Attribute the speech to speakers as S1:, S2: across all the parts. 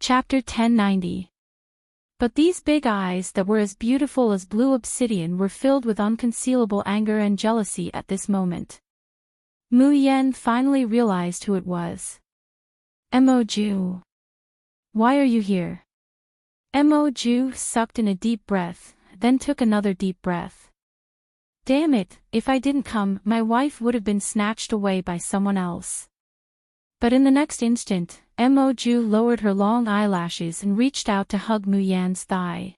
S1: Chapter 1090. But these big eyes that were as beautiful as blue obsidian were filled with unconcealable anger and jealousy at this moment. Mu Yen finally realized who it was. Mo Ju. Why are you here? Mo Ju sucked in a deep breath, then took another deep breath. Damn it, if I didn't come, my wife would have been snatched away by someone else. But in the next instant, Mo Ju lowered her long eyelashes and reached out to hug Mu Yan's thigh.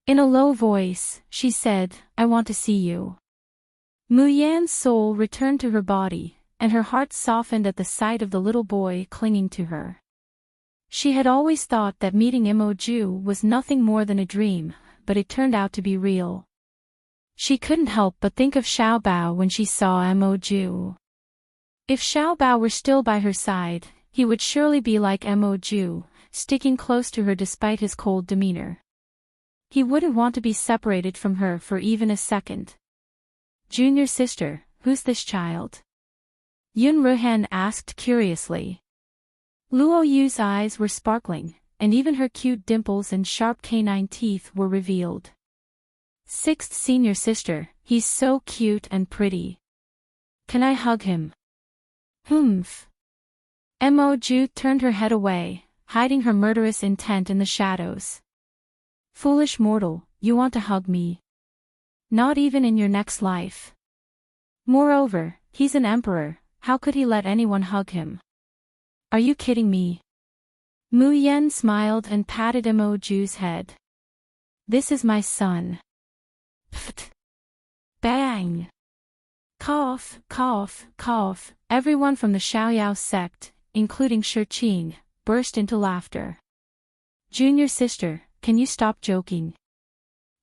S1: In a low voice, she said, I want to see you. Mu Yan's soul returned to her body, and her heart softened at the sight of the little boy clinging to her. She had always thought that meeting Mo Ju was nothing more than a dream, but it turned out to be real. She couldn't help but think of Xiao Bao when she saw Mo Ju. If Xiao Bao were still by her side, he would surely be like Mo Ju, sticking close to her despite his cold demeanor. He wouldn't want to be separated from her for even a second. Junior sister, who's this child? Yun Ruhan asked curiously. Luo Yu's eyes were sparkling, and even her cute dimples and sharp canine teeth were revealed. Sixth senior sister, he's so cute and pretty. Can I hug him? Humph. Mo Ju turned her head away, hiding her murderous intent in the shadows. Foolish mortal, you want to hug me? Not even in your next life. Moreover, he's an emperor, how could he let anyone hug him? Are you kidding me? Mu Yen smiled and patted Mo Ju's head. This is my son. Pft. Bang. Cough, cough, cough. Everyone from the Xiaoyao sect, including Shirqing, burst into laughter. Junior sister, can you stop joking?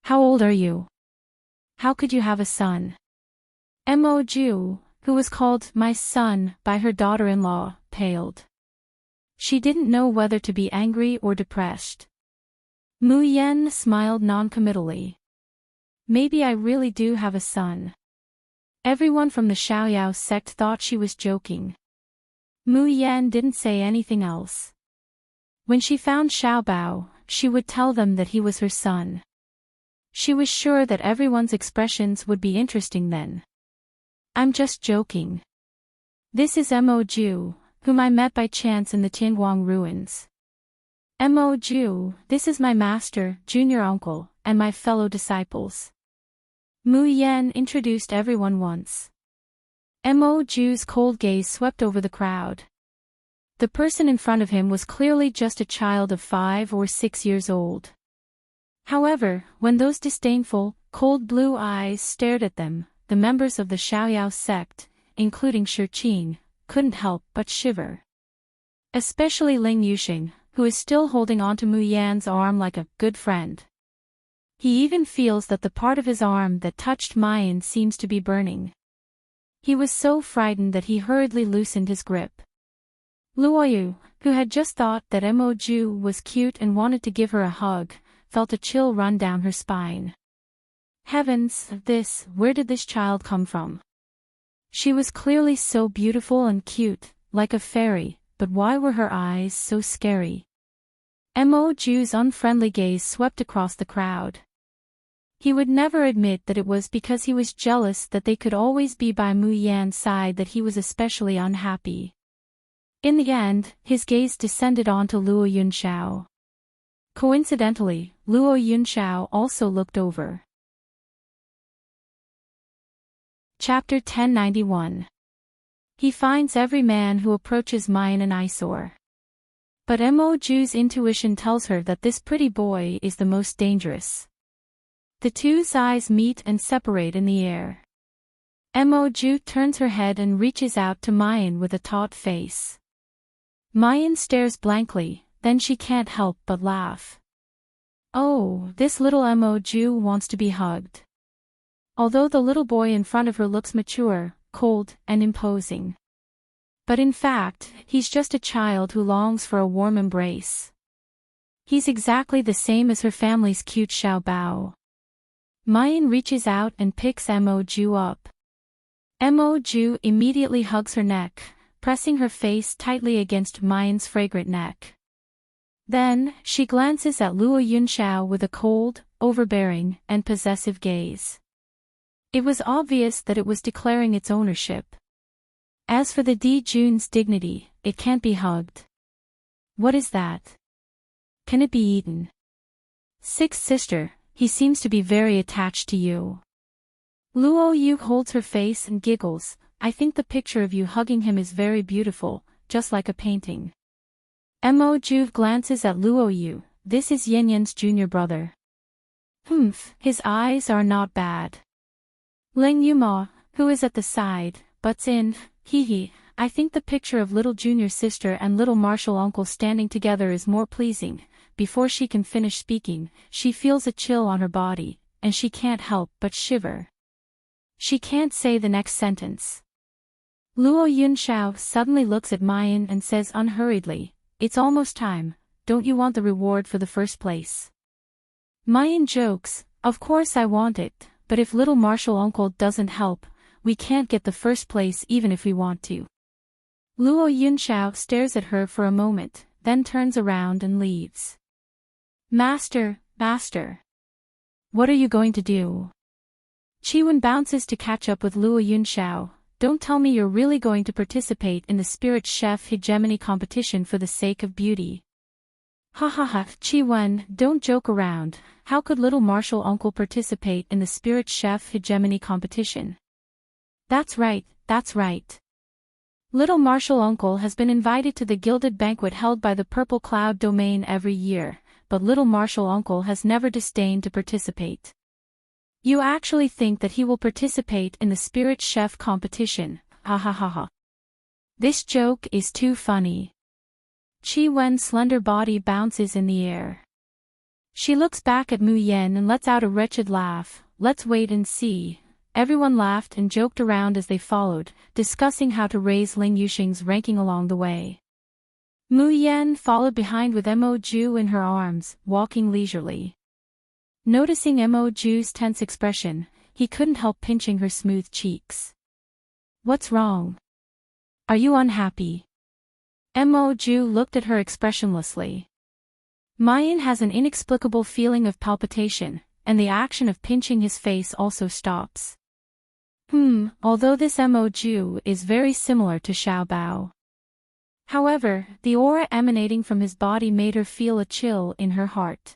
S1: How old are you? How could you have a son? Mo Ju, who was called my son by her daughter-in-law, paled. She didn't know whether to be angry or depressed. Mu Yen smiled noncommittally. Maybe I really do have a son. Everyone from the Xiaoyao sect thought she was joking. Mu Yen didn't say anything else. When she found Xiao Bao, she would tell them that he was her son. She was sure that everyone's expressions would be interesting then. I'm just joking. This is Mo Ju, whom I met by chance in the Tianguang ruins. Mo Ju, this is my master, junior uncle, and my fellow disciples. Mu Yen introduced everyone once. Mo Ju's cold gaze swept over the crowd. The person in front of him was clearly just a child of 5 or 6 years old. However, when those disdainful, cold blue eyes stared at them, the members of the Xiaoyao sect, including Shirqing, couldn't help but shiver. Especially Ling Yuxing, who is still holding onto Mu Yan's arm like a good friend. He even feels that the part of his arm that touched Mayan seems to be burning. He was so frightened that he hurriedly loosened his grip. Luoyu, who had just thought that Mo Ju was cute and wanted to give her a hug, felt a chill run down her spine. Heavens, where did this child come from? She was clearly so beautiful and cute, like a fairy, but why were her eyes so scary? Mo Ju's unfriendly gaze swept across the crowd. He would never admit that it was because he was jealous that they could always be by Mu Yan's side that he was especially unhappy. In the end, his gaze descended onto Luo Yunxiao. Coincidentally, Luo Yunxiao also looked over. Chapter 1091. He finds every man who approaches Mayan an eyesore. But Mo Ju's intuition tells her that this pretty boy is the most dangerous. The two's eyes meet and separate in the air. Mo Ju turns her head and reaches out to Mayan with a taut face. Mayan stares blankly, then she can't help but laugh. Oh, this little Mo Ju wants to be hugged. Although the little boy in front of her looks mature, cold, and imposing. But in fact, he's just a child who longs for a warm embrace. He's exactly the same as her family's cute Xiao Bao. Mayan reaches out and picks Mo Ju up. Mo Ju immediately hugs her neck, pressing her face tightly against Mayan's fragrant neck. Then, she glances at Luo Yunxiao with a cold, overbearing, and possessive gaze. It was obvious that it was declaring its ownership. As for the Di Jun's dignity, it can't be hugged. What is that? Can it be eaten? Sixth sister, he seems to be very attached to you. Luo Yu holds her face and giggles. I think the picture of you hugging him is very beautiful, just like a painting. Mo Juve glances at Luo Yu. This is Yin Yan's junior brother. His eyes are not bad. Ling Yuma, who is at the side, butts in. I think the picture of little junior sister and little martial uncle standing together is more pleasing. Before she can finish speaking, she feels a chill on her body, and she can't help but shiver. She can't say the next sentence. Luo Yunxiao suddenly looks at Mayan and says unhurriedly, "It's almost time, don't you want the reward for the first place?" Mayan jokes, "Of course I want it, but if little martial uncle doesn't help, we can't get the first place even if we want to." Luo Yunxiao stares at her for a moment, then turns around and leaves. Master. What are you going to do? Chiwen bounces to catch up with Luo Yunxiao. Don't tell me you're really going to participate in the Spirit Chef Hegemony competition for the sake of beauty. Chiwen, don't joke around. How could little martial uncle participate in the Spirit Chef Hegemony competition? That's right. Little martial uncle has been invited to the gilded banquet held by the Purple Cloud domain every year, but little martial uncle has never disdained to participate. You actually think that he will participate in the Spirit Chef competition? This joke is too funny. Chi Wen's slender body bounces in the air. She looks back at Mu Yan and lets out a wretched laugh. Let's wait and see. Everyone laughed and joked around as they followed, discussing how to raise Ling Yuxing's ranking along the way. Mu Yan followed behind with Mo Ju in her arms, walking leisurely. Noticing Mo Ju's tense expression, he couldn't help pinching her smooth cheeks. What's wrong? Are you unhappy? Mo Ju looked at her expressionlessly. Mayan has an inexplicable feeling of palpitation, and the action of pinching his face also stops. Although this Mo Ju is very similar to Xiao Bao. However, the aura emanating from his body made her feel a chill in her heart.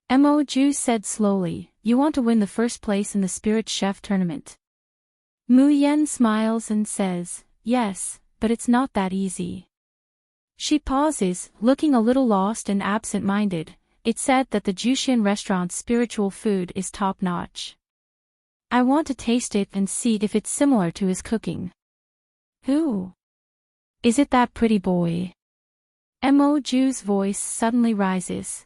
S1: Mo Ju said slowly, "You want to win the first place in the Spirit Chef tournament?" Mu Yan smiles and says, "Yes, but it's not that easy." She pauses, looking a little lost and absent-minded. It's said that the Jushin restaurant's spiritual food is top-notch. I want to taste it and see if it's similar to his cooking. Who? Is it that pretty boy? Mo Ju's voice suddenly rises.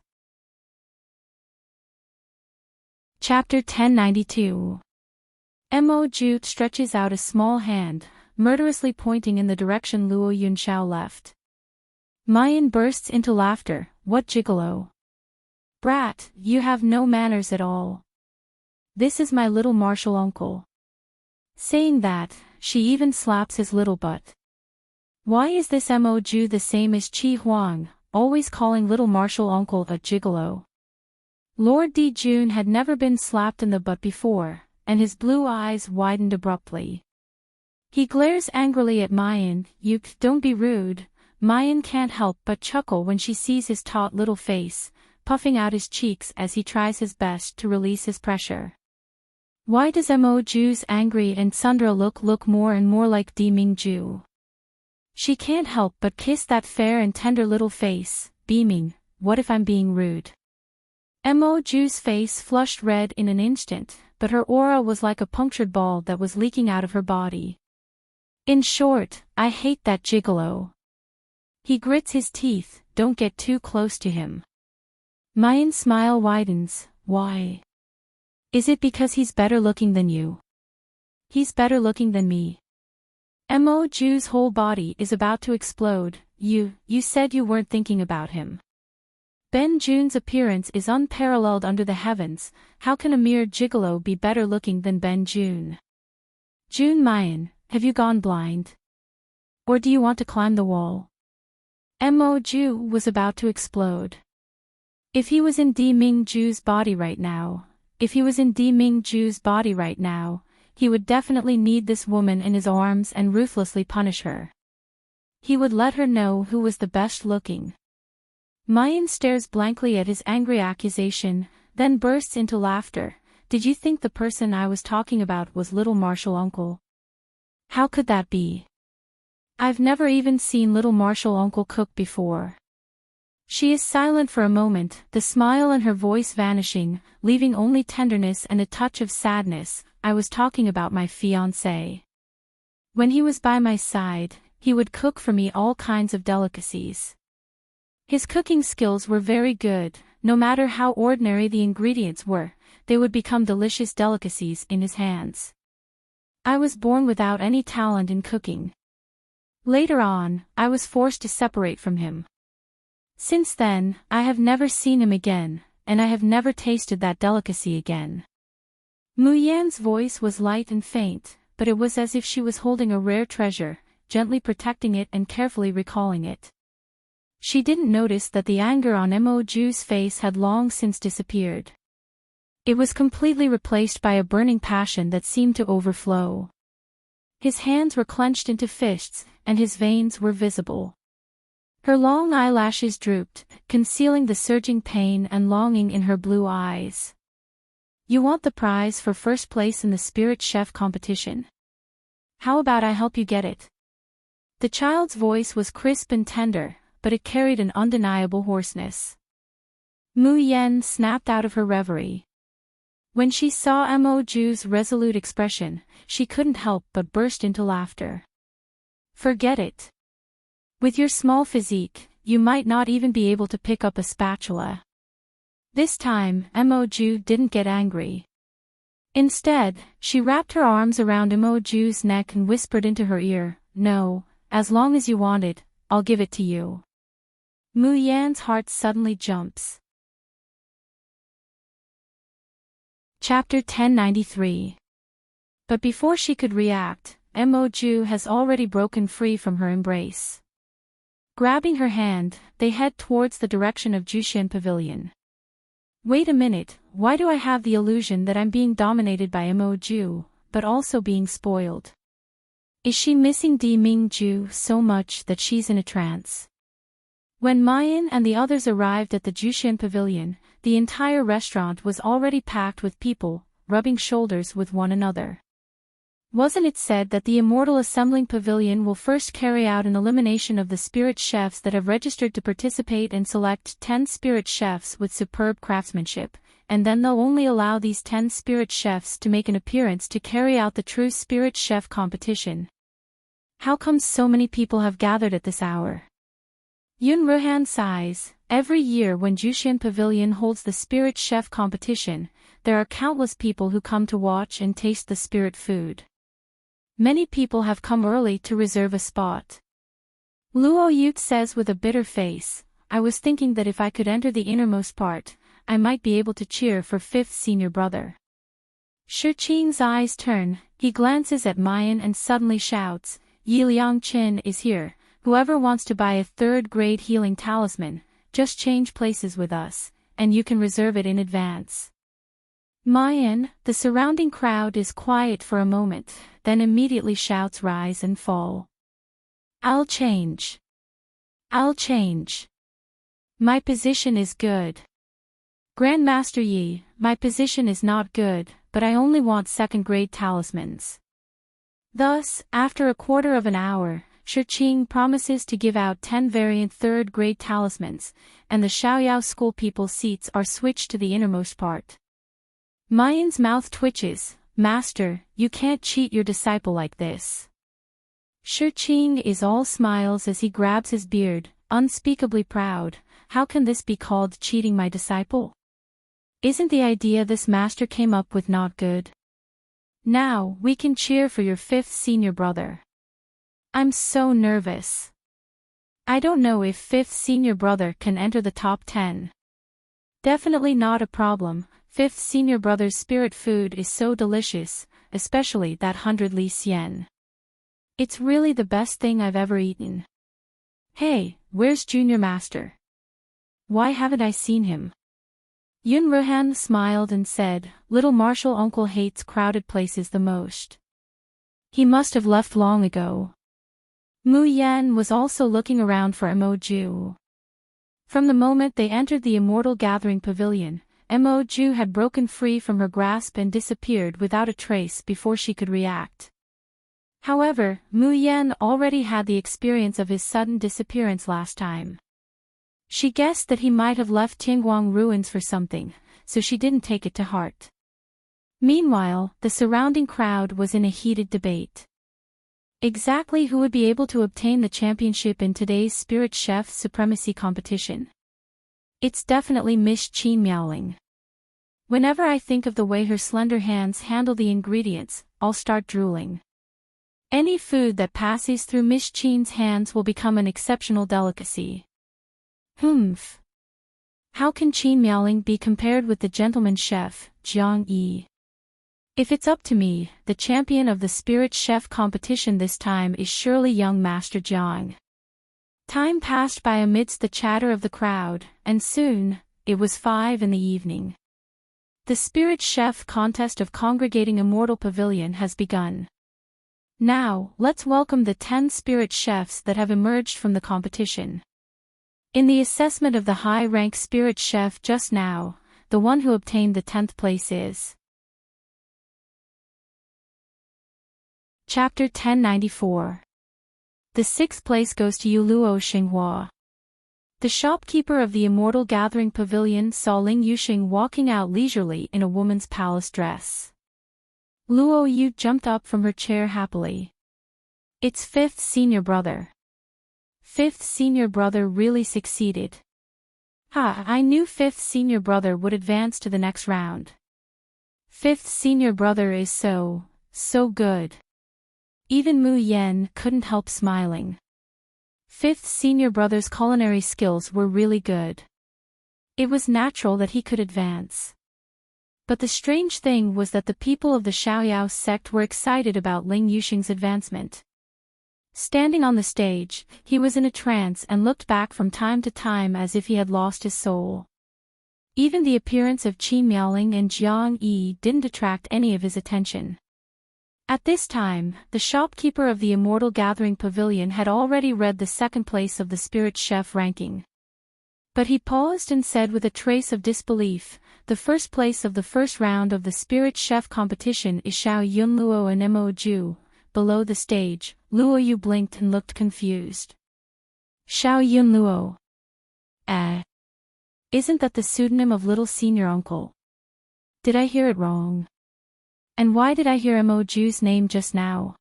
S1: Chapter 1092. Mo Ju stretches out a small hand, murderously pointing in the direction Luo Yunxiao left. Mayan bursts into laughter. What gigolo? Brat, you have no manners at all. This is my little martial uncle. Saying that, she even slaps his little butt. Why is this Mo Ju the same as Qi Huang, always calling little martial uncle a gigolo? Lord Di Jun had never been slapped in the butt before, and his blue eyes widened abruptly. He glares angrily at Mayan. "You don't be rude." Mayan can't help but chuckle when she sees his taut little face, puffing out his cheeks as he tries his best to release his pressure. Why does Mo Ju's angry and Sundra look more and more like Di Mingju? She can't help but kiss that fair and tender little face, beaming. What if I'm being rude? Mo Ju's face flushed red in an instant, but her aura was like a punctured ball that was leaking out of her body. In short, I hate that gigolo. He grits his teeth. Don't get too close to him. Mayan's smile widens. Why? Is it because he's better looking than you? He's better looking than me. Mo Ju's whole body is about to explode. You said you weren't thinking about him. Ben Jun's appearance is unparalleled under the heavens. How can a mere gigolo be better looking than Ben Jun? Jun Mayan, have you gone blind? Or do you want to climb the wall? Mo Ju was about to explode. If he was in Di Mingju's body right now, he would definitely need this woman in his arms and ruthlessly punish her. He would let her know who was the best looking. Mayan stares blankly at his angry accusation, then bursts into laughter. Did you think the person I was talking about was little Marshall Uncle? How could that be? I've never even seen little Marshall Uncle cook before. She is silent for a moment, the smile in her voice vanishing, leaving only tenderness and a touch of sadness. I was talking about my fiancé. When he was by my side, he would cook for me all kinds of delicacies. His cooking skills were very good. No matter how ordinary the ingredients were, they would become delicious delicacies in his hands. I was born without any talent in cooking. Later on, I was forced to separate from him. Since then, I have never seen him again, and I have never tasted that delicacy again. Mu Yan's voice was light and faint, but it was as if she was holding a rare treasure, gently protecting it and carefully recalling it. She didn't notice that the anger on Mo Ju's face had long since disappeared. It was completely replaced by a burning passion that seemed to overflow. His hands were clenched into fists, and his veins were visible. Her long eyelashes drooped, concealing the surging pain and longing in her blue eyes. You want the prize for first place in the Spirit Chef competition? How about I help you get it? The child's voice was crisp and tender, but it carried an undeniable hoarseness. Mu Yan snapped out of her reverie. When she saw Mo Ju's resolute expression, she couldn't help but burst into laughter. Forget it. With your small physique, you might not even be able to pick up a spatula. This time, Mo Ju didn't get angry. Instead, she wrapped her arms around Mo Ju's neck and whispered into her ear, "No, as long as you want it, I'll give it to you." Mu Yan's heart suddenly jumps. Chapter 1093. But before she could react, Mo Ju has already broken free from her embrace. Grabbing her hand, they head towards the direction of Jushan Pavilion. Wait a minute, why do I have the illusion that I'm being dominated by Mo Ju, but also being spoiled? Is she missing Di Mingju so much that she's in a trance? When Mayan and the others arrived at the Jushan Pavilion, the entire restaurant was already packed with people, rubbing shoulders with one another. Wasn't it said that the Immortal Assembling Pavilion will first carry out an elimination of the spirit chefs that have registered to participate and select 10 spirit chefs with superb craftsmanship, and then they'll only allow these 10 spirit chefs to make an appearance to carry out the true spirit chef competition? How come so many people have gathered at this hour? Yun Ruhan sighs. Every year when Jushan Pavilion holds the spirit chef competition, there are countless people who come to watch and taste the spirit food. Many people have come early to reserve a spot. Luo Yute says with a bitter face, I was thinking that if I could enter the innermost part, I might be able to cheer for fifth senior brother. Shiqing's eyes turn, he glances at Mayan and suddenly shouts, Yi Liang Qin is here, whoever wants to buy a third-grade healing talisman, just change places with us, and you can reserve it in advance. Mayan, the surrounding crowd is quiet for a moment, then immediately shouts rise and fall. I'll change. I'll change. My position is good. Grandmaster Yi, my position is not good, but I only want second-grade talismans. Thus, after a quarter of an hour, Shiqing promises to give out 10 variant third-grade talismans, and the Xiaoyao school people's seats are switched to the innermost part. Mayan's mouth twitches. Master, you can't cheat your disciple like this. Shiqing is all smiles as he grabs his beard, unspeakably proud. How can this be called cheating my disciple? Isn't the idea this master came up with not good? Now, we can cheer for your fifth senior brother. I'm so nervous. I don't know if fifth senior brother can enter the top 10. Definitely not a problem. Fifth senior brother's spirit food is so delicious, especially that 100 li xian. It's really the best thing I've ever eaten. Hey, where's Junior Master? Why haven't I seen him? Yun Ruhan smiled and said, little martial uncle hates crowded places the most. He must have left long ago. Mu Yan was also looking around for Mo Ju. From the moment they entered the Immortal Gathering Pavilion, Mo Ju had broken free from her grasp and disappeared without a trace before she could react. However, Mu Yan already had the experience of his sudden disappearance last time. She guessed that he might have left Tianguang ruins for something, so she didn't take it to heart. Meanwhile, the surrounding crowd was in a heated debate. Exactly who would be able to obtain the championship in today's Spirit Chef Supremacy competition? It's definitely Miss Qin Miaoling. Whenever I think of the way her slender hands handle the ingredients, I'll start drooling. Any food that passes through Miss Qin's hands will become an exceptional delicacy. Humph. How can Qin Miaoling be compared with the gentleman chef, Jiang Yi? If it's up to me, the champion of the Spirit Chef competition this time is surely young Master Jiang. Time passed by amidst the chatter of the crowd, and soon, it was 5 in the evening. The Spirit Chef contest of Congregating Immortal Pavilion has begun. Now, let's welcome the 10 Spirit Chefs that have emerged from the competition. In the assessment of the high-rank Spirit Chef just now, the one who obtained the 10th place is Chapter 1094. The 6th place goes to Yuluo Xinghua. The shopkeeper of the Immortal Gathering Pavilion saw Ling Yuxing walking out leisurely in a woman's palace dress. Luo Yu jumped up from her chair happily. It's 5th senior brother. 5th senior brother really succeeded. I knew 5th senior brother would advance to the next round. 5th senior brother is so good. Even Mu Yan couldn't help smiling. 5th senior brother's culinary skills were really good. It was natural that he could advance. But the strange thing was that the people of the Xiaoyao sect were excited about Ling Yuxing's advancement. Standing on the stage, he was in a trance and looked back from time to time as if he had lost his soul. Even the appearance of Qin Miaoling and Jiang Yi didn't attract any of his attention. At this time, the shopkeeper of the Immortal Gathering Pavilion had already read the 2nd place of the Spirit Chef ranking. But he paused and said with a trace of disbelief, the 1st place of the 1st round of the Spirit Chef competition is Xiao Yunluo and Mo Ju. Below the stage, Luo Yu blinked and looked confused. Xiao Yunluo. Isn't that the pseudonym of little senior uncle? Did I hear it wrong? And why did I hear Mo Ju's name just now?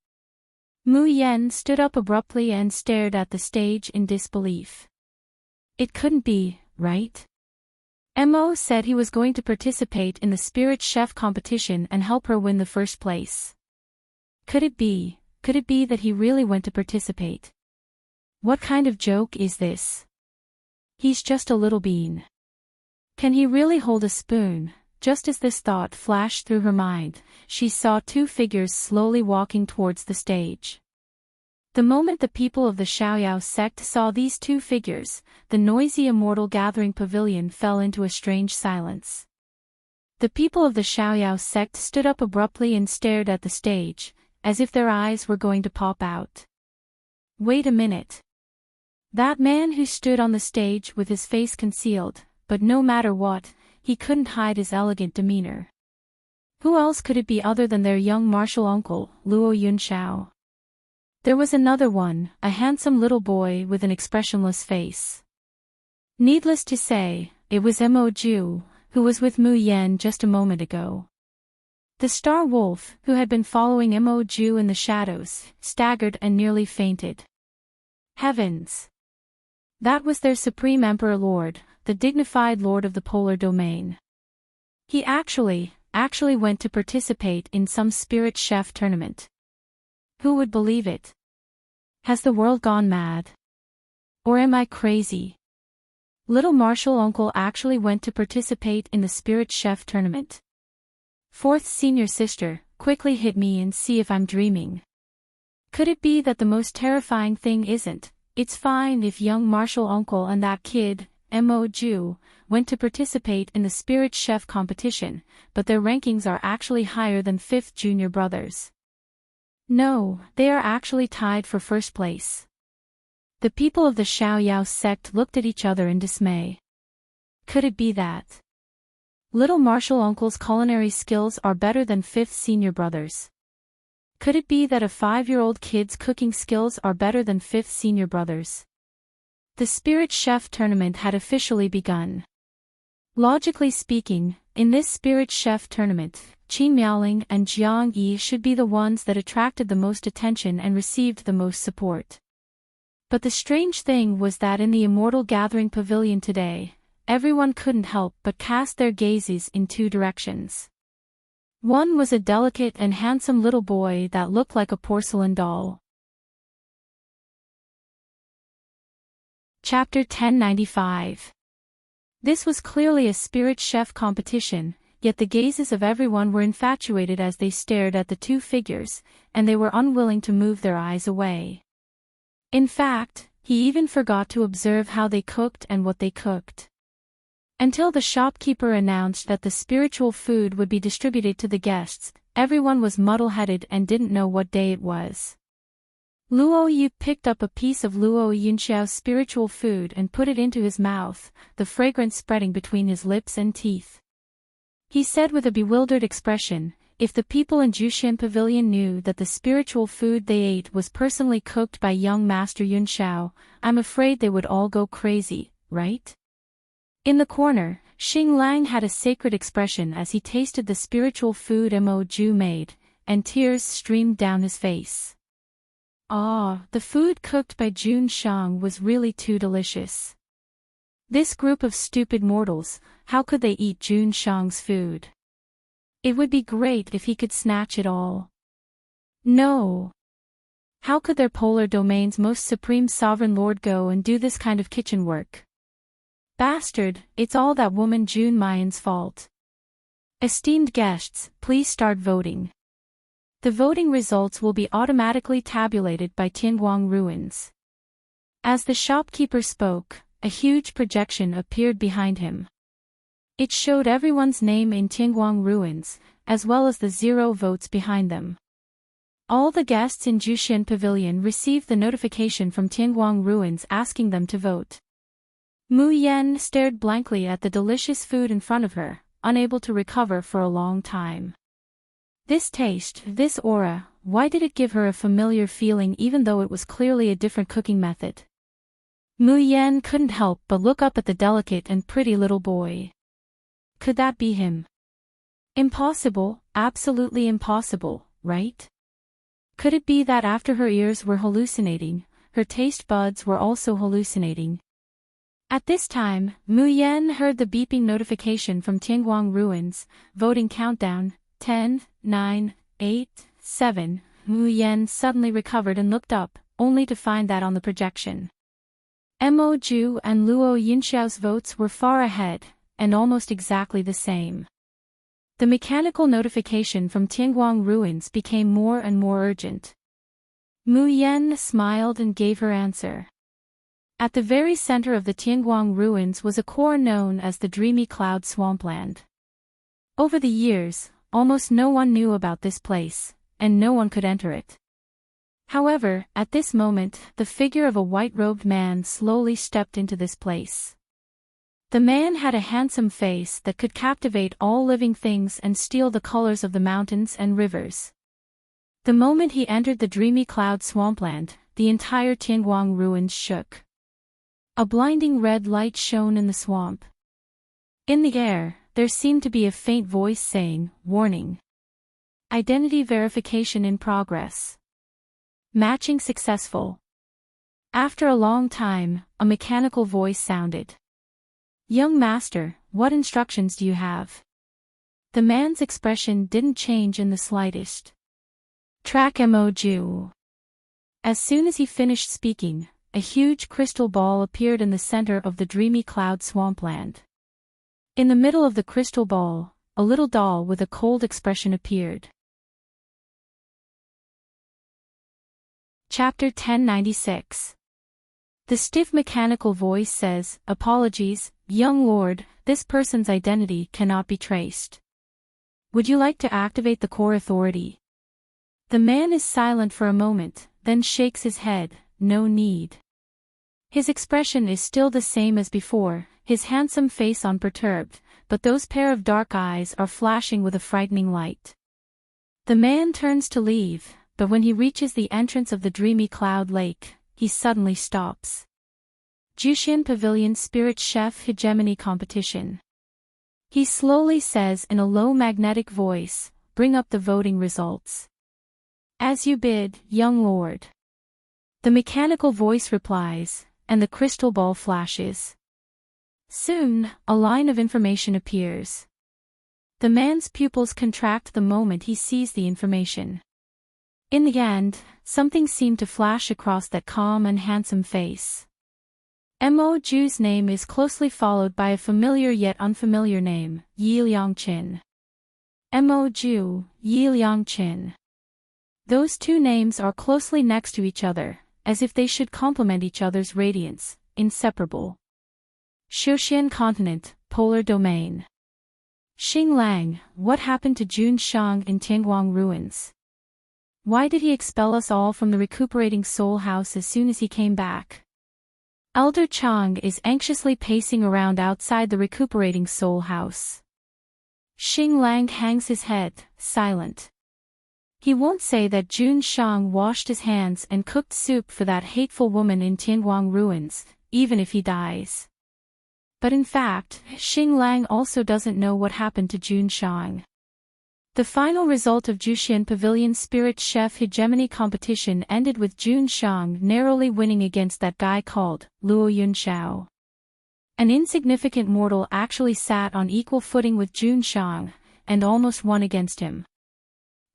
S1: Mu Yan stood up abruptly and stared at the stage in disbelief. It couldn't be, right? Mo said he was going to participate in the Spirit Chef competition and help her win the 1st place. Could it be that he really went to participate? What kind of joke is this? He's just a little bean. Can he really hold a spoon? Just as this thought flashed through her mind, she saw 2 figures slowly walking towards the stage. The moment the people of the Xiaoyao sect saw these 2 figures, the noisy Immortal Gathering Pavilion fell into a strange silence. The people of the Xiaoyao sect stood up abruptly and stared at the stage, as if their eyes were going to pop out. Wait a minute. That man who stood on the stage with his face concealed, but no matter what, he couldn't hide his elegant demeanor. Who else could it be other than their young martial uncle, Luo Yunxiao? There was another one, a handsome little boy with an expressionless face. Needless to say, it was Mo Ju, who was with Mu Yan just a moment ago. The star wolf, who had been following Mo Ju in the shadows, staggered and nearly fainted. Heavens! That was their Supreme Emperor Lord, the dignified Lord of the Polar Domain. He actually went to participate in some Spirit Chef tournament. Who would believe it? Has the world gone mad? Or am I crazy? Little martial uncle actually went to participate in the Spirit Chef tournament. 4th senior sister, quickly hit me and see if I'm dreaming. Could it be that the most terrifying thing isn't It's fine if young Marshall uncle and that kid, Mo Ju, went to participate in the Spirit Chef competition, but their rankings are actually higher than 5th junior brothers. No, they are actually tied for first place. The people of the Xiaoyao sect looked at each other in dismay. Could it be that little Marshall uncle's culinary skills are better than 5th senior brothers? Could it be that a 5-year-old kid's cooking skills are better than 5th senior brothers? The Spirit Chef tournament had officially begun. Logically speaking, in this Spirit Chef tournament, Qin Miaoling and Jiang Yi should be the ones that attracted the most attention and received the most support. But the strange thing was that in the Immortal Gathering Pavilion today, everyone couldn't help but cast their gazes in 2 directions. One was a delicate and handsome little boy that looked like a porcelain doll. Chapter 1095. This was clearly a Spirit Chef competition, yet the gazes of everyone were infatuated as they stared at the 2 figures, and they were unwilling to move their eyes away. In fact, he even forgot to observe how they cooked and what they cooked. Until the shopkeeper announced that the spiritual food would be distributed to the guests, everyone was muddle-headed and didn't know what day it was. Luo Yu picked up a piece of Luo Yunxiao's spiritual food and put it into his mouth, the fragrance spreading between his lips and teeth. He said with a bewildered expression, "If the people in Jushan Pavilion knew that the spiritual food they ate was personally cooked by young Master Yunxiao, I'm afraid they would all go crazy, right?" In the corner, Xing Lang had a sacred expression as he tasted the spiritual food Mo Ju made, and tears streamed down his face. The food cooked by Jun Shang was really too delicious. This group of stupid mortals, how could they eat Jun Shang's food? It would be great if he could snatch it all. No. How could their polar domain's most supreme sovereign lord go and do this kind of kitchen work? Bastard, it's all that woman Jun Mayan's fault. Esteemed guests, please start voting. The voting results will be automatically tabulated by Tianguang Ruins. As the shopkeeper spoke, a huge projection appeared behind him. It showed everyone's name in Tianguang Ruins, as well as the 0 votes behind them. All the guests in Jushan Pavilion received the notification from Tianguang Ruins asking them to vote. Mu Yan stared blankly at the delicious food in front of her, unable to recover for a long time. This taste, this aura, why did it give her a familiar feeling even though it was clearly a different cooking method? Mu Yan couldn't help but look up at the delicate and pretty little boy. Could that be him? Impossible, absolutely impossible, right? Could it be that after her ears were hallucinating, her taste buds were also hallucinating? At this time, Mu Yan heard the beeping notification from Tianguang Ruins, voting countdown, 10, 9, 8, 7. Mu Yan suddenly recovered and looked up, only to find that on the projection. Mo Ju and Luo Yunxiao's votes were far ahead, and almost exactly the same. The mechanical notification from Tianguang Ruins became more and more urgent. Mu Yan smiled and gave her answer. At the very center of the Tianguang Ruins was a core known as the Dreamy Cloud Swampland. Over the years, almost no one knew about this place, and no one could enter it. However, at this moment, the figure of a white-robed man slowly stepped into this place. The man had a handsome face that could captivate all living things and steal the colors of the mountains and rivers. The moment he entered the Dreamy Cloud Swampland, the entire Tianguang Ruins shook. A blinding red light shone in the swamp. In the air, there seemed to be a faint voice saying, "Warning. Identity verification in progress. Matching successful." After a long time, a mechanical voice sounded. "Young master, what instructions do you have?" The man's expression didn't change in the slightest. "Track Mo Ju." As soon as he finished speaking, a huge crystal ball appeared in the center of the Dreamy Cloud Swampland. In the middle of the crystal ball, a little doll with a cold expression appeared. Chapter 1096. The stiff mechanical voice says, "Apologies, young lord, this person's identity cannot be traced. Would you like to activate the core authority?" The man is silent for a moment, then shakes his head, "No need." His expression is still the same as before, his handsome face unperturbed, but those pair of dark eyes are flashing with a frightening light. The man turns to leave, but when he reaches the entrance of the Dreamy Cloud Lake, he suddenly stops. Jushin Pavilion Spirit Chef Hegemony Competition. He slowly says in a low magnetic voice, "Bring up the voting results." "As you bid, young lord." The mechanical voice replies, and the crystal ball flashes. Soon, a line of information appears. The man's pupils contract the moment he sees the information. In the end, something seemed to flash across that calm and handsome face. Mo Ju's name is closely followed by a familiar yet unfamiliar name, Yi Liangqin. Mo Ju, Yi Liangqin. Those two names are closely next to each other, as if they should complement each other's radiance, inseparable. Xiuxian Continent, Polar Domain. Xing Lang, what happened to Jun Shang in Tianguang Ruins? Why did he expel us all from the recuperating soul house as soon as he came back? Elder Chang is anxiously pacing around outside the recuperating soul house. Xing Lang hangs his head, silent. He won't say that Jun Shang washed his hands and cooked soup for that hateful woman in Tianguang Ruins, even if he dies. But in fact, Xing Lang also doesn't know what happened to Jun Shang. The final result of Jushin Pavilion Spirit Chef Hegemony competition ended with Jun Shang narrowly winning against that guy called Luo Yunxiao. An insignificant mortal actually sat on equal footing with Jun Shang, and almost won against him.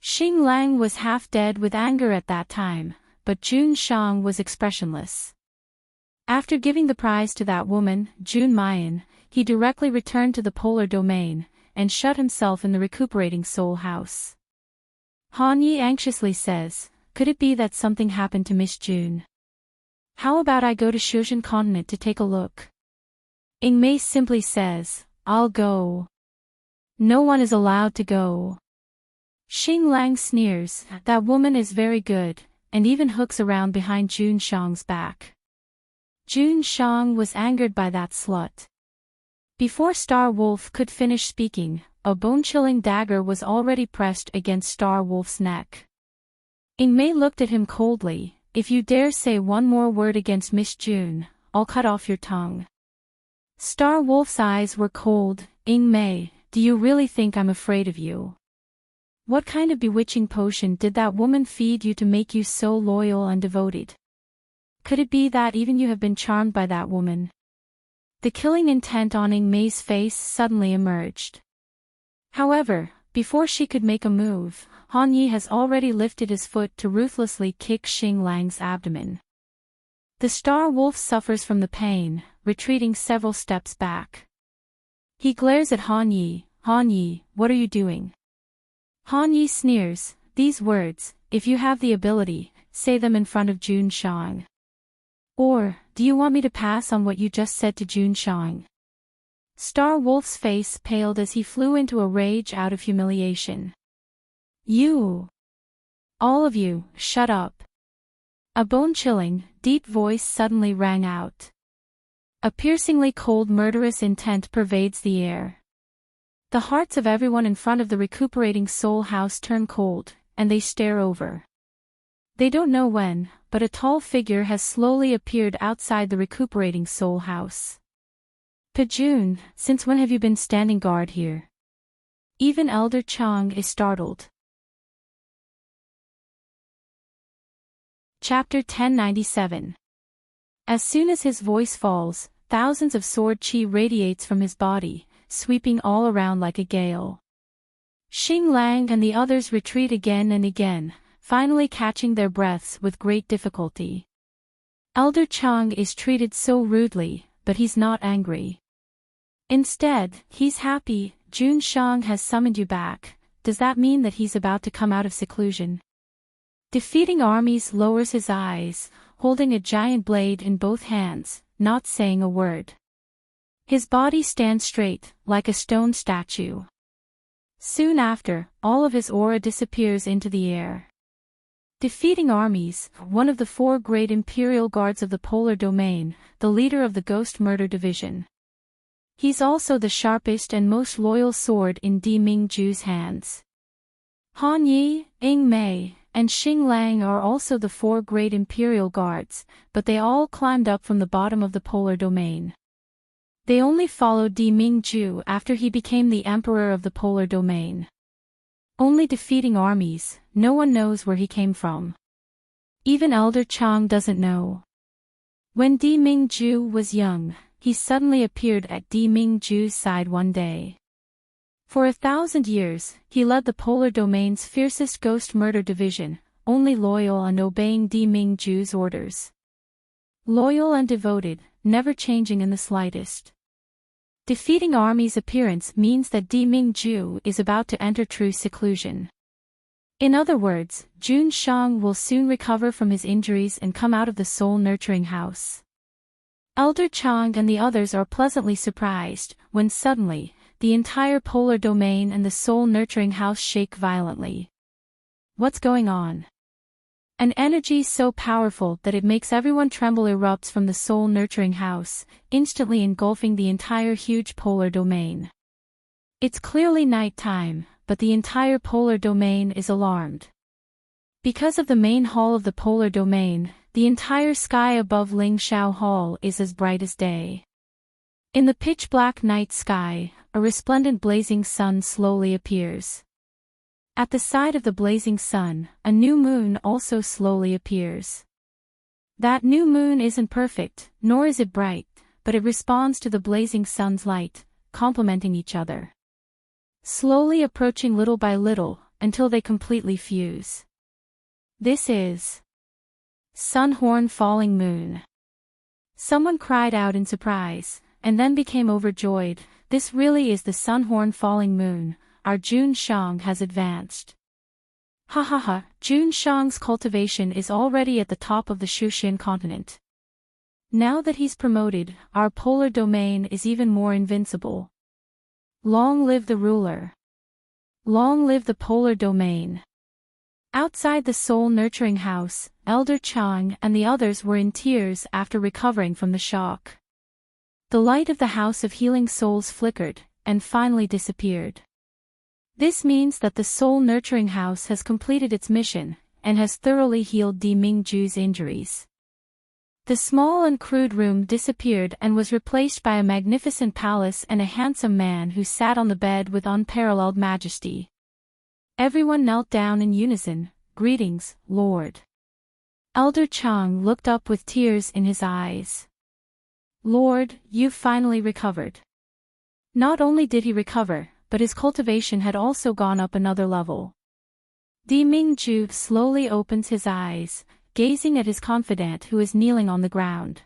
S1: Xing Lang was half dead with anger at that time, but Jun Shang was expressionless. After giving the prize to that woman, Jun Mayan, he directly returned to the polar domain, and shut himself in the recuperating soul house. Han Yi anxiously says, "Could it be that something happened to Miss June? How about I go to Xiuxian Continent to take a look?" Ing Mei simply says, "I'll go." No one is allowed to go. Xing Lang sneers, "That woman is very good," and even hooks around behind Jun Shang's back. Jun Shang was angered by that slut. Before Star Wolf could finish speaking, a bone-chilling dagger was already pressed against Star Wolf's neck. Ing Mei looked at him coldly, "If you dare say one more word against Miss June, I'll cut off your tongue." Star Wolf's eyes were cold. "Ing Mei, do you really think I'm afraid of you? What kind of bewitching potion did that woman feed you to make you so loyal and devoted? Could it be that even you have been charmed by that woman?" The killing intent on Ing Mei's face suddenly emerged. However, before she could make a move, Han Yi has already lifted his foot to ruthlessly kick Xing Lang's abdomen. The Star Wolf suffers from the pain, retreating several steps back. He glares at Han Yi. "Han Yi, what are you doing?" Han Yi sneers, "These words, if you have the ability, say them in front of Jun Shang. Or, do you want me to pass on what you just said to Jun Shang?" Star Wolf's face paled as he flew into a rage out of humiliation. "You! All of you, shut up!" A bone-chilling, deep voice suddenly rang out. A piercingly cold murderous intent pervades the air. The hearts of everyone in front of the recuperating soul house turn cold, and they stare over. They don't know when, but a tall figure has slowly appeared outside the recuperating soul house. "Pajun, since when have you been standing guard here?" Even Elder Chang is startled. Chapter 1097. As soon as his voice falls, thousands of sword chi radiates from his body, sweeping all around like a gale. Xing Lang and the others retreat again and again, finally catching their breaths with great difficulty. Elder Chang is treated so rudely, but he's not angry. Instead, he's happy. "Jun Shang has summoned you back. Does that mean that he's about to come out of seclusion?" Defeating armies lowers his eyes, holding a giant blade in both hands, not saying a word. His body stands straight, like a stone statue. Soon after, all of his aura disappears into the air. Defeating armies, one of the 4 great imperial guards of the polar domain, the leader of the Ghost Murder Division. He's also the sharpest and most loyal sword in Di Mingju's hands. Han Yi, Ying Mei, and Xing Lang are also the 4 great imperial guards, but they all climbed up from the bottom of the polar domain. They only followed Di Mingju after he became the emperor of the polar domain. Only defeating armies, no one knows where he came from. Even Elder Chang doesn't know. When Di Mingju was young, he suddenly appeared at Di Mingju's side one day. For 1,000 years, he led the polar domain's fiercest ghost murder division, only loyal and obeying Di Mingju's orders. Loyal and devoted, never changing in the slightest. Defeating army's appearance means that Di Mingju is about to enter true seclusion. In other words, Jun Shang will soon recover from his injuries and come out of the soul-nurturing house. Elder Chang and the others are pleasantly surprised, when suddenly, the entire polar domain and the soul-nurturing house shake violently. What's going on? An energy so powerful that it makes everyone tremble erupts from the soul-nurturing house, instantly engulfing the entire huge polar domain. It's clearly night time, but the entire polar domain is alarmed. Because of the main hall of the polar domain, the entire sky above Lingshao Hall is as bright as day. In the pitch-black night sky, a resplendent blazing sun slowly appears. At the side of the blazing sun, a new moon also slowly appears. That new moon isn't perfect, nor is it bright, but it responds to the blazing sun's light, complementing each other. Slowly approaching little by little, until they completely fuse. This is Sunhorn Falling Moon. Someone cried out in surprise, and then became overjoyed. This really is the Sunhorn Falling Moon. Our Jun Shang has advanced. Ha ha ha, Jun Shang's cultivation is already at the top of the Shushan continent. Now that he's promoted, our polar domain is even more invincible. Long live the ruler. Long live the polar domain. Outside the soul-nurturing house, Elder Chang and the others were in tears after recovering from the shock. The light of the House of Healing Souls flickered, and finally disappeared. This means that the soul-nurturing house has completed its mission, and has thoroughly healed Di Mingju's injuries. The small and crude room disappeared and was replaced by a magnificent palace and a handsome man who sat on the bed with unparalleled majesty. Everyone knelt down in unison. Greetings, Lord. Elder Chang looked up with tears in his eyes. Lord, you've finally recovered. Not only did he recover, but his cultivation had also gone up another level. Di Mingju slowly opens his eyes, gazing at his confidant who is kneeling on the ground.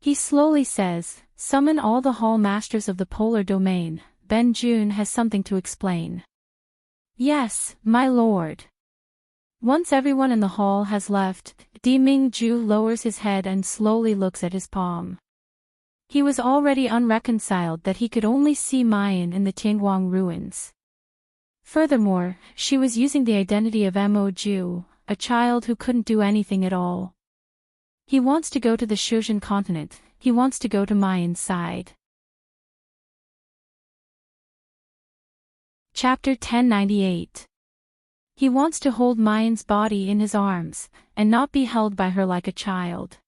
S1: He slowly says, "Summon all the hall masters of the polar domain, Ben Jun has something to explain." Yes, my lord. Once everyone in the hall has left, Di Mingju lowers his head and slowly looks at his palm. He was already unreconciled that he could only see Mayan in the Tianguang ruins. Furthermore, she was using the identity of Mo Ju, a child who couldn't do anything at all. He wants to go to the Shushan continent, he wants to go to Mayan's side. Chapter 1098. He wants to hold Mayan's body in his arms, and not be held by her like a child.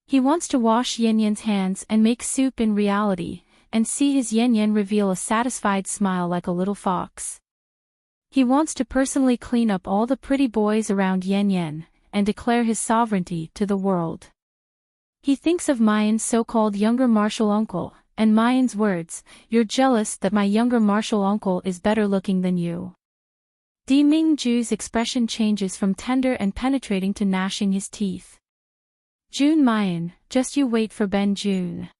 S1: He wants to wash Yen Yen's hands and make soup in reality, and see his Yen Yen reveal a satisfied smile like a little fox. He wants to personally clean up all the pretty boys around Yen Yen, and declare his sovereignty to the world. He thinks of Mayan's so-called younger martial uncle, and Mayan's words, "You're jealous that my younger martial uncle is better looking than you." Di Mingju's expression changes from tender and penetrating to gnashing his teeth. Jun Mayan, just you wait for Ben Jun.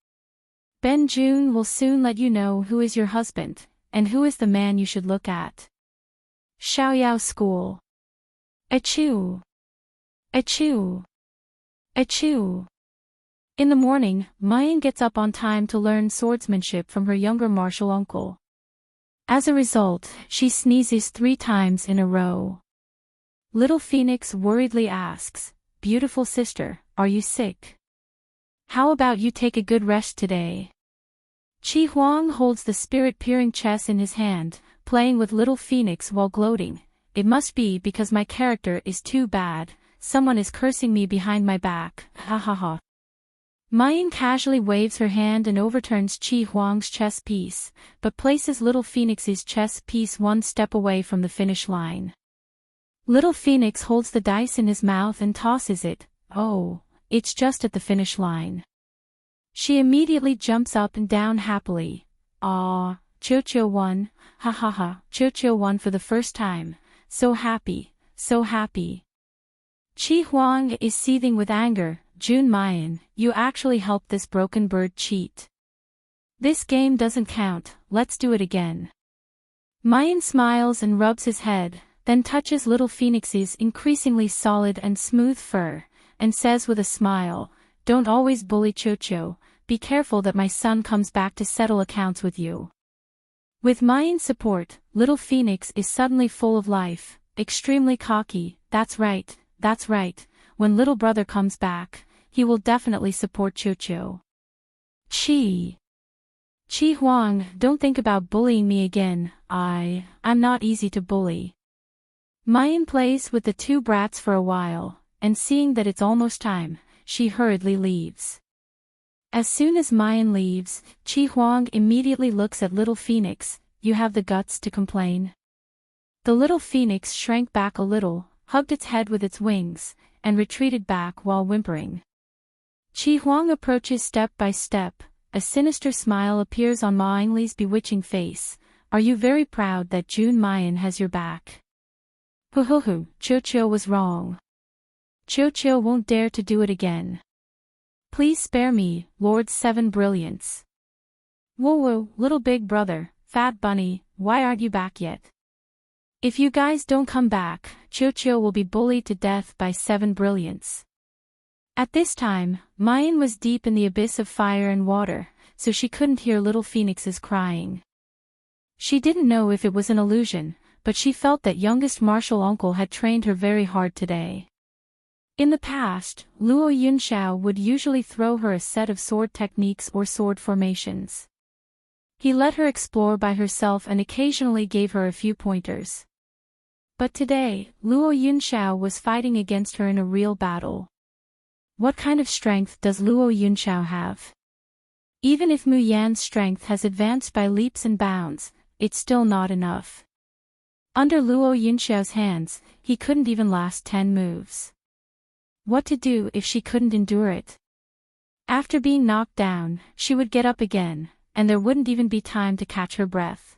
S1: Ben Jun will soon let you know who is your husband, and who is the man you should look at. Xiaoyao School. Achoo! Achoo! Achoo! In the morning, Mayan gets up on time to learn swordsmanship from her younger martial uncle. As a result, she sneezes 3 times in a row. Little Phoenix worriedly asks, "Beautiful sister, are you sick? How about you take a good rest today?" Chi Huang holds the spirit-peering chess in his hand, playing with Little Phoenix while gloating. "It must be because my character is too bad. Someone is cursing me behind my back, ha ha ha." Mayan casually waves her hand and overturns Chi Huang's chess piece, but places Little Phoenix's chess piece 1 step away from the finish line. Little Phoenix holds the dice in his mouth and tosses it. "Oh, it's just at the finish line." She immediately jumps up and down happily. "Aw, Cho-Cho won, ha ha ha, Cho-Cho won for the first time. So happy, so happy." Chi Huang is seething with anger. "Jun Mayan, you actually helped this broken bird cheat. This game doesn't count, let's do it again." Mayan smiles and rubs his head, then touches Little Phoenix's increasingly solid and smooth fur, and says with a smile, "Don't always bully Cho-Cho, be careful that my son comes back to settle accounts with you." With Mayan's support, Little Phoenix is suddenly full of life, extremely cocky. That's right, that's right. When little brother comes back, he will definitely support Cho-Cho. Chi Huang, don't think about bullying me again. I'm not easy to bully. Mayan plays with the 2 brats for a while, and seeing that it's almost time, she hurriedly leaves. As soon as Mayan leaves, Chi Huang immediately looks at Little Phoenix. "You have the guts to complain?" The Little Phoenix shrank back a little, hugged its head with its wings, and retreated back while whimpering. Chi Huang approaches step by step. A sinister smile appears on Ma Yingli's bewitching face. "Are you very proud that Jun Mayan has your back?" "Hoo, Cho-Cho was wrong. Cho-Cho won't dare to do it again. Please spare me, Lord 7 Brilliance." "Whoa, little big brother, Fat Bunny, why aren't you back yet? If you guys don't come back, Cho-Cho will be bullied to death by 7 Brilliance." At this time, Mayan was deep in the abyss of fire and water, so she couldn't hear Little Phoenix's crying. She didn't know if it was an illusion, but she felt that youngest martial uncle had trained her very hard today. In the past, Luo Yunxiao would usually throw her a set of sword techniques or sword formations. He let her explore by herself and occasionally gave her a few pointers. But today, Luo Yunxiao was fighting against her in a real battle. What kind of strength does Luo Yunxiao have? Even if Mu Yan's strength has advanced by leaps and bounds, it's still not enough. Under Luo Yunxiao's hands, he couldn't even last 10 moves. What to do if she couldn't endure it? After being knocked down, she would get up again, and there wouldn't even be time to catch her breath.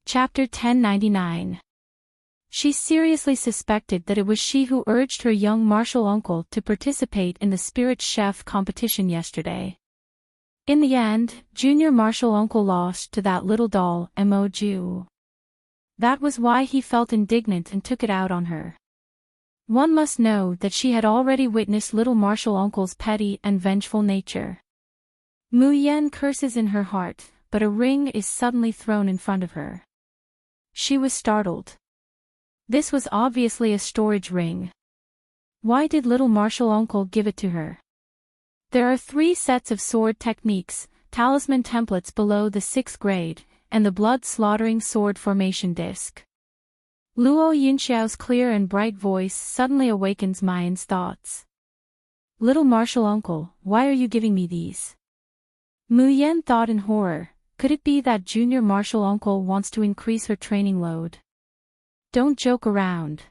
S1: Chapter 1099. She seriously suspected that it was she who urged her young martial uncle to participate in the spirit chef competition yesterday. In the end, junior martial uncle lost to that little doll, Mo. That was why he felt indignant and took it out on her. One must know that she had already witnessed little martial uncle's petty and vengeful nature. Mu Yan curses in her heart, but a ring is suddenly thrown in front of her. She was startled. This was obviously a storage ring. Why did little martial uncle give it to her? There are 3 sets of sword techniques, talisman templates below the 6th grade, and the blood-slaughtering sword formation disc. Luo Yunxiao's clear and bright voice suddenly awakens Mayan's thoughts. "Little martial uncle, why are you giving me these?" Mu Yan thought in horror. Could it be that junior martial uncle wants to increase her training load? Don't joke around.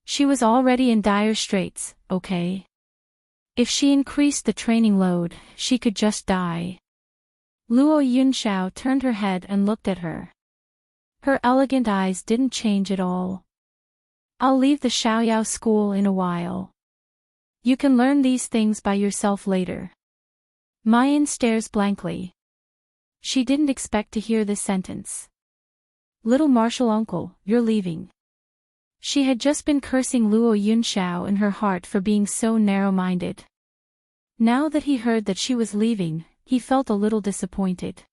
S1: She was already in dire straits, okay? If she increased the training load, she could just die. Luo Yunxiao turned her head and looked at her. Her elegant eyes didn't change at all. "I'll leave the Xiaoyao school in a while. You can learn these things by yourself later." Mayan stares blankly. She didn't expect to hear this sentence. "Little martial uncle, you're leaving." She had just been cursing Luo Yunxiao in her heart for being so narrow-minded. Now that he heard that she was leaving, he felt a little disappointed.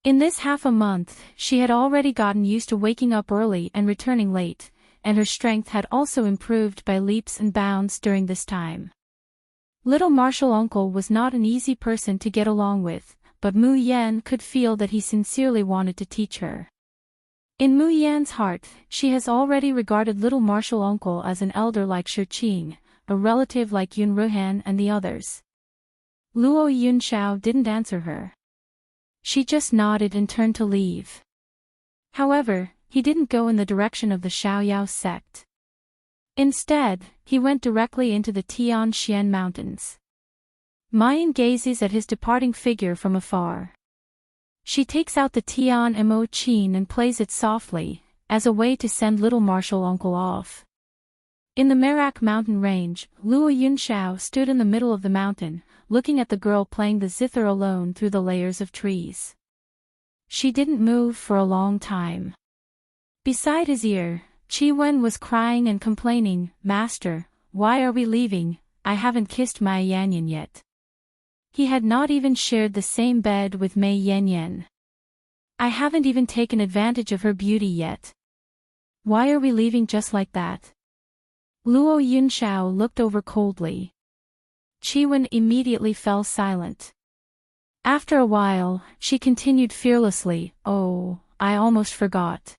S1: In this half a month, she had already gotten used to waking up early and returning late, and her strength had also improved by leaps and bounds during this time. Little martial uncle was not an easy person to get along with, but Mu Yan could feel that he sincerely wanted to teach her. In Mu Yan's heart, she has already regarded little martial uncle as an elder like Shi Qing, a relative like Yun Ruhan and the others. Luo Yunxiao didn't answer her. She just nodded and turned to leave. However, he didn't go in the direction of the Xiaoyao sect. Instead, he went directly into the Tian Xian Mountains. Mayan gazes at his departing figure from afar. She takes out the Tian Mo Qin and plays it softly, as a way to send little martial uncle off. In the Merak mountain range, Luo Yunxiao stood in the middle of the mountain, looking at the girl playing the zither alone through the layers of trees. She didn't move for a long time. Beside his ear, Qi Wen was crying and complaining, "Master, why are we leaving? I haven't kissed Mei Yanyan yet." He had not even shared the same bed with Mei Yanyan. "I haven't even taken advantage of her beauty yet. Why are we leaving just like that?" Luo Yunxiao looked over coldly. Qi Wen immediately fell silent. After a while, she continued fearlessly, "Oh, I almost forgot.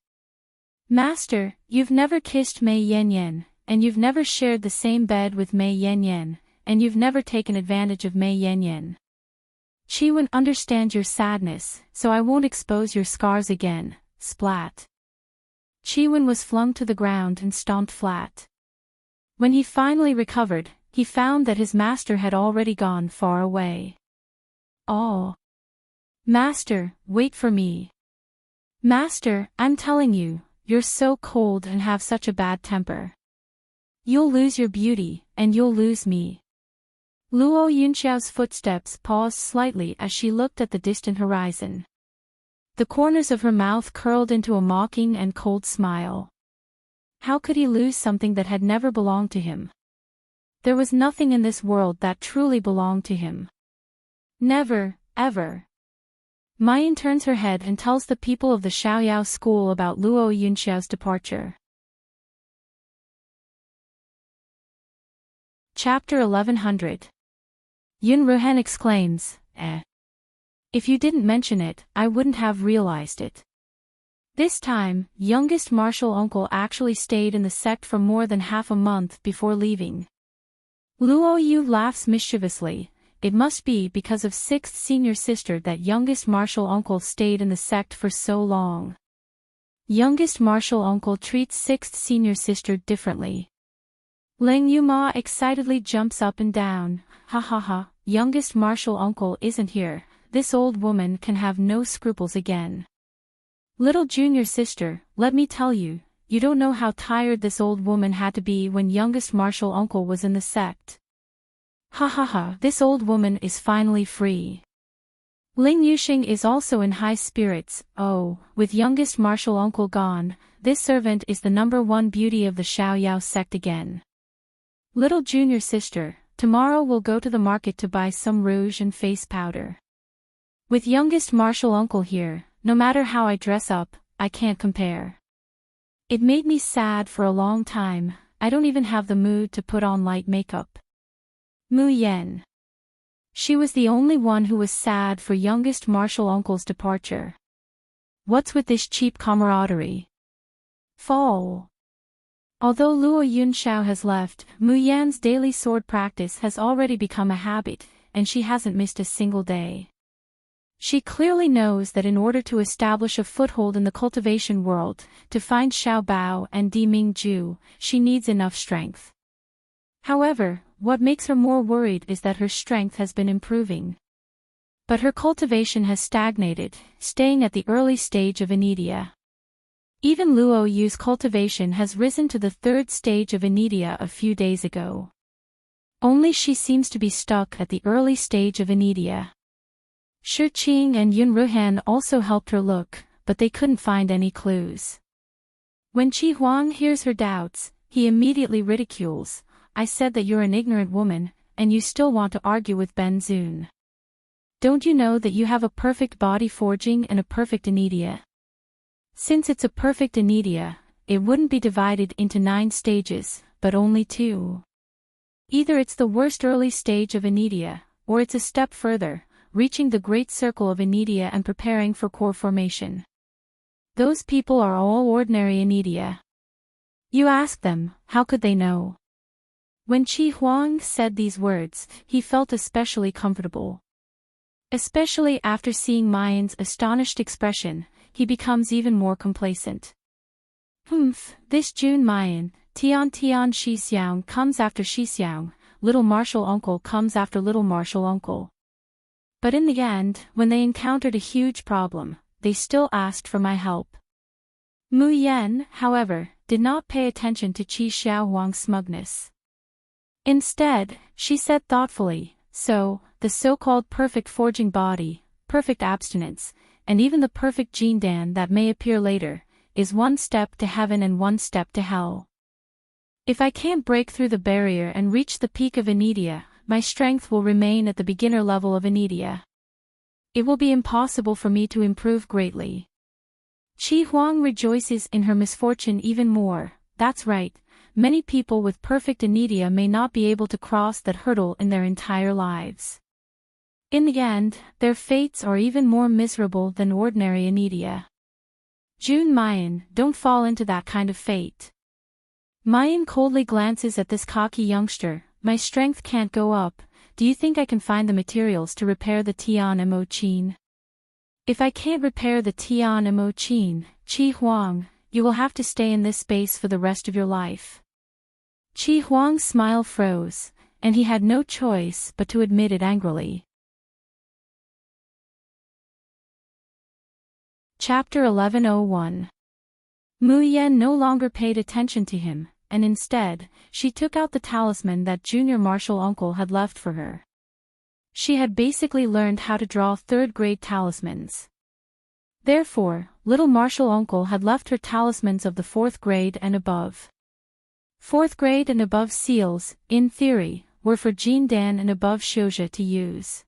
S1: Master, you've never kissed Mei Yanyan, and you've never shared the same bed with Mei Yanyan, and you've never taken advantage of Mei Yanyan. Qi Wen understands your sadness, so I won't expose your scars again." Splat. Qi Wen was flung to the ground and stomped flat. When he finally recovered, he found that his master had already gone far away. "Oh! Master, wait for me. Master, I'm telling you, you're so cold and have such a bad temper. You'll lose your beauty, and you'll lose me." Luo Yunxiao's footsteps paused slightly as she looked at the distant horizon. The corners of her mouth curled into a mocking and cold smile. How could he lose something that had never belonged to him? There was nothing in this world that truly belonged to him. Never, ever. Mayan turns her head and tells the people of the Xiaoyao school about Luo Yunxiao's departure. Chapter 1100. Yun Ruhan exclaims, "If you didn't mention it, I wouldn't have realized it." This time, youngest martial uncle actually stayed in the sect for more than half a month before leaving. Luo Yu laughs mischievously. It must be because of sixth senior sister that youngest martial uncle stayed in the sect for so long. Youngest martial uncle treats sixth senior sister differently. Ling Yuma excitedly jumps up and down. "Ha ha ha, youngest martial uncle isn't here, this old woman can have no scruples again. Little junior sister, let me tell you, you don't know how tired this old woman had to be when youngest martial uncle was in the sect. Ha ha ha, this old woman is finally free." Ling Yuxing is also in high spirits. "Oh, with youngest martial uncle gone, this servant is the #1 beauty of the Xiaoyao sect again. Little junior sister, tomorrow we'll go to the market to buy some rouge and face powder. With youngest martial uncle here, no matter how I dress up, I can't compare. It made me sad for a long time, I don't even have the mood to put on light makeup." Mu Yan. She was the only one who was sad for youngest martial uncle's departure. What's with this cheap camaraderie? Fall. Although Luo Yunxiao has left, Mu Yan's daily sword practice has already become a habit, and she hasn't missed a single day. She clearly knows that in order to establish a foothold in the cultivation world, to find Xiao Bao and Di Mingju, she needs enough strength. However, what makes her more worried is that her strength has been improving. But her cultivation has stagnated, staying at the early stage of Anidia. Even Luo Yu's cultivation has risen to the 3rd stage of Anidia a few days ago. Only she seems to be stuck at the early stage of Anidia. Shi Qing and Yun Ruhan also helped her look, but they couldn't find any clues. When Qi Huang hears her doubts, he immediately ridicules. I said that you're an ignorant woman, and you still want to argue with Ben Zun. Don't you know that you have a perfect body forging and a perfect inedia? Since it's a perfect inedia, it wouldn't be divided into 9 stages, but only 2. Either it's the worst early stage of inedia, or it's a step further, reaching the great circle of inedia and preparing for core formation. Those people are all ordinary inedia. You ask them, how could they know? When Qi Huang said these words, he felt especially comfortable. Especially after seeing Mayan's astonished expression, he becomes even more complacent. This June Mayan, Tian Shixiang comes after Shixiang, little martial uncle comes after little martial uncle. But in the end, when they encountered a huge problem, they still asked for my help. Mu Yan, however, did not pay attention to Qi Xiaohuang's smugness. Instead, she said thoughtfully, so, the so-called perfect forging body, perfect abstinence, and even the perfect Jin Dan that may appear later, is 1 step to heaven and 1 step to hell. If I can't break through the barrier and reach the peak of inedia, my strength will remain at the beginner level of inedia. It will be impossible for me to improve greatly. Qi Huang rejoices in her misfortune even more. That's right, many people with perfect inedia may not be able to cross that hurdle in their entire lives. In the end, their fates are even more miserable than ordinary inedia. June Mayan, don't fall into that kind of fate. Mayan coldly glances at this cocky youngster. My strength can't go up. Do you think I can find the materials to repair the Tian Mo Qin? If I can't repair the Tian Mo Qin, Qi Huang, you will have to stay in this space for the rest of your life. Qi Huang's smile froze, and he had no choice but to admit it angrily. Chapter 1101. Mu Yan no longer paid attention to him, and instead, she took out the talisman that junior martial uncle had left for her. She had basically learned how to draw 3rd-grade talismans. Therefore, little martial uncle had left her talismans of the 4th grade and above. 4th grade and above seals, in theory, were for Jin Dan and above Xiuzhe to use.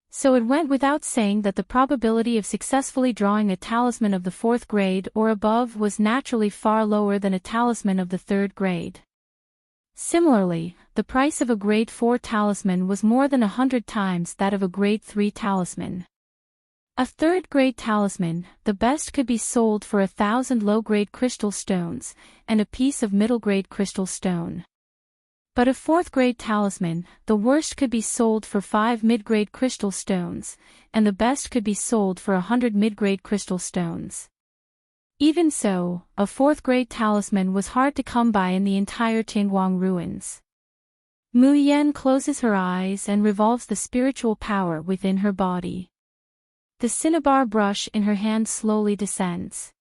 S1: So it went without saying that the probability of successfully drawing a talisman of the 4th grade or above was naturally far lower than a talisman of the 3rd grade. Similarly, the price of a grade 4 talisman was more than 100 times that of a grade 3 talisman. A 3rd grade talisman, the best, could be sold for 1,000 low-grade crystal stones, and a piece of middle-grade crystal stone. But a 4th grade talisman, the worst, could be sold for 5 mid-grade crystal stones, and the best could be sold for 100 mid-grade crystal stones. Even so, a 4th grade talisman was hard to come by in the entire Qinhuang ruins. Mu Yan closes her eyes and revolves the spiritual power within her body. The cinnabar brush in her hand slowly descends.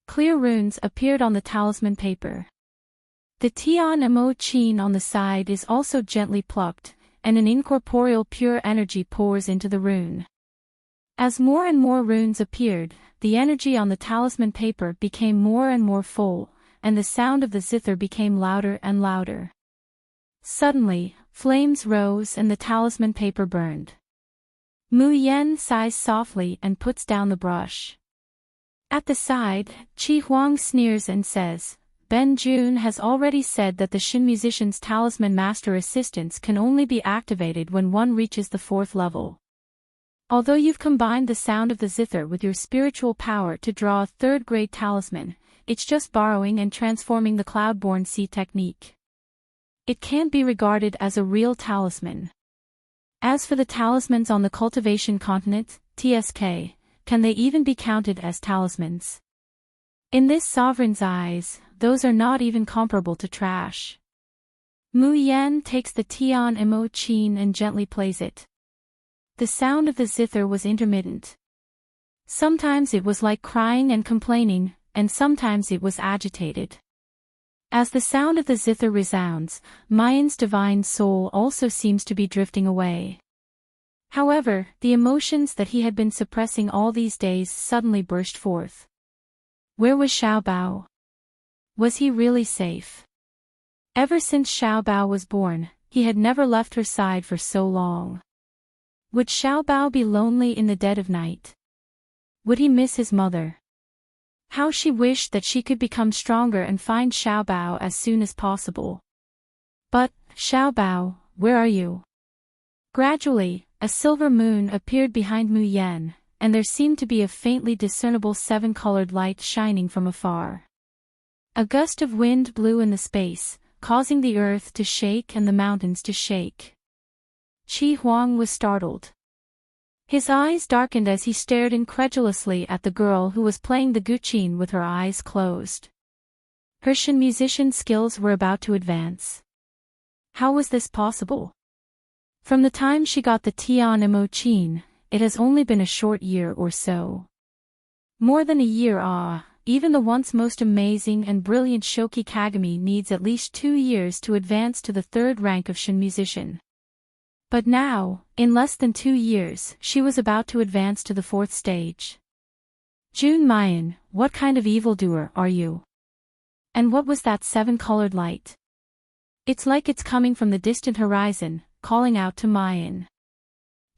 S1: Clear runes appeared on the talisman paper. The Tian Mo Qin on the side is also gently plucked, and an incorporeal pure energy pours into the rune. As more and more runes appeared, the energy on the talisman paper became more and more full, and the sound of the zither became louder and louder. Suddenly, flames rose and the talisman paper burned. Mu Yan sighs softly and puts down the brush. At the side, Qi Huang sneers and says, Ben Jun has already said that the Shin musician's talisman master assistance can only be activated when one reaches the 4th level. Although you've combined the sound of the zither with your spiritual power to draw a 3rd grade talisman, it's just borrowing and transforming the Cloudborn Sea technique. It can't be regarded as a real talisman. As for the talismans on the cultivation continent, TSK, can they even be counted as talismans? In this sovereign's eyes, those are not even comparable to trash. Mu Yan takes the Tian Mo Qin and gently plays it. The sound of the zither was intermittent. Sometimes it was like crying and complaining, and sometimes it was agitated. As the sound of the zither resounds, Mayan's divine soul also seems to be drifting away. However, the emotions that he had been suppressing all these days suddenly burst forth. Where was Xiaobao? Was he really safe? Ever since Xiaobao was born, he had never left her side for so long. Would Xiaobao be lonely in the dead of night? Would he miss his mother? How she wished that she could become stronger and find Xiaobao as soon as possible. But, Xiaobao, where are you? Gradually, a silver moon appeared behind Mu Yan, and there seemed to be a faintly discernible seven-colored light shining from afar. A gust of wind blew in the space, causing the earth to shake and the mountains to shake. Qi Huang was startled. His eyes darkened as he stared incredulously at the girl who was playing the guqin with her eyes closed. Her Shin musician skills were about to advance. How was this possible? From the time she got the Tian Mo Qin, it has only been a short year or so. More than a year. Even the once most amazing and brilliant Shoki Kagami needs at least 2 years to advance to the 3rd rank of Shin musician. But now, in less than 2 years, she was about to advance to the 4th stage. Jun Mayan, what kind of evildoer are you? And what was that 7-colored light? It's like it's coming from the distant horizon, calling out to Mayan.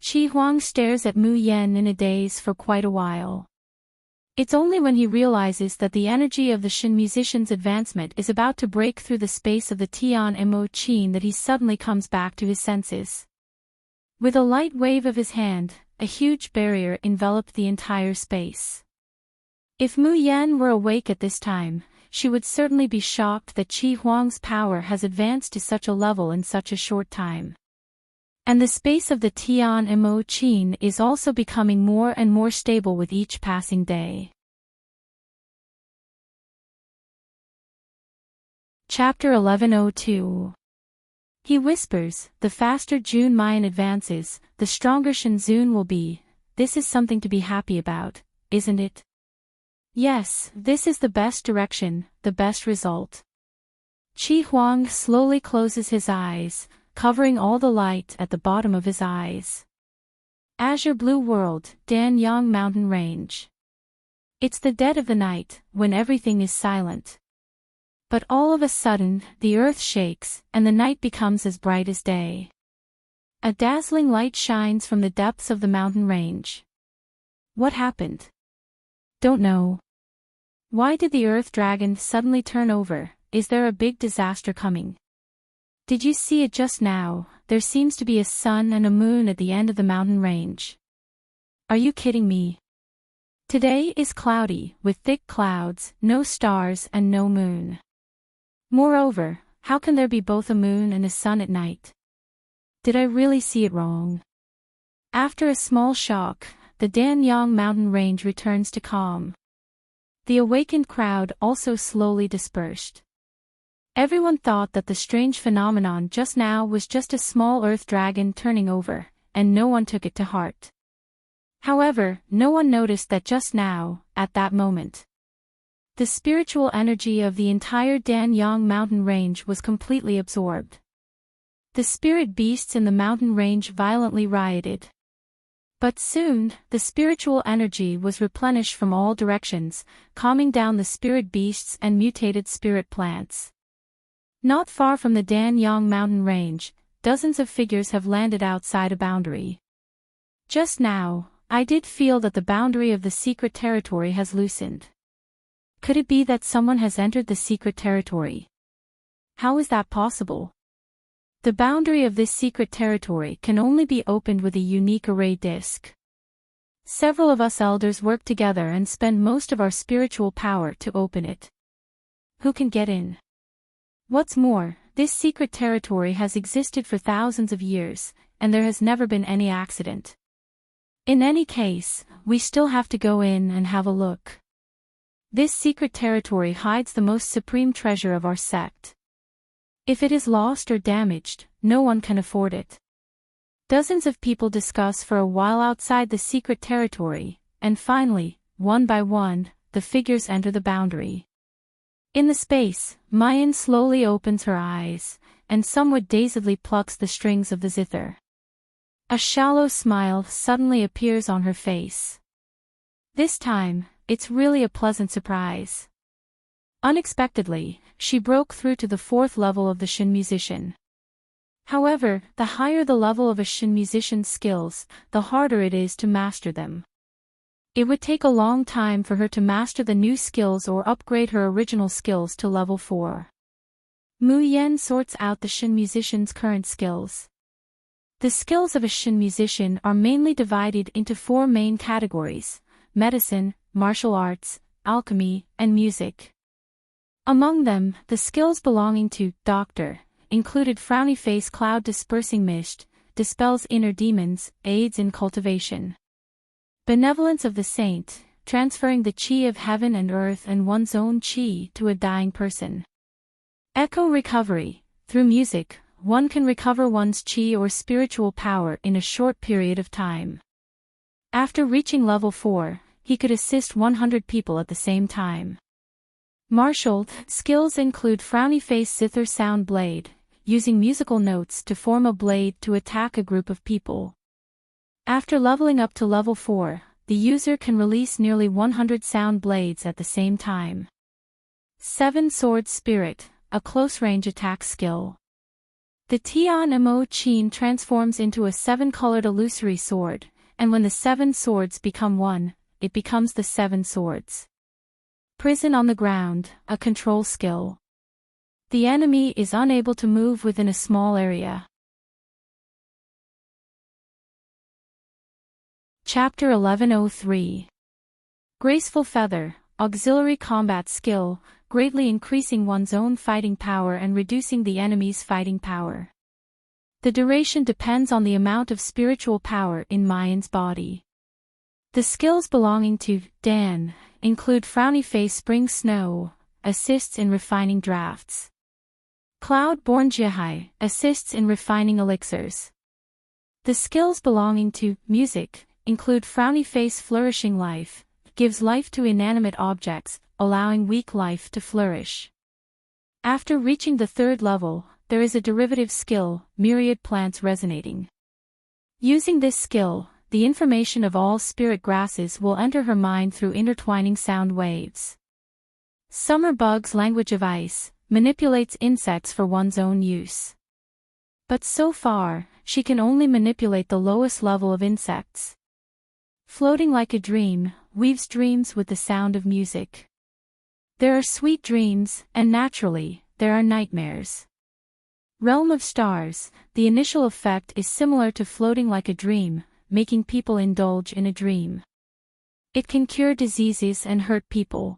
S1: Qi Huang stares at Mu Yan in a daze for quite a while. It's only when he realizes that the energy of the Shin musician's advancement is about to break through the space of the Tian Mo Qin that he suddenly comes back to his senses. With a light wave of his hand, a huge barrier enveloped the entire space. If Mu Yan were awake at this time, she would certainly be shocked that Qi Huang's power has advanced to such a level in such a short time. And the space of the Tian Mo Qin is also becoming more and more stable with each passing day. Chapter 1102. He whispers, the faster Jun Mayan advances, the stronger Shinzun will be. This is something to be happy about, isn't it? Yes, this is the best direction, the best result. Qi Huang slowly closes his eyes, covering all the light at the bottom of his eyes. Azure Blue World, Danyang Mountain Range. It's the dead of the night, when everything is silent. But all of a sudden, the earth shakes, and the night becomes as bright as day. A dazzling light shines from the depths of the mountain range. What happened? Don't know. Why did the earth dragon suddenly turn over? Is there a big disaster coming? Did you see it just now? There seems to be a sun and a moon at the end of the mountain range. Are you kidding me? Today is cloudy, with thick clouds, no stars and no moon. Moreover, how can there be both a moon and a sun at night? Did I really see it wrong? After a small shock, the Danyang mountain range returns to calm. The awakened crowd also slowly dispersed. Everyone thought that the strange phenomenon just now was just a small earth dragon turning over, and no one took it to heart. However, no one noticed that just now, at that moment, the spiritual energy of the entire Danyang mountain range was completely absorbed. The spirit beasts in the mountain range violently rioted. But soon, the spiritual energy was replenished from all directions, calming down the spirit beasts and mutated spirit plants. Not far from the Danyang mountain range, dozens of figures have landed outside a boundary. Just now, I did feel that the boundary of the secret territory has loosened. Could it be that someone has entered the secret territory? How is that possible? The boundary of this secret territory can only be opened with a unique array disc. Several of us elders work together and spend most of our spiritual power to open it. Who can get in? What's more, this secret territory has existed for thousands of years, and there has never been any accident. In any case, we still have to go in and have a look. This secret territory hides the most supreme treasure of our sect. If it is lost or damaged, no one can afford it. Dozens of people discuss for a while outside the secret territory, and finally, one by one, the figures enter the boundary. In the space, Mayan slowly opens her eyes, and somewhat dazedly plucks the strings of the zither. A shallow smile suddenly appears on her face. This time, it's really a pleasant surprise. Unexpectedly, she broke through to the 4th level of the Shin musician. However, the higher the level of a Shin musician's skills, the harder it is to master them. It would take a long time for her to master the new skills or upgrade her original skills to level 4. Mu Yen sorts out the Shin musician's current skills. The skills of a Shin musician are mainly divided into 4 main categories: medicine, martial arts, alchemy, and music. Among them, the skills belonging to doctor included frowny face cloud dispersing mist, dispels inner demons, aids in cultivation. Benevolence of the saint, transferring the chi of heaven and earth and one's own chi to a dying person. Echo recovery, through music, one can recover one's chi or spiritual power in a short period of time. After reaching level 4, he could assist 100 people at the same time. Martial skills include frowny face zither sound blade, using musical notes to form a blade to attack a group of people. After leveling up to level 4, the user can release nearly 100 sound blades at the same time. 7 Sword Spirit, a close-range attack skill. The Tian Mo Qin transforms into a 7-colored illusory sword, and when the 7 swords become one, it becomes the 7 swords. Prison on the ground, a control skill. The enemy is unable to move within a small area. Chapter 1103. Graceful Feather, auxiliary combat skill, greatly increasing one's own fighting power and reducing the enemy's fighting power. The duration depends on the amount of spiritual power in Mayan's body. The skills belonging to Dan include frowny face spring snow, assists in refining drafts. Cloud-born Jihai assists in refining elixirs. The skills belonging to music include frowny face flourishing life, gives life to inanimate objects, allowing weak life to flourish. After reaching the 3rd level, there is a derivative skill, myriad plants resonating. Using this skill, the information of all spirit grasses will enter her mind through intertwining sound waves. Summer Bug's language of ice manipulates insects for one's own use. But so far, she can only manipulate the lowest level of insects. Floating like a dream, weaves dreams with the sound of music. There are sweet dreams, and naturally, there are nightmares. Realm of Stars, the initial effect is similar to floating like a dream, making people indulge in a dream. It can cure diseases and hurt people.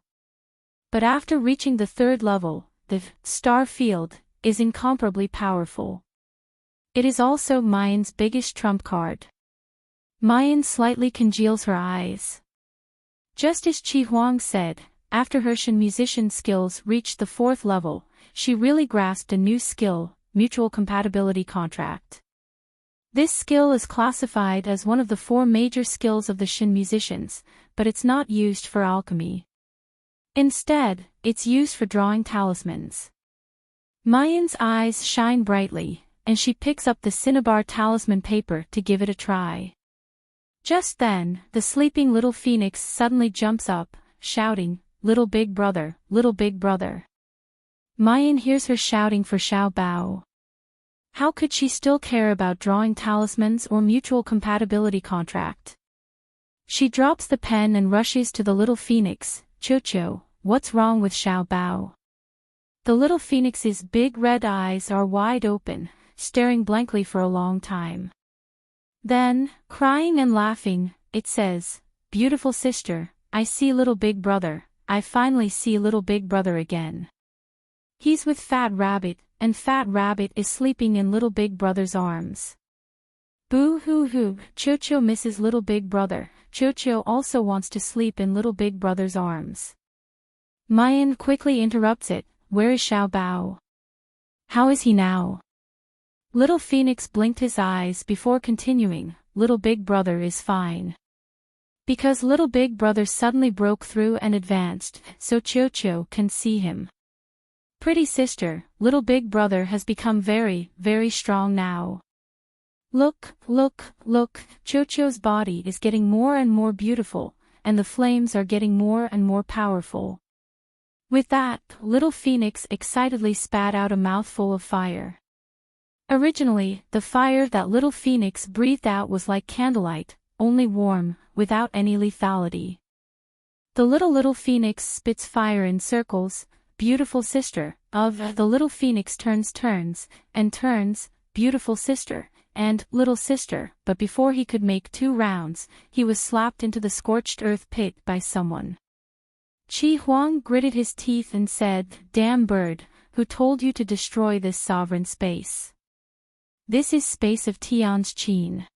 S1: But after reaching the 3rd level, the star field is incomparably powerful. It is also Mayan's biggest trump card. Mayan slightly congeals her eyes. Just as Chi Huang said, after her Shin musician skills reached the 4th level, she really grasped a new skill, mutual compatibility contract. This skill is classified as one of the 4 major skills of the Shin musicians, but it's not used for alchemy. Instead, it's used for drawing talismans. Mayan's eyes shine brightly, and she picks up the cinnabar talisman paper to give it a try. Just then, the sleeping little phoenix suddenly jumps up, shouting, "Little big brother, little big brother." Mayan hears her shouting for Xiao Bao. How could she still care about drawing talismans or mutual compatibility contract? She drops the pen and rushes to the little phoenix. "Cho-cho, what's wrong with Xiao Bao?" The little phoenix's big red eyes are wide open, staring blankly for a long time. Then, crying and laughing, it says, "Beautiful sister, I see little big brother, I finally see little big brother again. He's with Fat Rabbit, and Fat Rabbit is sleeping in little big brother's arms." Boo-hoo-hoo, Cho-cho misses little big brother, Cho-cho also wants to sleep in little big brother's arms. Mayan quickly interrupts it, "Where is Xiao Bao? How is he now?" Little Phoenix blinked his eyes before continuing, "Little big brother is fine." Because little big brother suddenly broke through and advanced, so Cho-cho can see him. "Pretty sister, little big brother has become very, very strong now. Look, look, look, Cho-cho's body is getting more and more beautiful, and the flames are getting more and more powerful." With that, little Phoenix excitedly spat out a mouthful of fire. Originally, the fire that little Phoenix breathed out was like candlelight, only warm, without any lethality. The little Phoenix spits fire in circles. Beautiful sister, of the little Phoenix turns, and turns, beautiful sister, and little sister, but before he could make 2 rounds, he was slapped into the scorched earth pit by someone. Chi Huang gritted his teeth and said, "Damn bird, who told you to destroy this sovereign space? This is space of Tian's Qin.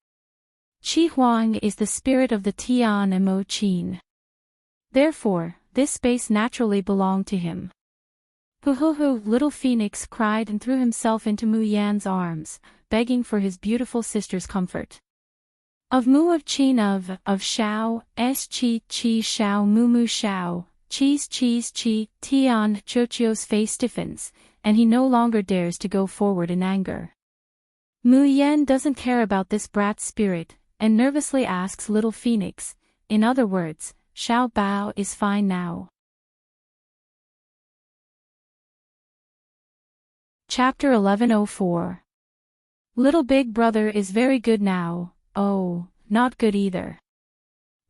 S1: Chi Huang is the spirit of the Tian Mo Qin. Therefore, this space naturally belonged to him." Hoo, little Phoenix cried and threw himself into Mu Yan's arms, begging for his beautiful sister's comfort. Of Mu of Qin of Shao, S Chi Shao Mu Shao, Cheese Chi, Tian Chochio's face stiffens, and he no longer dares to go forward in anger. Mu Yan doesn't care about this brat's spirit, and nervously asks little Phoenix, in other words, Xiao Bao is fine now. Chapter 1104. Little Big Brother is very good now. Oh, not good either.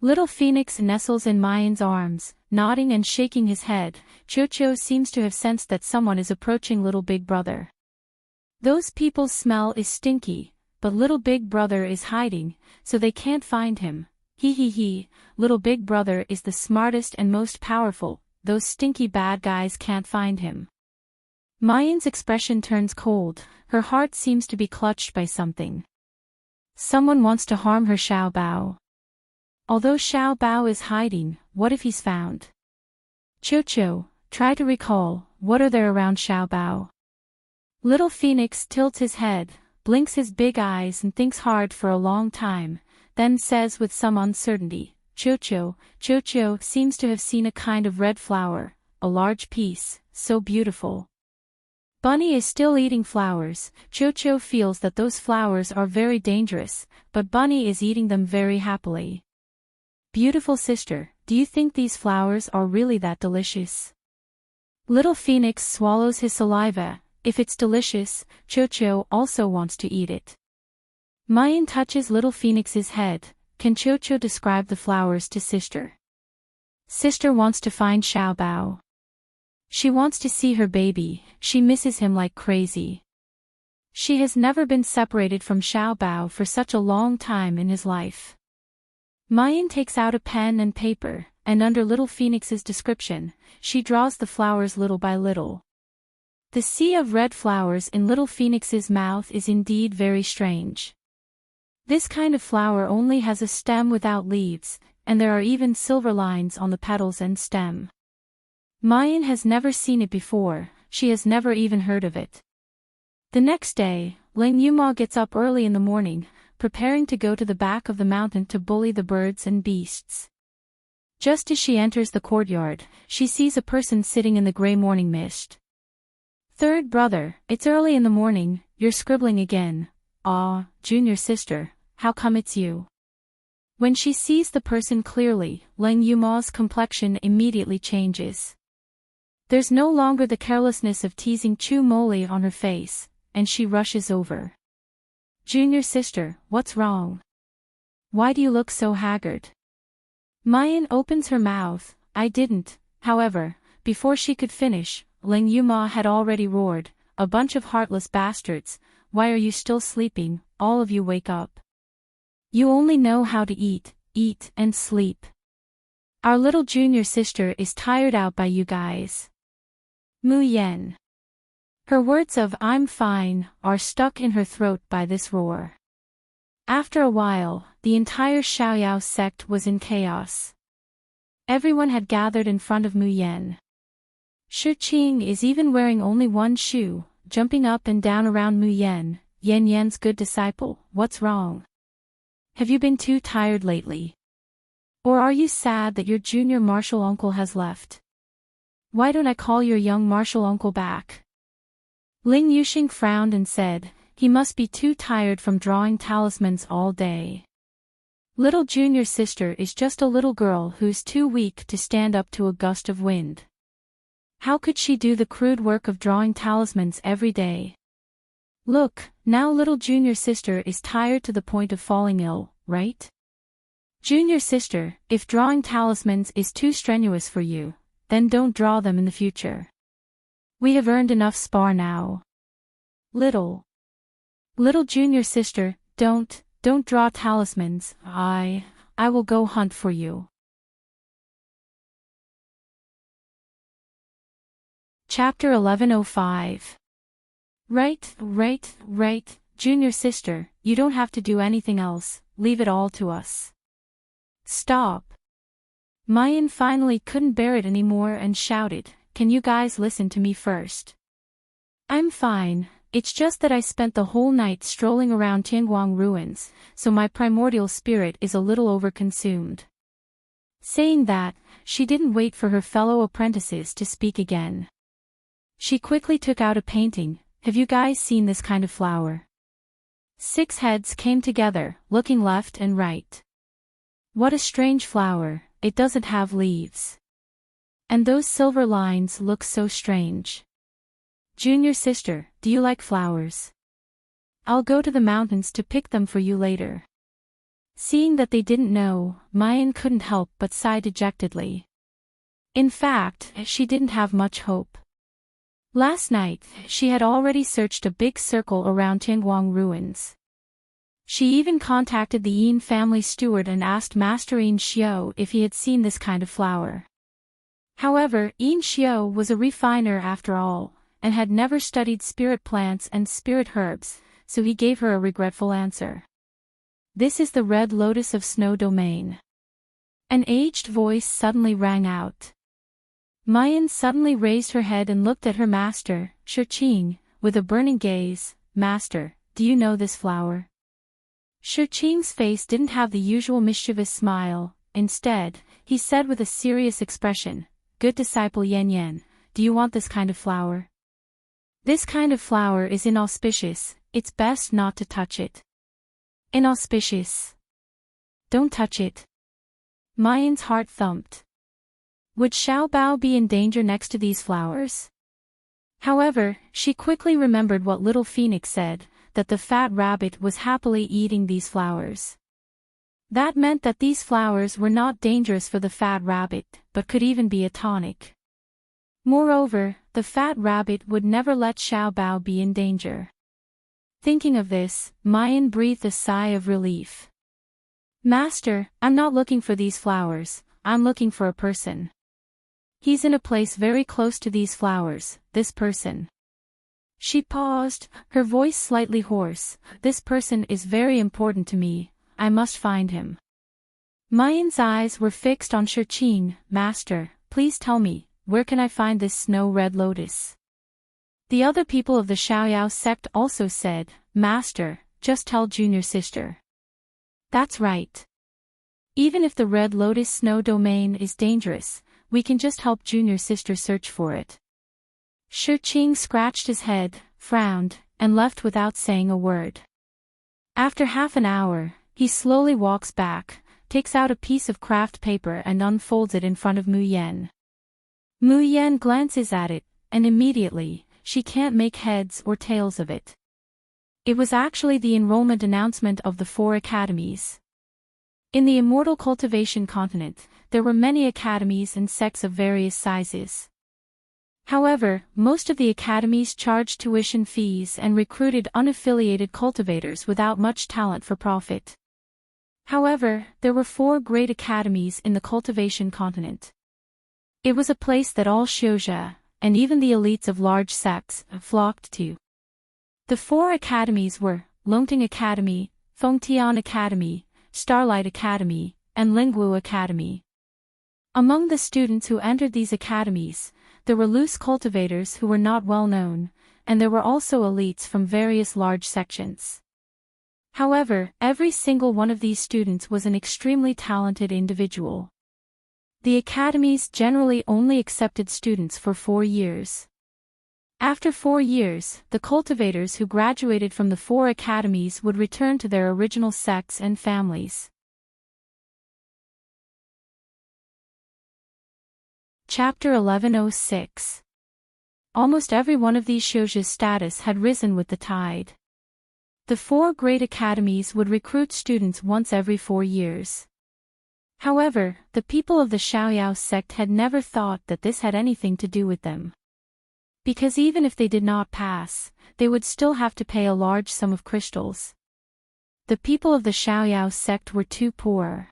S1: Little Phoenix nestles in Mayan's arms, nodding and shaking his head. Chocho seems to have sensed that someone is approaching Little Big Brother. Those people's smell is stinky, but Little Big Brother is hiding, so they can't find him. He, Little Big Brother is the smartest and most powerful, those stinky bad guys can't find him. Mayan's expression turns cold, her heart seems to be clutched by something. Someone wants to harm her Xiao Bao. Although Xiao Bao is hiding, what if he's found? Chocho, try to recall, what are there around Xiao Bao? Little Phoenix tilts his head, blinks his big eyes and thinks hard for a long time, then says with some uncertainty, Chocho seems to have seen a kind of red flower, a large piece, so beautiful. Bunny is still eating flowers. Chocho feels that those flowers are very dangerous, but Bunny is eating them very happily. Beautiful sister, do you think these flowers are really that delicious? Little Phoenix swallows his saliva. If it's delicious, Chocho also wants to eat it. Mayan touches Little Phoenix's head. Can Chocho describe the flowers to sister? Sister wants to find Xiao Bao. She wants to see her baby, she misses him like crazy. She has never been separated from Xiao Bao for such a long time in his life. Mayan takes out a pen and paper, and under Little Phoenix's description, she draws the flowers little by little. The sea of red flowers in Little Phoenix's mouth is indeed very strange. This kind of flower only has a stem without leaves, and there are even silver lines on the petals and stem. Mayan has never seen it before, she has never even heard of it. The next day, Ling Yuma gets up early in the morning, preparing to go to the back of the mountain to bully the birds and beasts. Just as she enters the courtyard, she sees a person sitting in the gray morning mist. Third brother, it's early in the morning, you're scribbling again. Ah, junior sister, how come it's you? When she sees the person clearly, Ling Yuma's complexion immediately changes. There's no longer the carelessness of teasing Chu Moli on her face, and she rushes over. Junior sister, what's wrong? Why do you look so haggard? Mayan opens her mouth. I didn't, however, before she could finish, Ling Yuma had already roared, a bunch of heartless bastards, why are you still sleeping, all of you wake up. You only know how to eat and sleep. Our little junior sister is tired out by you guys. Mu Yan. Her words of I'm fine are stuck in her throat by this roar. After a while, the entire Xiaoyao sect was in chaos. Everyone had gathered in front of Mu Yan. Shi Qing is even wearing only one shoe, jumping up and down around Mu Yan. Yan Yan's good disciple, what's wrong? Have you been too tired lately? Or are you sad that your junior martial uncle has left? Why don't I call your young martial uncle back? Ling Yuxing frowned and said, he must be too tired from drawing talismans all day. Little junior sister is just a little girl who's too weak to stand up to a gust of wind. How could she do the crude work of drawing talismans every day? Look, now little junior sister is tired to the point of falling ill, right? Junior sister, if drawing talismans is too strenuous for you, then don't draw them in the future. We have earned enough spar now. Little junior sister, don't draw talismans. I will go hunt for you. Chapter 1105. Right, junior sister, you don't have to do anything else, leave it all to us. Stop. Mayan finally couldn't bear it anymore and shouted, can you guys listen to me first? I'm fine, it's just that I spent the whole night strolling around Tianguang ruins, so my primordial spirit is a little overconsumed. Saying that, she didn't wait for her fellow apprentices to speak again. She quickly took out a painting. Have you guys seen this kind of flower? 6 heads came together, looking left and right. What a strange flower, it doesn't have leaves. And those silver lines look so strange. Junior sister, do you like flowers? I'll go to the mountains to pick them for you later. Seeing that they didn't know, Mayan couldn't help but sigh dejectedly. In fact, she didn't have much hope. Last night, she had already searched a big circle around Tianguang ruins. She even contacted the Yin family steward and asked Master Yin Xiao if he had seen this kind of flower. However, Yin Xiao was a refiner after all, and had never studied spirit plants and spirit herbs, so he gave her a regretful answer. This is the red lotus of Snow Domain. An aged voice suddenly rang out. Mayan suddenly raised her head and looked at her master, Shiqing, with a burning gaze. Master, do you know this flower? Shiqing's face didn't have the usual mischievous smile. Instead, he said with a serious expression, Good disciple Yan Yan, do you want this kind of flower? This kind of flower is inauspicious, it's best not to touch it. Inauspicious. Don't touch it. Mayan's heart thumped. Would Xiaobao be in danger next to these flowers? However, she quickly remembered what little Phoenix said, that the fat rabbit was happily eating these flowers. That meant that these flowers were not dangerous for the fat rabbit, but could even be a tonic. Moreover, the fat rabbit would never let Xiaobao be in danger. Thinking of this, Mayan breathed a sigh of relief. Master, I'm not looking for these flowers, I'm looking for a person. He's in a place very close to these flowers, this person. She paused, her voice slightly hoarse. This person is very important to me, I must find him. Mayan's eyes were fixed on Shiqing. Master, please tell me, where can I find this snow-red lotus? The other people of the Xiaoyao sect also said, Master, just tell junior sister. That's right. Even if the red lotus snow domain is dangerous, we can just help junior sister search for it. Shiqing scratched his head, frowned, and left without saying a word. After half an hour, he slowly walks back, takes out a piece of craft paper and unfolds it in front of Mu Yan. Mu Yan glances at it, and immediately, she can't make heads or tails of it. It was actually the enrollment announcement of the 4 academies. In the Immortal Cultivation Continent, there were many academies and sects of various sizes. However, most of the academies charged tuition fees and recruited unaffiliated cultivators without much talent for profit. However, there were 4 great academies in the Cultivation Continent. It was a place that all Xiuzhe, and even the elites of large sects, flocked to. The 4 academies were Longting Academy, Fengtian Academy, Starlight Academy, and Lingwu Academy. Among the students who entered these academies, there were loose cultivators who were not well known, and there were also elites from various large sections. However, every single one of these students was an extremely talented individual. The academies generally only accepted students for 4 years. After 4 years, the cultivators who graduated from the 4 academies would return to their original sects and families. Chapter 1106. Almost every one of these shouju's status had risen with the tide. The 4 great academies would recruit students once every 4 years. However, the people of the Xiaoyao sect had never thought that this had anything to do with them. Because even if they did not pass, they would still have to pay a large sum of crystals. The people of the Xiaoyao sect were too poor.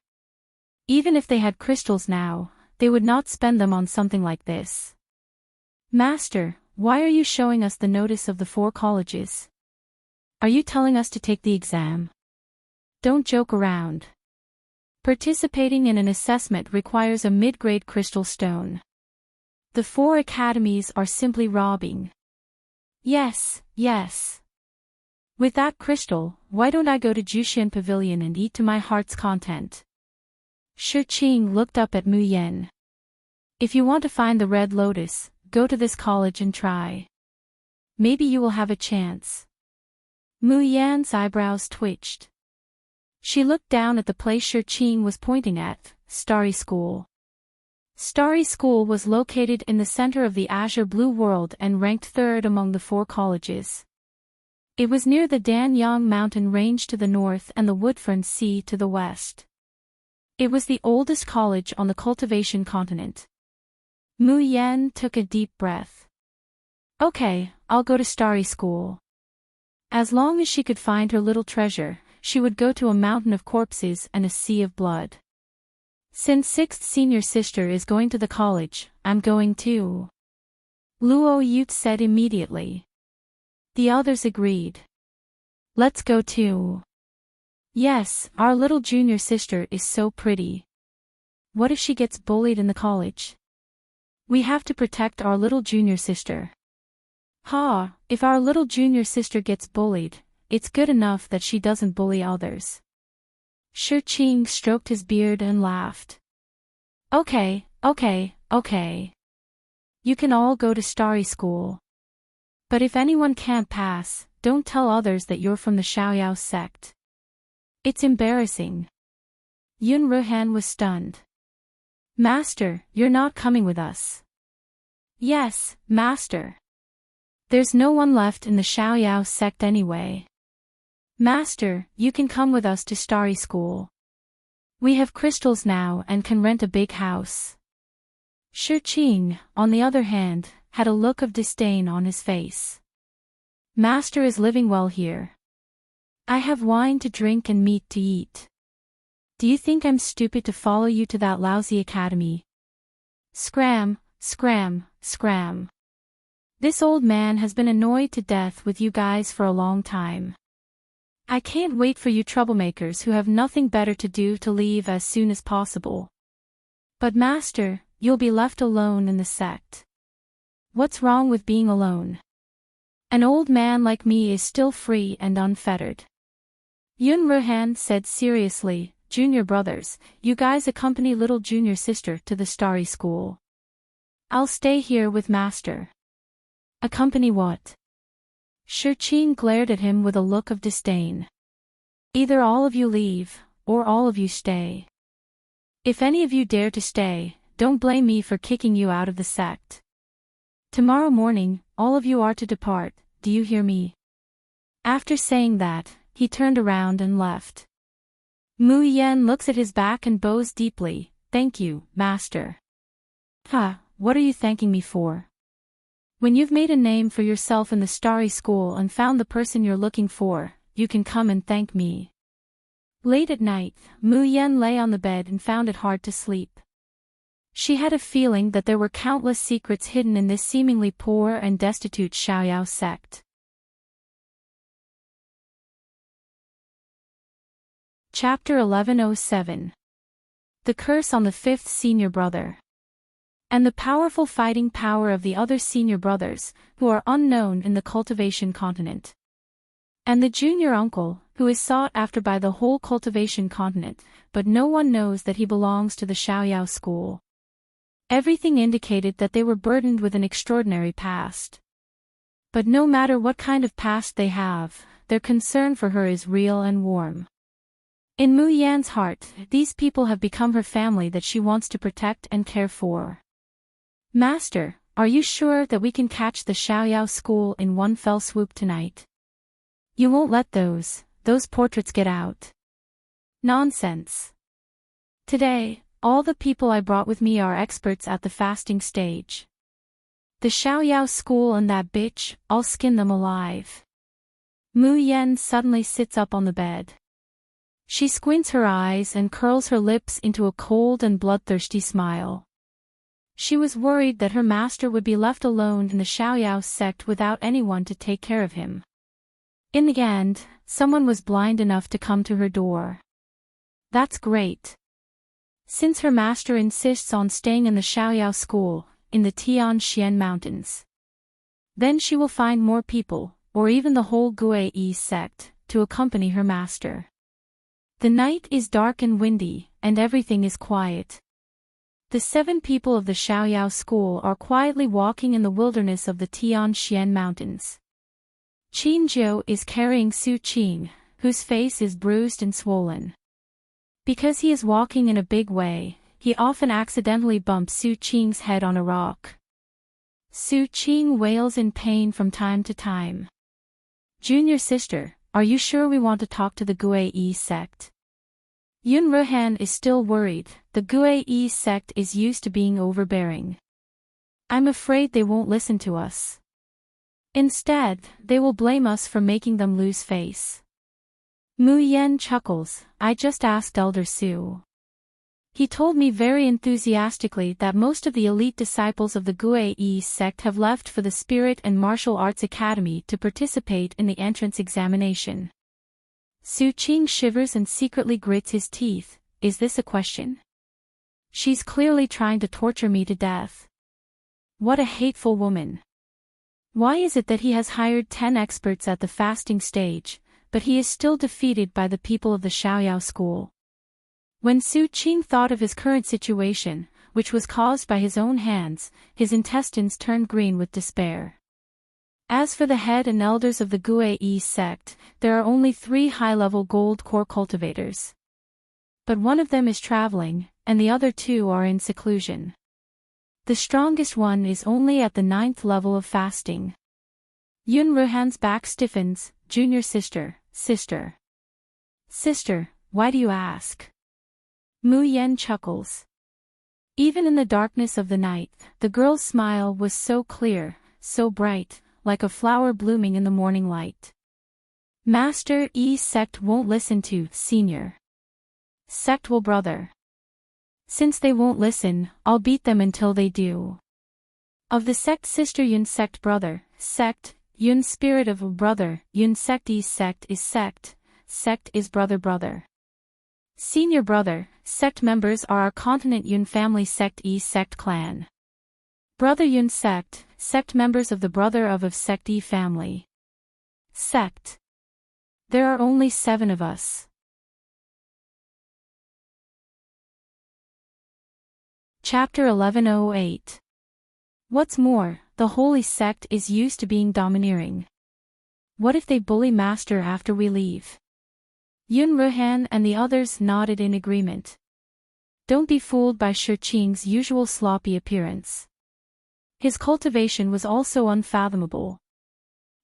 S1: Even if they had crystals now, they would not spend them on something like this. Master, why are you showing us the notice of the 4 colleges? Are you telling us to take the exam? Don't joke around. Participating in an assessment requires a mid-grade crystal stone. The 4 academies are simply robbing. Yes, yes. With that crystal, why don't I go to Jushin Pavilion and eat to my heart's content? Shi Qing looked up at Mu Yan. If you want to find the red lotus, go to this college and try. Maybe you will have a chance. Mu Yan's eyebrows twitched. She looked down at the place Shi Qing was pointing at, Starry School. Starry School was located in the center of the azure blue world and ranked 3rd among the 4 colleges. It was near the Danyang mountain range to the north and the Woodfern Sea to the west. It was the oldest college on the cultivation continent. Mu Yan took a deep breath. Okay, I'll go to Starry School. As long as she could find her little treasure, she would go to a mountain of corpses and a sea of blood. Since 6th senior sister is going to the college, I'm going too. Luo Yute said immediately. The others agreed. Let's go too. Yes, our little junior sister is so pretty. What if she gets bullied in the college? We have to protect our little junior sister. If our little junior sister gets bullied, it's good enough that she doesn't bully others. Shi Qing stroked his beard and laughed. Okay. You can all go to Starry School. But if anyone can't pass, don't tell others that you're from the Xiaoyao sect. It's embarrassing. Yun Ruhan was stunned. Master, you're not coming with us. Yes, Master. There's no one left in the Xiaoyao sect anyway. Master, you can come with us to Starry School. We have crystals now and can rent a big house. Shi Qing, on the other hand, had a look of disdain on his face. Master is living well here. I have wine to drink and meat to eat. Do you think I'm stupid to follow you to that lousy academy? Scram. This old man has been annoyed to death with you guys for a long time. I can't wait for you troublemakers who have nothing better to do to leave as soon as possible. But Master, you'll be left alone in the sect. What's wrong with being alone? An old man like me is still free and unfettered. Yun Ruhan said seriously, Junior brothers, you guys accompany little junior sister to the Starry School. I'll stay here with Master. Accompany what? Shi Qing glared at him with a look of disdain. Either all of you leave, or all of you stay. If any of you dare to stay, don't blame me for kicking you out of the sect. Tomorrow morning, all of you are to depart, do you hear me? After saying that, he turned around and left. Mu Yan looks at his back and bows deeply, thank you, Master. What are you thanking me for? When you've made a name for yourself in the Starry School and found the person you're looking for, you can come and thank me. Late at night, Mu Yan lay on the bed and found it hard to sleep. She had a feeling that there were countless secrets hidden in this seemingly poor and destitute Xiaoyao sect. Chapter 1107. The Curse on the 5th Senior Brother. And the powerful fighting power of the other senior brothers, who are unknown in the cultivation continent. And the junior uncle, who is sought after by the whole cultivation continent, but no one knows that he belongs to the Xiaoyao school. Everything indicated that they were burdened with an extraordinary past. But no matter what kind of past they have, their concern for her is real and warm. In Mu Yan's heart, these people have become her family that she wants to protect and care for. Master, are you sure that we can catch the Xiaoyao school in one fell swoop tonight? You won't let those portraits get out. Nonsense. Today, all the people I brought with me are experts at the fasting stage. The Xiaoyao school and that bitch, I'll skin them alive. Mu Yan suddenly sits up on the bed. She squints her eyes and curls her lips into a cold and bloodthirsty smile. She was worried that her master would be left alone in the Xiaoyao sect without anyone to take care of him. In the end, someone was blind enough to come to her door. That's great. Since her master insists on staying in the Xiaoyao school, in the Tianxian Mountains, then she will find more people, or even the whole Guai sect, to accompany her master. The night is dark and windy, and everything is quiet. The 7 people of the Xiaoyao school are quietly walking in the wilderness of the Tianxian Mountains. Qin Jiu is carrying Su Qing, whose face is bruised and swollen. Because he is walking in a big way, he often accidentally bumps Su Qing's head on a rock. Su Qing wails in pain from time to time. Junior sister, are you sure we want to talk to the Guai sect? Yun Ruhan is still worried. The Guai sect is used to being overbearing. I'm afraid they won't listen to us. Instead, they will blame us for making them lose face. Mu Yan chuckles. I just asked Elder Su. He told me very enthusiastically that most of the elite disciples of the Guai sect have left for the Spirit and Martial Arts Academy to participate in the entrance examination. Su Qing shivers and secretly grits his teeth. Is this a question? She's clearly trying to torture me to death. What a hateful woman. Why is it that he has hired 10 experts at the fasting stage, but he is still defeated by the people of the Xiaoyao school? When Su Qing thought of his current situation, which was caused by his own hands, his intestines turned green with despair. As for the head and elders of the Guai sect, there are only 3 high-level gold core cultivators. But one of them is traveling, and the other 2 are in seclusion. The strongest one is only at the 9th level of fasting. Yun Ruhan's back stiffens. Junior sister, sister. Sister, why do you ask? Mu Yan chuckles. Even in the darkness of the night, the girl's smile was so clear, so bright, like a flower blooming in the morning light. Master sect won't listen to senior. Sect will brother. Since they won't listen, I'll beat them until they do. Of the sect sister Yun sect brother, sect, Yun spirit of a brother, Yun sect is sect is brother brother. Senior brother, sect members are our continent Yun family sect clan. Brother Yun sect members of the brother of sect family. Sect. There are only 7 of us. Chapter 1108. What's more, the holy sect is used to being domineering. What if they bully master after we leave? Yun Ruhan and the others nodded in agreement. Don't be fooled by Shi Qing's usual sloppy appearance. His cultivation was also unfathomable.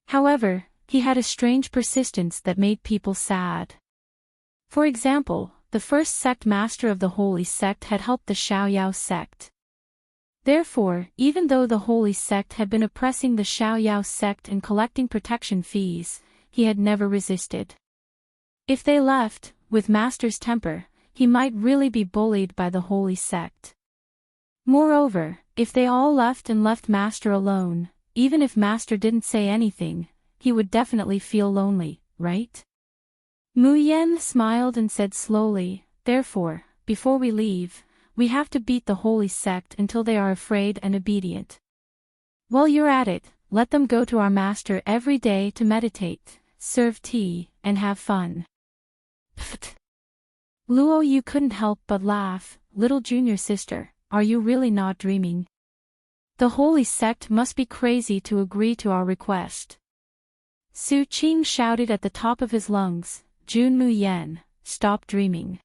S1: However, he had a strange persistence that made people sad. For example, the first sect master of the holy sect had helped the Xiaoyao sect. Therefore, even though the holy sect had been oppressing the Xiaoyao sect and collecting protection fees, he had never resisted. If they left, with master's temper, he might really be bullied by the holy sect. Moreover, if they all left and left master alone, even if master didn't say anything, he would definitely feel lonely, right? Mu Yan smiled and said slowly, therefore, before we leave, we have to beat the holy sect until they are afraid and obedient. While you're at it, let them go to our master every day to meditate, serve tea, and have fun. Pfft. Luo Yu couldn't help but laugh. Little junior sister, are you really not dreaming? The holy sect must be crazy to agree to our request. Su Qing shouted at the top of his lungs, Jun Mu Yan, stop dreaming.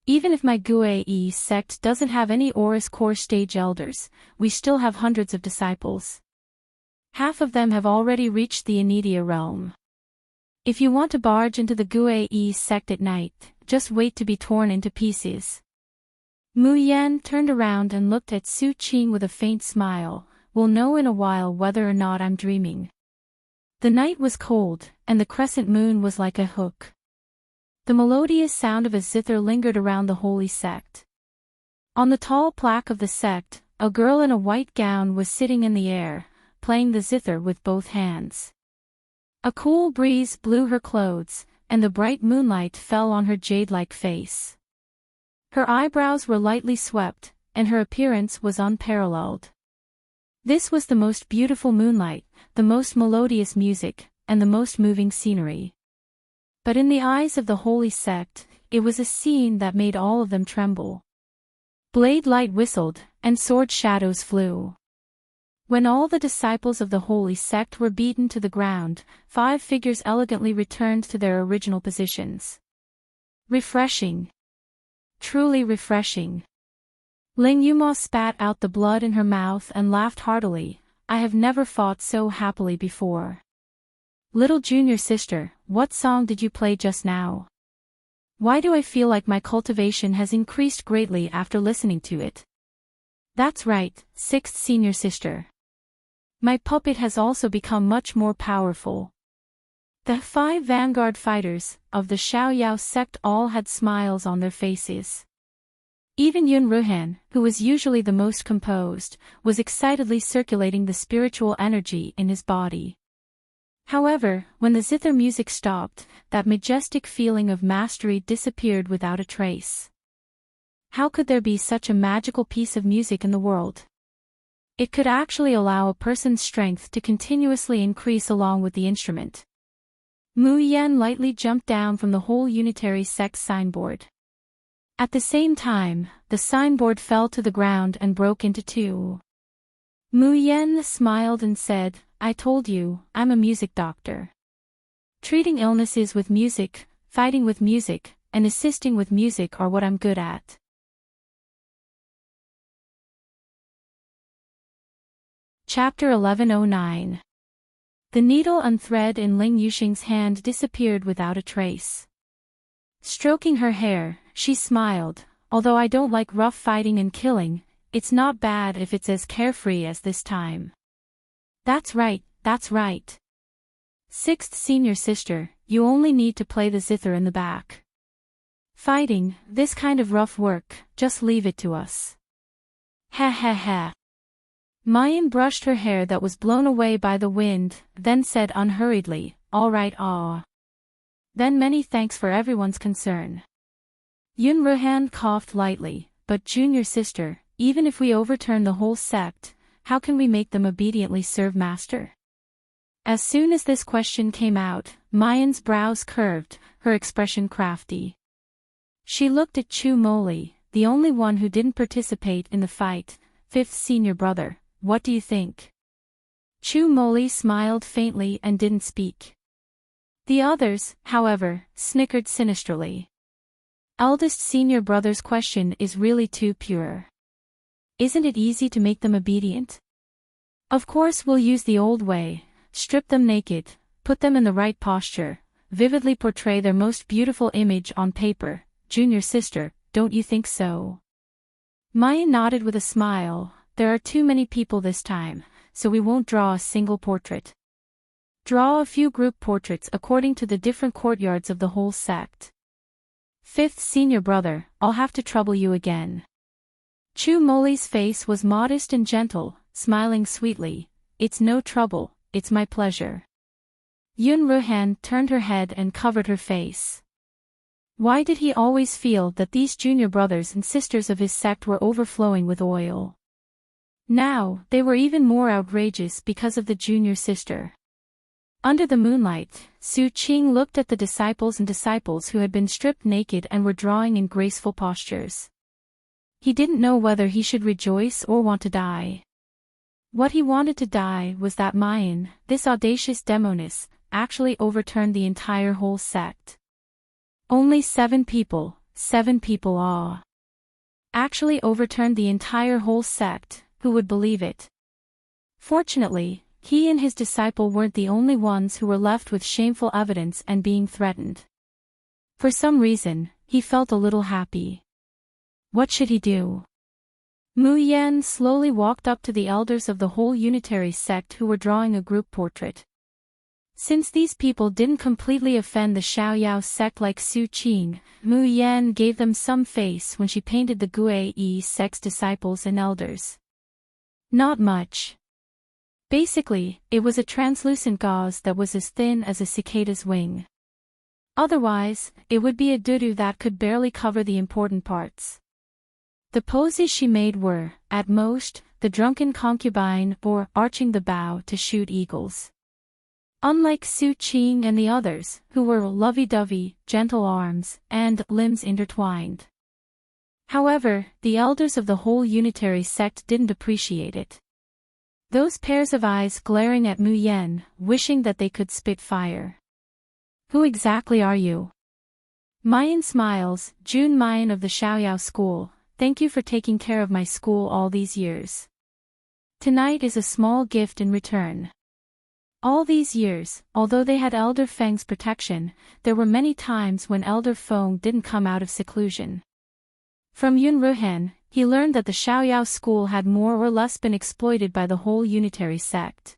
S1: Even if my Gue sect doesn't have any Oris core stage elders, we still have hundreds of disciples. Half of them have already reached the Enidia realm. If you want to barge into the Gue sect at night, just wait to be torn into pieces. Mu Yan turned around and looked at Su Qing with a faint smile. We'll know in a while whether or not I'm dreaming. The night was cold, and the crescent moon was like a hook. The melodious sound of a zither lingered around the holy sect. On the tall plaque of the sect, a girl in a white gown was sitting in the air, playing the zither with both hands. A cool breeze blew her clothes, and the bright moonlight fell on her jade-like face. Her eyebrows were lightly swept, and her appearance was unparalleled. This was the most beautiful moonlight, the most melodious music, and the most moving scenery. But in the eyes of the holy sect, it was a scene that made all of them tremble. Blade light whistled, and sword shadows flew. When all the disciples of the holy sect were beaten to the ground, 5 figures elegantly returned to their original positions. Refreshing. Truly refreshing. Ling Yuma spat out the blood in her mouth and laughed heartily. I have never fought so happily before. Little junior sister, what song did you play just now? Why do I feel like my cultivation has increased greatly after listening to it? That's right, 6th senior sister. My puppet has also become much more powerful. The 5 vanguard fighters of the Xiaoyao sect all had smiles on their faces. Even Yun Ruhan, who was usually the most composed, was excitedly circulating the spiritual energy in his body. However, when the zither music stopped, that majestic feeling of mastery disappeared without a trace. How could there be such a magical piece of music in the world? It could actually allow a person's strength to continuously increase along with the instrument. Mu Yan lightly jumped down from the whole unitary sect signboard. At the same time, the signboard fell to the ground and broke into 2. Mu Yan smiled and said, I told you, I'm a music doctor. Treating illnesses with music, fighting with music, and assisting with music are what I'm good at. Chapter 1109. The needle and thread in Ling Yuxing's hand disappeared without a trace. Stroking her hair, she smiled, although I don't like rough fighting and killing, it's not bad if it's as carefree as this time. That's right, that's right. 6th senior sister, you only need to play the zither in the back. Fighting, this kind of rough work, just leave it to us. Ha ha ha. Mayan brushed her hair that was blown away by the wind, then said unhurriedly, all right Then many thanks for everyone's concern. Yun Ruhan coughed lightly, but junior sister, even if we overturn the whole sect, how can we make them obediently serve master? As soon as this question came out, Mayan's brows curved, her expression crafty. She looked at Chu Moli, the only one who didn't participate in the fight, 5th senior brother. What do you think? Chu Moli smiled faintly and didn't speak. The others, however, snickered sinisterly. Eldest senior brother's question is really too pure. Isn't it easy to make them obedient? Of course we'll use the old way, strip them naked, put them in the right posture, vividly portray their most beautiful image on paper, junior sister, don't you think so? Maya nodded with a smile. There are too many people this time, so we won't draw a single portrait. Draw a few group portraits according to the different courtyards of the whole sect. 5th senior brother, I'll have to trouble you again. Chu Moli's face was modest and gentle, smiling sweetly. It's no trouble, it's my pleasure. Yun Ruhan turned her head and covered her face. Why did he always feel that these junior brothers and sisters of his sect were overflowing with oil? Now, they were even more outrageous because of the junior sister. Under the moonlight, Su Qing looked at the disciples who had been stripped naked and were drawing in graceful postures. He didn't know whether he should rejoice or want to die. What he wanted to die was that Mayan, this audacious demoness, actually overturned the entire whole sect. Only 7 people, 7 people actually overturned the entire whole sect. Who would believe it? Fortunately, he and his disciple weren't the only ones who were left with shameful evidence and being threatened. For some reason, he felt a little happy. What should he do? Mu Yan slowly walked up to the elders of the whole unitary sect who were drawing a group portrait. Since these people didn't completely offend the Xiaoyao sect like Su Qing, Mu Yan gave them some face when she painted the Guai sect's disciples and elders. Not much. Basically, it was a translucent gauze that was as thin as a cicada's wing. Otherwise, it would be a dudu that could barely cover the important parts. The poses she made were, at most, the drunken concubine or arching the bow to shoot eagles. Unlike Su Qing and the others, who were lovey-dovey, gentle arms, and limbs intertwined. However, the elders of the whole unitary sect didn't appreciate it. Those pairs of eyes glaring at Mu Yan, wishing that they could spit fire. Who exactly are you? Mayan smiles, Jun Mayan of the Xiaoyao school. Thank you for taking care of my school all these years. Tonight is a small gift in return. All these years, although they had Elder Feng's protection, there were many times when Elder Feng didn't come out of seclusion. From Yun Ruhen, he learned that the Xiaoyao school had more or less been exploited by the whole unitary sect.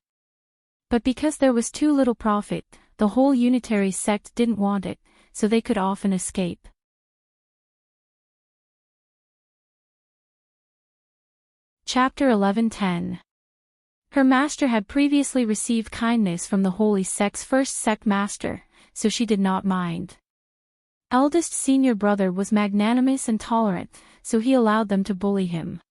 S1: But because there was too little profit, the whole unitary sect didn't want it, so they could often escape. Chapter 11:10. Her master had previously received kindness from the holy sect's first sect master, so she did not mind. Eldest senior brother was magnanimous and tolerant, so he allowed them to bully him.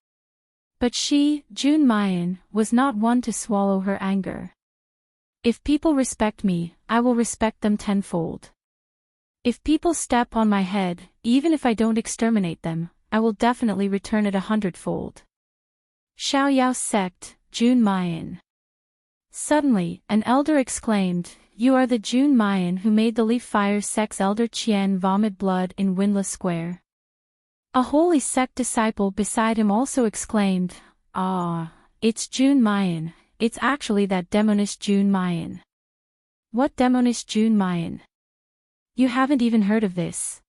S1: But she, Jun Mayan, was not one to swallow her anger. If people respect me, I will respect them tenfold. If people step on my head, even if I don't exterminate them, I will definitely return it 100-fold. Xiaoyao sect, Jun Mayan. Suddenly, an elder exclaimed, "You are the Jun Mayan who made the Leaf Fire sect's elder Qian vomit blood in Windless Square." A holy sect disciple beside him also exclaimed, "Ah, it's Jun Mayan, it's actually that demonist Jun Mayan." What demonist Jun Mayan? You haven't even heard of this.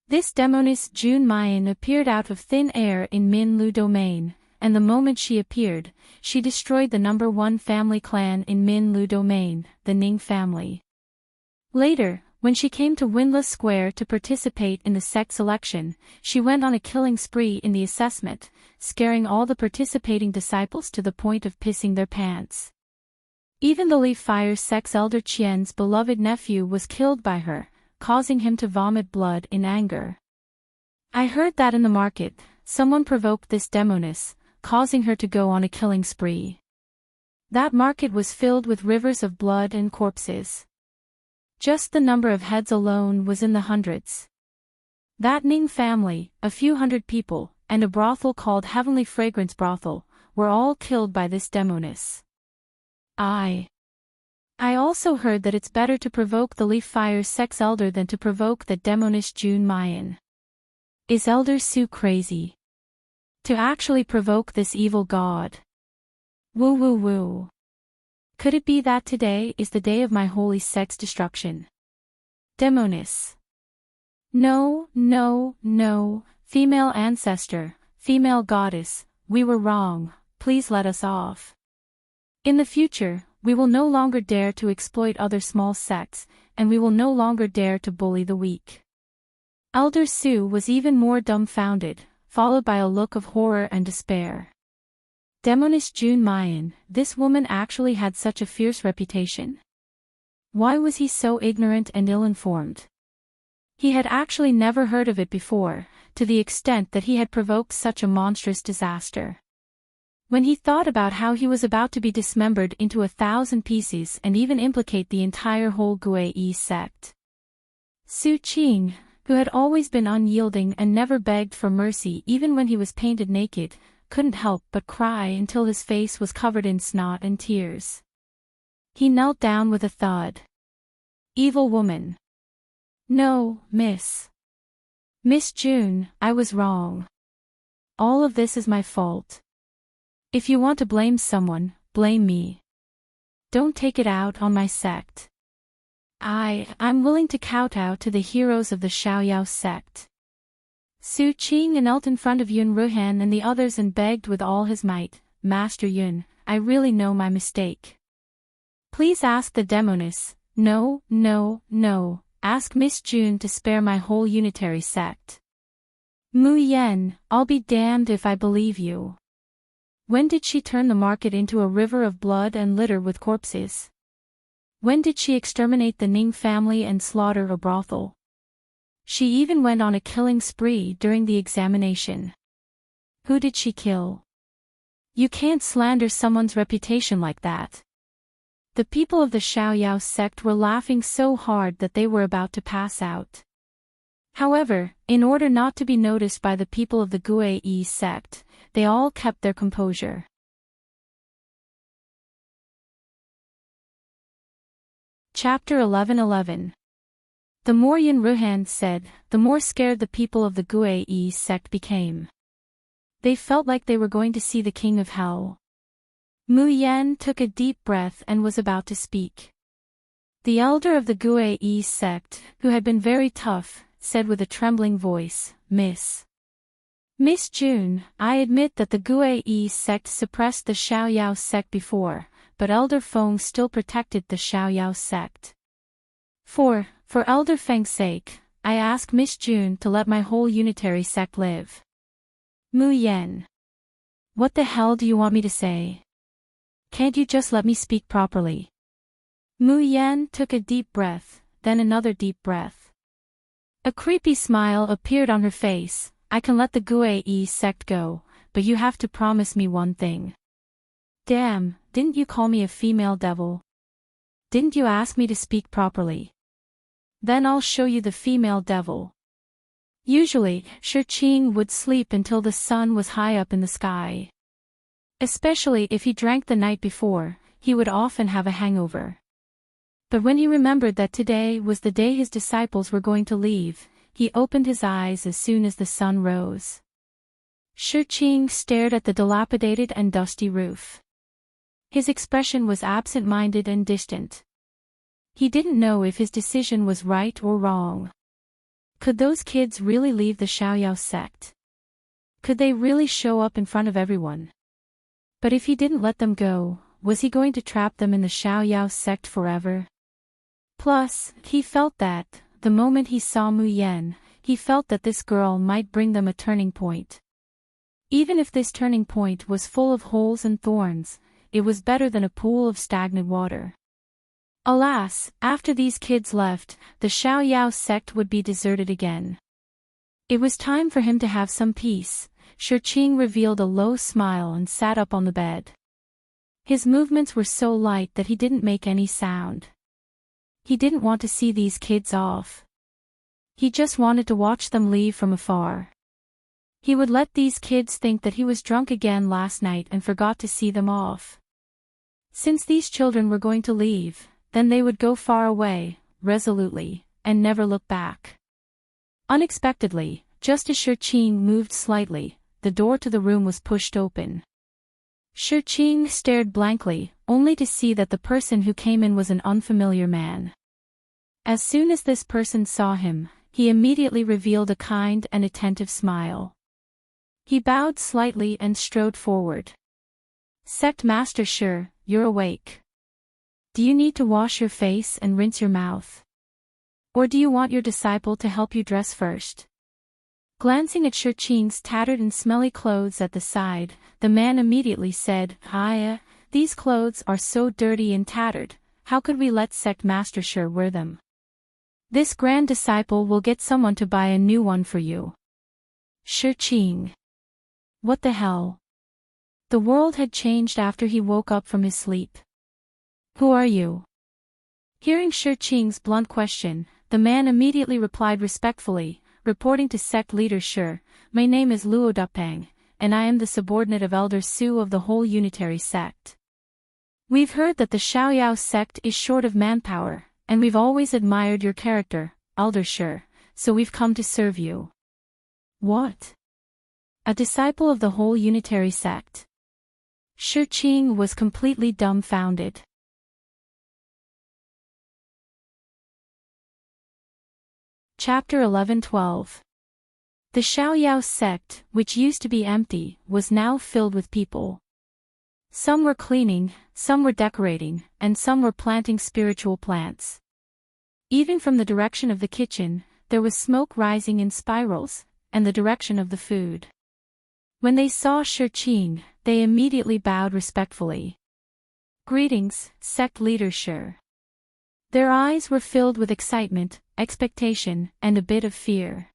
S1: This demonist Jun Mayan appeared out of thin air in Min Lu domain, and the moment she appeared, she destroyed the number 1 family clan in Min Lu domain, the Ning family. Later, when she came to Windless Square to participate in the sect's election, she went on a killing spree in the assessment, scaring all the participating disciples to the point of pissing their pants. Even the Leaf Fire sect's elder Qian's beloved nephew was killed by her, causing him to vomit blood in anger. I heard that in the market, someone provoked this demoness, causing her to go on a killing spree. That market was filled with rivers of blood and corpses. Just the number of heads alone was in the hundreds. That Ning family, a few hundred people, and a brothel called Heavenly Fragrance Brothel, were all killed by this demoness. I also heard that it's better to provoke the Leaf Fire sect's elder than to provoke the demoness Jun Mayan. Is Elder Su crazy? To actually provoke this evil god? Woo woo woo. Could it be that today is the day of my holy sect's destruction? Demoness. No, no, no, female ancestor, female goddess, we were wrong, please let us off. In the future, we will no longer dare to exploit other small sects, and we will no longer dare to bully the weak. Elder Su was even more dumbfounded, followed by a look of horror and despair. Demoness Jun Mayan, this woman actually had such a fierce reputation. Why was he so ignorant and ill-informed? He had actually never heard of it before, to the extent that he had provoked such a monstrous disaster. When he thought about how he was about to be dismembered into 1,000 pieces and even implicate the entire whole Guai sect. Su Qing, who had always been unyielding and never begged for mercy even when he was painted naked, couldn't help but cry until his face was covered in snot and tears. He knelt down with a thud. Evil woman. No, miss. Miss June, I was wrong. All of this is my fault. If you want to blame someone, blame me. Don't take it out on my sect. I'm willing to kowtow to the heroes of the Xiaoyao sect. Su Qing knelt in front of Yun Ruhan and the others and begged with all his might, Master Yun, I really know my mistake. Please ask the demoness, no, ask Miss June to spare my whole unitary sect. Mu Yen, I'll be damned if I believe you. When did she turn the market into a river of blood and litter with corpses? When did she exterminate the Ning family and slaughter a brothel? She even went on a killing spree during the examination. Who did she kill? You can't slander someone's reputation like that. The people of the Xiaoyao sect were laughing so hard that they were about to pass out. However, in order not to be noticed by the people of the Guai sect, they all kept their composure. Chapter 11:11. The more Yun Ruhan said, the more scared the people of the Guai sect became. They felt like they were going to see the king of hell. Mu Yan took a deep breath and was about to speak. The elder of the Guai sect, who had been very tough, said with a trembling voice, Miss June, I admit that the Guai sect suppressed the Xiaoyao sect before, but Elder Feng still protected the Xiaoyao sect. For Elder Feng's sake, I ask Miss June to let my whole unitary sect live. Mu Yan. What the hell do you want me to say? Can't you just let me speak properly? Mu Yan took a deep breath, then another deep breath. A creepy smile appeared on her face. I can let the Guai sect go, but you have to promise me one thing. Damn, didn't you call me a female devil? Didn't you ask me to speak properly? Then I'll show you the female devil. Usually, Shi Qing would sleep until the sun was high up in the sky. Especially if he drank the night before, he would often have a hangover. But when he remembered that today was the day his disciples were going to leave, he opened his eyes as soon as the sun rose. Shi Qing stared at the dilapidated and dusty roof. His expression was absent-minded and distant. He didn't know if his decision was right or wrong. Could those kids really leave the Xiaoyao sect? Could they really show up in front of everyone? But if he didn't let them go, was he going to trap them in the Xiaoyao sect forever? Plus, he felt that, the moment he saw Mu Yan, he felt that this girl might bring them a turning point. Even if this turning point was full of holes and thorns, it was better than a pool of stagnant water. Alas, after these kids left, the Xiaoyao sect would be deserted again. It was time for him to have some peace. Shi Qing revealed a low smile and sat up on the bed. His movements were so light that he didn't make any sound. He didn't want to see these kids off. He just wanted to watch them leave from afar. He would let these kids think that he was drunk again last night and forgot to see them off. Since these children were going to leave, then they would go far away, resolutely, and never look back. Unexpectedly, just as Shi Qing moved slightly, the door to the room was pushed open. Shi Qing stared blankly, only to see that the person who came in was an unfamiliar man. As soon as this person saw him, he immediately revealed a kind and attentive smile. He bowed slightly and strode forward. Sect Master Shi, you're awake. Do you need to wash your face and rinse your mouth? Or do you want your disciple to help you dress first? Glancing at Shi Qing's tattered and smelly clothes at the side, the man immediately said, these clothes are so dirty and tattered, how could we let Sect Master Shi wear them? This grand disciple will get someone to buy a new one for you. Shi Qing. What the hell? The world had changed after he woke up from his sleep. Who are you? Hearing Shi Qing's blunt question, the man immediately replied respectfully, reporting to sect leader Shi, my name is Luo Dupang, and I am the subordinate of Elder Su of the whole unitary sect. We've heard that the Xiaoyao sect is short of manpower, and we've always admired your character, Elder Shi, so we've come to serve you. What? A disciple of the whole unitary sect? Shirqing was completely dumbfounded. Chapter 11-12. The Xiaoyao sect, which used to be empty, was now filled with people. Some were cleaning, some were decorating, and some were planting spiritual plants. Even from the direction of the kitchen, there was smoke rising in spirals, and the direction of the food. When they saw Shirqing, they immediately bowed respectfully. Greetings, sect leader Shir. Their eyes were filled with excitement, expectation, and a bit of fear.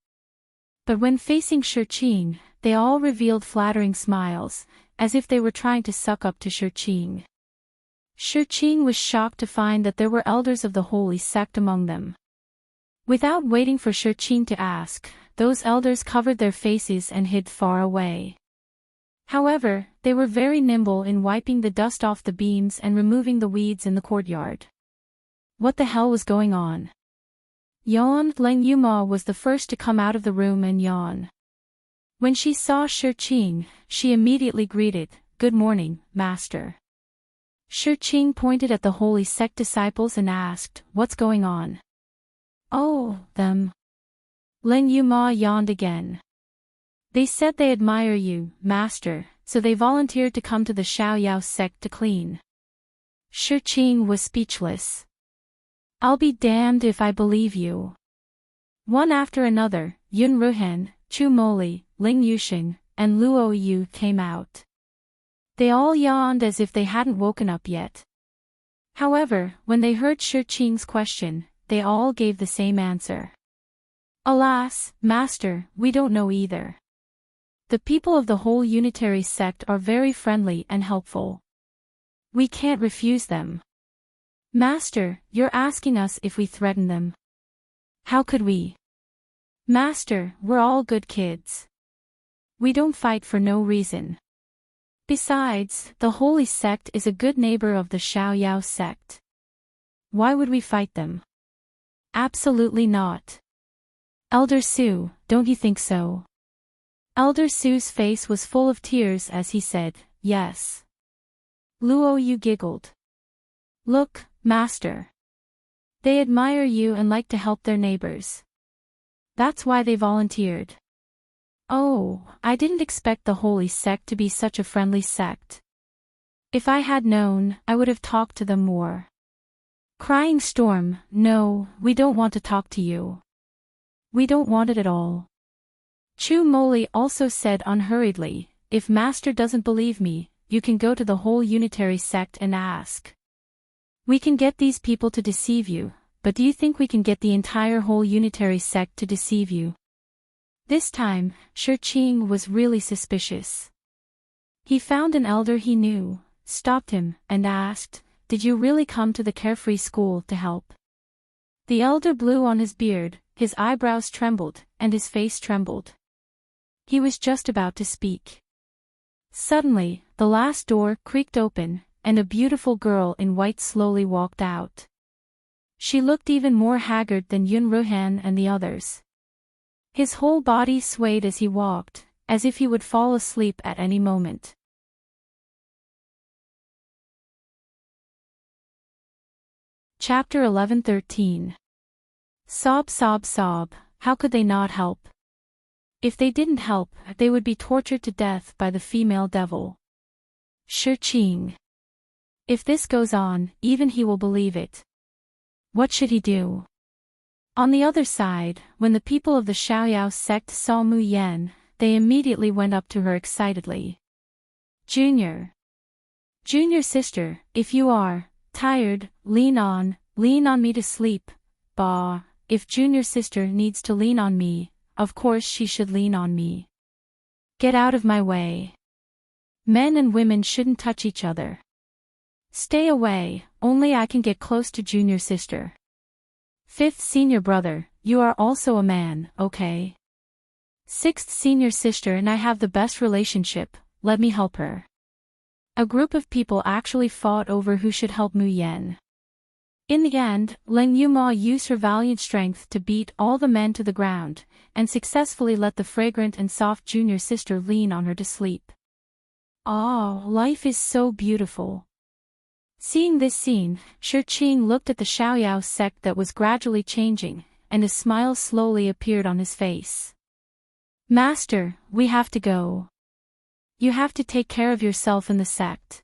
S1: But when facing Shirqing, they all revealed flattering smiles, as if they were trying to suck up to Shirqing. Shirqing was shocked to find that there were elders of the holy sect among them. Without waiting for Shirqing to ask, those elders covered their faces and hid far away. However, they were very nimble in wiping the dust off the beams and removing the weeds in the courtyard. What the hell was going on? Yan Leng Yuma was the first to come out of the room and yawn. When she saw Shirqing, she immediately greeted, "Good morning, master." Shirqing pointed at the holy sect disciples and asked, "What's going on?" "Oh, them." Leng Yuma yawned again. "They said they admire you, master, so they volunteered to come to the Xiaoyao sect to clean." Shirqing was speechless. "I'll be damned if I believe you." One after another, Yun Ruhen, Chu Moli, Ling Yuxing, and Luo Yu came out. They all yawned as if they hadn't woken up yet. However, when they heard Shirqing's question, they all gave the same answer. "Alas, master, we don't know either. The people of the whole unitary sect are very friendly and helpful. We can't refuse them." "Master, you're asking us if we threaten them. How could we?" "Master, we're all good kids. We don't fight for no reason. Besides, the holy sect is a good neighbor of the Xiaoyao sect. Why would we fight them?" "Absolutely not. Elder Su, don't you think so?" Elder Su's face was full of tears as he said, "Yes." Luo Yu giggled. "Look, master. They admire you and like to help their neighbors. That's why they volunteered." "Oh, I didn't expect the holy sect to be such a friendly sect. If I had known, I would have talked to them more." Crying Storm, "No, we don't want to talk to you. We don't want it at all." Chu Moli also said unhurriedly, "If master doesn't believe me, you can go to the whole unitary sect and ask. We can get these people to deceive you, but do you think we can get the entire whole unitary sect to deceive you?" This time, Shirqing was really suspicious. He found an elder he knew, stopped him, and asked, "Did you really come to the carefree school to help?" The elder blew on his beard, his eyebrows trembled, and his face trembled. He was just about to speak. Suddenly, the last door creaked open, and a beautiful girl in white slowly walked out. She looked even more haggard than Yun Ruhan and the others. His whole body swayed as he walked, as if he would fall asleep at any moment. Chapter 11-13. Sob sob sob, how could they not help? If they didn't help, they would be tortured to death by the female devil. Shirqing. If this goes on, even he will believe it. What should he do? On the other side, when the people of the Xiaoyao sect saw Mu Yan, they immediately went up to her excitedly. Junior sister, if you are tired, lean on me to sleep. Bah, if junior sister needs to lean on me, of course she should lean on me. Get out of my way. Men and women shouldn't touch each other. Stay away, only I can get close to junior sister. Fifth senior brother, you are also a man, okay? Sixth senior sister and I have the best relationship, let me help her. A group of people actually fought over who should help Mu Yan. In the end, Ling Yuma used her valiant strength to beat all the men to the ground, and successfully let the fragrant and soft junior sister lean on her to sleep. Ah, life is so beautiful. Seeing this scene, Shurqing looked at the Xiaoyao sect that was gradually changing, and a smile slowly appeared on his face. Master, we have to go. You have to take care of yourself in the sect.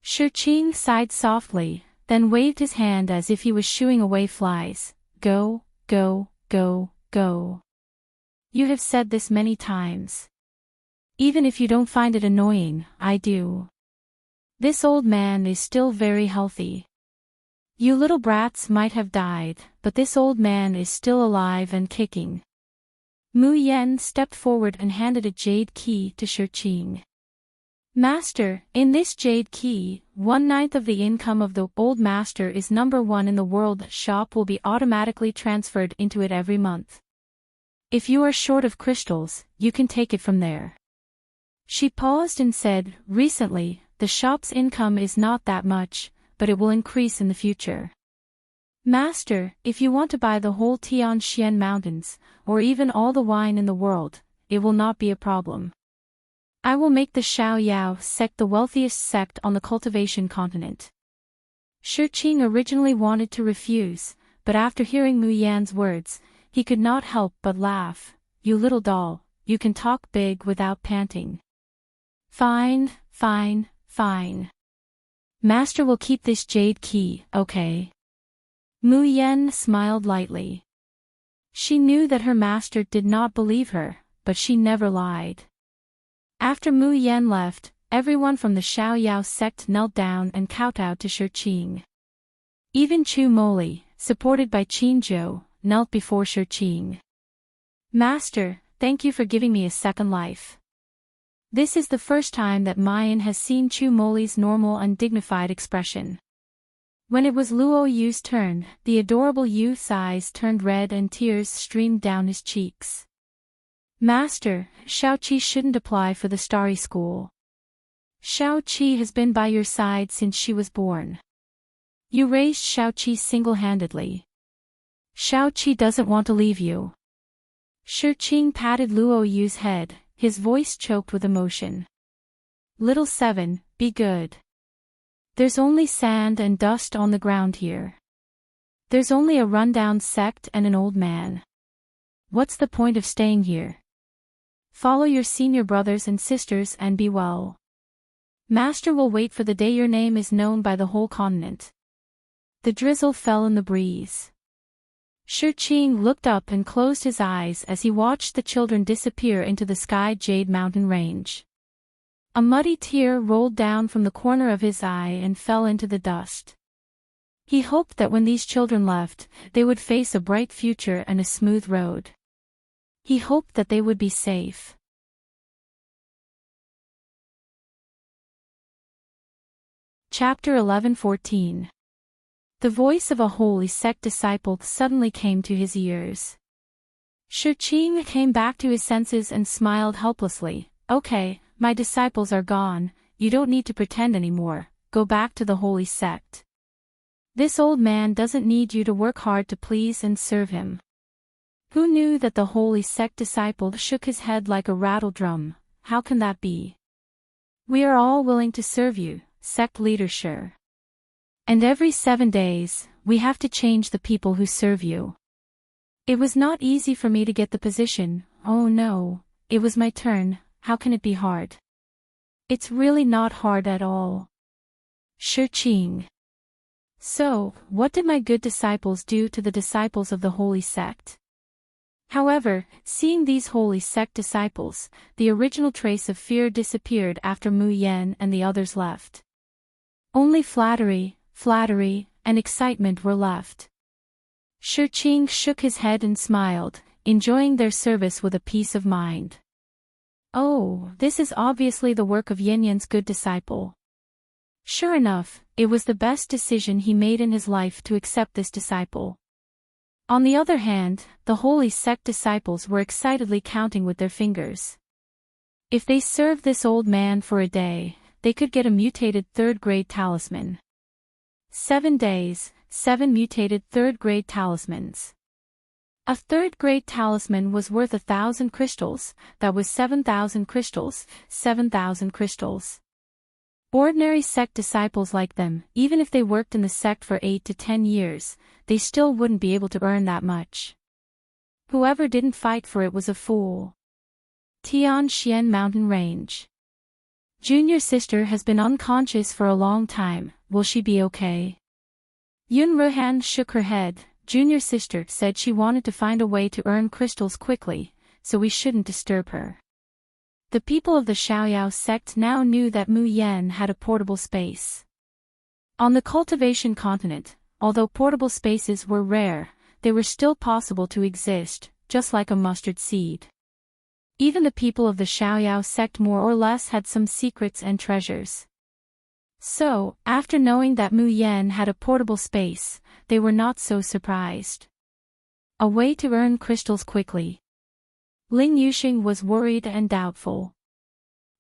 S1: Shurqing sighed softly, then waved his hand as if he was shooing away flies. Go, go, go, go. You have said this many times. Even if you don't find it annoying, I do. This old man is still very healthy. You little brats might have died, but this old man is still alive and kicking. Mu Yan stepped forward and handed a jade key to Shurqing. Master, in this jade key, 1/9 of the income of the old master is number 1 in the world shop will be automatically transferred into it every month. If you are short of crystals, you can take it from there. She paused and said, recently, the shop's income is not that much, but it will increase in the future. Master, if you want to buy the whole Tianshan Mountains, or even all the wine in the world, it will not be a problem. I will make the Xiaoyao sect the wealthiest sect on the cultivation continent. Shurqing originally wanted to refuse, but after hearing Mu Yan's words, he could not help but laugh. You little doll, you can talk big without panting. Fine, fine, fine. Master will keep this jade key, okay? Mu Yan smiled lightly. She knew that her master did not believe her, but she never lied. After Mu Yan left, everyone from the Xiaoyao sect knelt down and kowtowed to Shurqing. Even Chu Moli, supported by Qin Zhou, knelt before Shurqing. Master, thank you for giving me a second life. This is the first time that Mayan has seen Chu Moli's normal and dignified expression. When it was Luo Yu's turn, the adorable youth's eyes turned red and tears streamed down his cheeks. Master, Xiaoqi shouldn't apply for the Starry School. Xiaoqi has been by your side since she was born. You raised Xiaoqi single-handedly. Xiaoqi doesn't want to leave you. Shurqing patted Luo Yu's head, his voice choked with emotion. Little Seven, be good. There's only sand and dust on the ground here. There's only a rundown sect and an old man. What's the point of staying here? Follow your senior brothers and sisters and be well. Master will wait for the day your name is known by the whole continent. The drizzle fell in the breeze. Shurqing looked up and closed his eyes as he watched the children disappear into the Sky Jade Mountain range. A muddy tear rolled down from the corner of his eye and fell into the dust. He hoped that when these children left, they would face a bright future and a smooth road. He hoped that they would be safe. Chapter 11-14. The voice of a holy sect disciple suddenly came to his ears. Shurqing came back to his senses and smiled helplessly. Okay, my disciples are gone, you don't need to pretend anymore, go back to the holy sect. This old man doesn't need you to work hard to please and serve him. Who knew that the holy sect disciple shook his head like a rattle drum? How can that be? We are all willing to serve you, sect leader sure. And every 7 days, we have to change the people who serve you. It was not easy for me to get the position, oh no, it was my turn, how can it be hard? It's really not hard at all. Shurqing. So, what did my good disciples do to the disciples of the holy sect? However, seeing these holy sect disciples, the original trace of fear disappeared after Mu Yan and the others left. Only flattery, and excitement were left. Shurqing shook his head and smiled, enjoying their service with a peace of mind. Oh, this is obviously the work of Yanyan's good disciple. Sure enough, it was the best decision he made in his life to accept this disciple. On the other hand, the holy sect disciples were excitedly counting with their fingers. If they served this old man for a day, they could get a mutated third-grade talisman. 7 days, 7 mutated third-grade talismans. A third-grade talisman was worth 1,000 crystals, that was 7,000 crystals, 7,000 crystals. Ordinary sect disciples like them, even if they worked in the sect for 8 to 10 years, they still wouldn't be able to earn that much. Whoever didn't fight for it was a fool. Tian Xian Mountain Range. Junior sister has been unconscious for a long time, will she be okay? Yun Ruhan shook her head. Junior sister said she wanted to find a way to earn crystals quickly, so we shouldn't disturb her. The people of the Xiaoyao sect now knew that Mu Yan had a portable space. On the cultivation continent, although portable spaces were rare, they were still possible to exist, just like a mustard seed. Even the people of the Xiaoyao sect more or less had some secrets and treasures. So, after knowing that Mu Yan had a portable space, they were not so surprised. A way to earn crystals quickly. Ling Yuxing was worried and doubtful.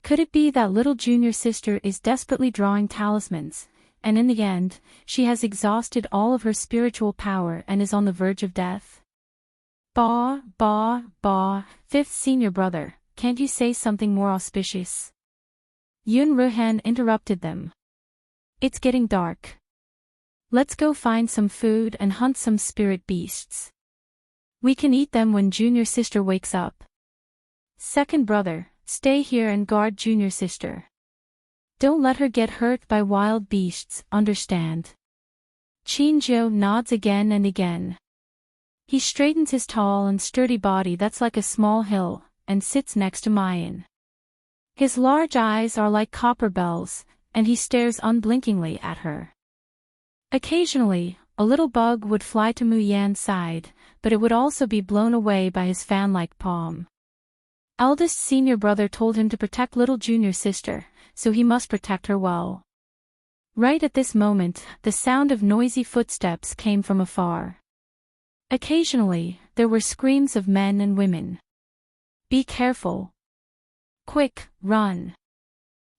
S1: Could it be that little junior sister is desperately drawing talismans, and in the end, she has exhausted all of her spiritual power and is on the verge of death? Bah, bah, bah, fifth senior brother, can't you say something more auspicious? Yun Ruhan interrupted them. It's getting dark. Let's go find some food and hunt some spirit beasts. We can eat them when junior sister wakes up. Second brother, stay here and guard junior sister. Don't let her get hurt by wild beasts, understand? Qinzhou nods again and again. He straightens his tall and sturdy body that's like a small hill, and sits next to Mayan. His large eyes are like copper bells, and he stares unblinkingly at her. Occasionally, a little bug would fly to Mu Yan's side, but it would also be blown away by his fan-like palm. Eldest senior brother told him to protect little junior sister, so he must protect her well. Right at this moment, the sound of noisy footsteps came from afar. Occasionally, there were screams of men and women. Be careful. Quick, run.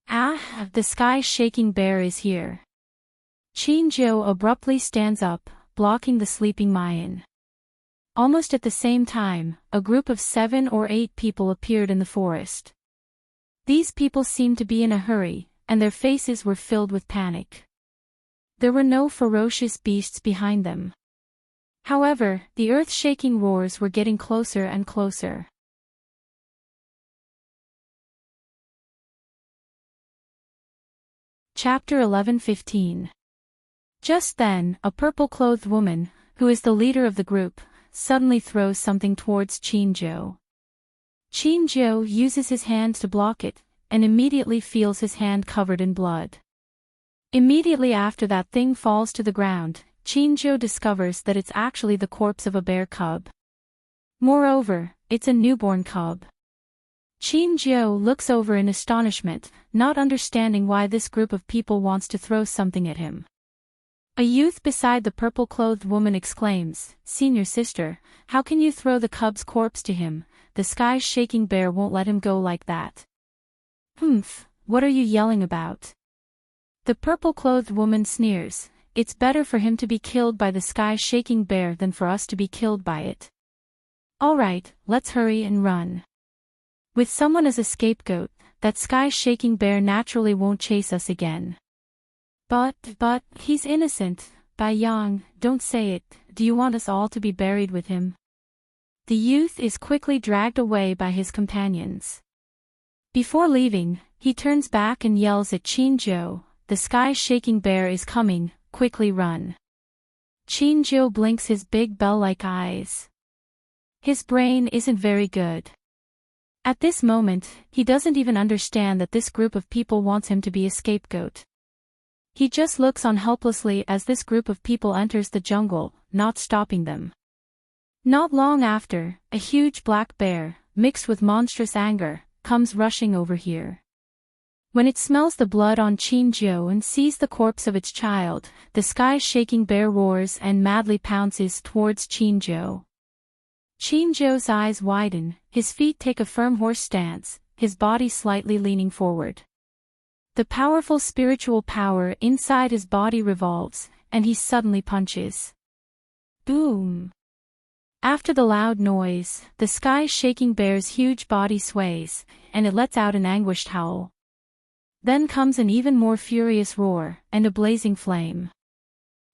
S1: Ah, the sky-shaking bear is here. Qinzhou abruptly stands up, blocking the sleeping Mayan. Almost at the same time, a group of 7 or 8 people appeared in the forest. These people seemed to be in a hurry, and their faces were filled with panic. There were no ferocious beasts behind them. However, the earth-shaking roars were getting closer and closer. Chapter 11:15. Just then, a purple-clothed woman, who is the leader of the group, suddenly throws something towards Qinzhou. Qinzhou uses his hand to block it, and immediately feels his hand covered in blood. Immediately after that thing falls to the ground, Qinzhou discovers that it's actually the corpse of a bear cub. Moreover, it's a newborn cub. Qinzhou looks over in astonishment, not understanding why this group of people wants to throw something at him. A youth beside the purple-clothed woman exclaims, "Senior sister, how can you throw the cub's corpse to him? The sky-shaking bear won't let him go like that." "Humph, what are you yelling about?" The purple-clothed woman sneers, "It's better for him to be killed by the sky-shaking bear than for us to be killed by it. All right, let's hurry and run. With someone as a scapegoat, that sky-shaking bear naturally won't chase us again." But, he's innocent, Bai Yang, don't say it, do you want us all to be buried with him?" The youth is quickly dragged away by his companions. Before leaving, he turns back and yells at Qinzhou, "The sky-shaking bear is coming, quickly run." Qinzhou blinks his big bell-like eyes. His brain isn't very good. At this moment, he doesn't even understand that this group of people wants him to be a scapegoat. He just looks on helplessly as this group of people enters the jungle, not stopping them. Not long after, a huge black bear, mixed with monstrous anger, comes rushing over here. When it smells the blood on Qinzhou and sees the corpse of its child, the sky-shaking bear roars and madly pounces towards Qinzhou. Qinzhou's eyes widen, his feet take a firm horse stance, his body slightly leaning forward. The powerful spiritual power inside his body revolves, and he suddenly punches. Boom! After the loud noise, the sky-shaking bear's huge body sways, and it lets out an anguished howl. Then comes an even more furious roar, and a blazing flame.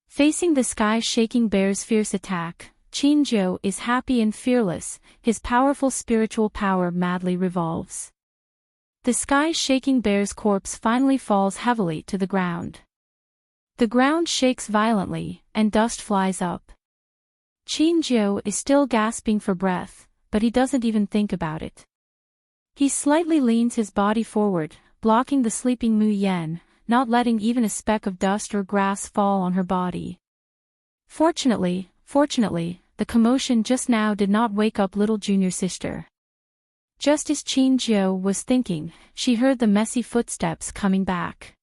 S1: Facing the sky-shaking bear's fierce attack, Chinjo is happy and fearless, his powerful spiritual power madly revolves. The sky-shaking bear's corpse finally falls heavily to the ground. The ground shakes violently, and dust flies up. Chinjo is still gasping for breath, but he doesn't even think about it. He slightly leans his body forward, blocking the sleeping Mu Yan, not letting even a speck of dust or grass fall on her body. Fortunately, the commotion just now did not wake up little junior sister. Just as Chinjo was thinking, she heard the messy footsteps coming back.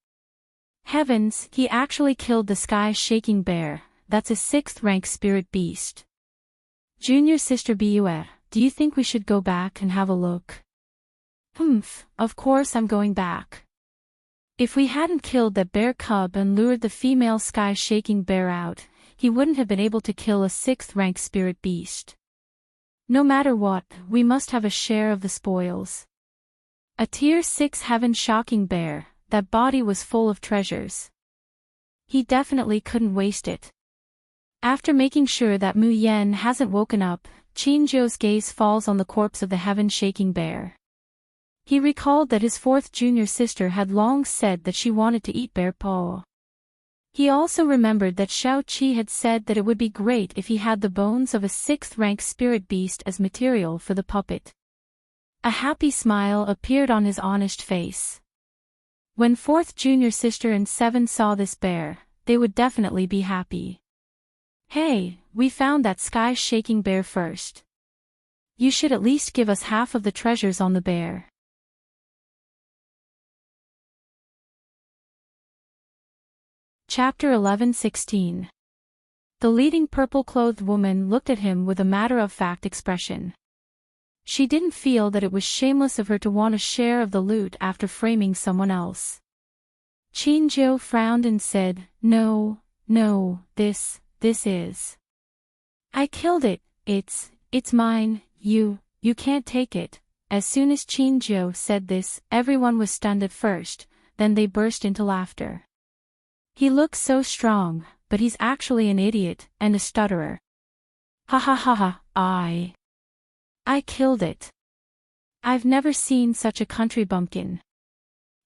S1: Heavens, he actually killed the sky-shaking bear. That's a 6th-rank spirit beast. Junior sister Bue, do you think we should go back and have a look? Humph, of course I'm going back. If we hadn't killed that bear cub and lured the female sky-shaking bear out, he wouldn't have been able to kill a 6th-rank spirit beast. No matter what, we must have a share of the spoils. A tier 6 heaven-shocking bear, that body was full of treasures. He definitely couldn't waste it. After making sure that Mu Yan hasn't woken up, Chinjo's gaze falls on the corpse of the heaven-shaking bear. He recalled that his 4th junior sister had long said that she wanted to eat bear paw. He also remembered that Xiao Qi had said that it would be great if he had the bones of a 6th-rank spirit beast as material for the puppet. A happy smile appeared on his honest face. When 4th junior sister and 7 saw this bear, they would definitely be happy. Hey, we found that sky-shaking bear first. You should at least give us half of the treasures on the bear. Chapter 11:16. The leading purple-clothed woman looked at him with a matter-of-fact expression. She didn't feel that it was shameless of her to want a share of the loot after framing someone else. Chinjo frowned and said, No, this is. I killed it, it's mine, you can't take it. As soon as Chinjo said this, everyone was stunned at first, then they burst into laughter. He looks so strong, but he's actually an idiot, and a stutterer. Ha ha ha ha, I killed it. I've never seen such a country bumpkin.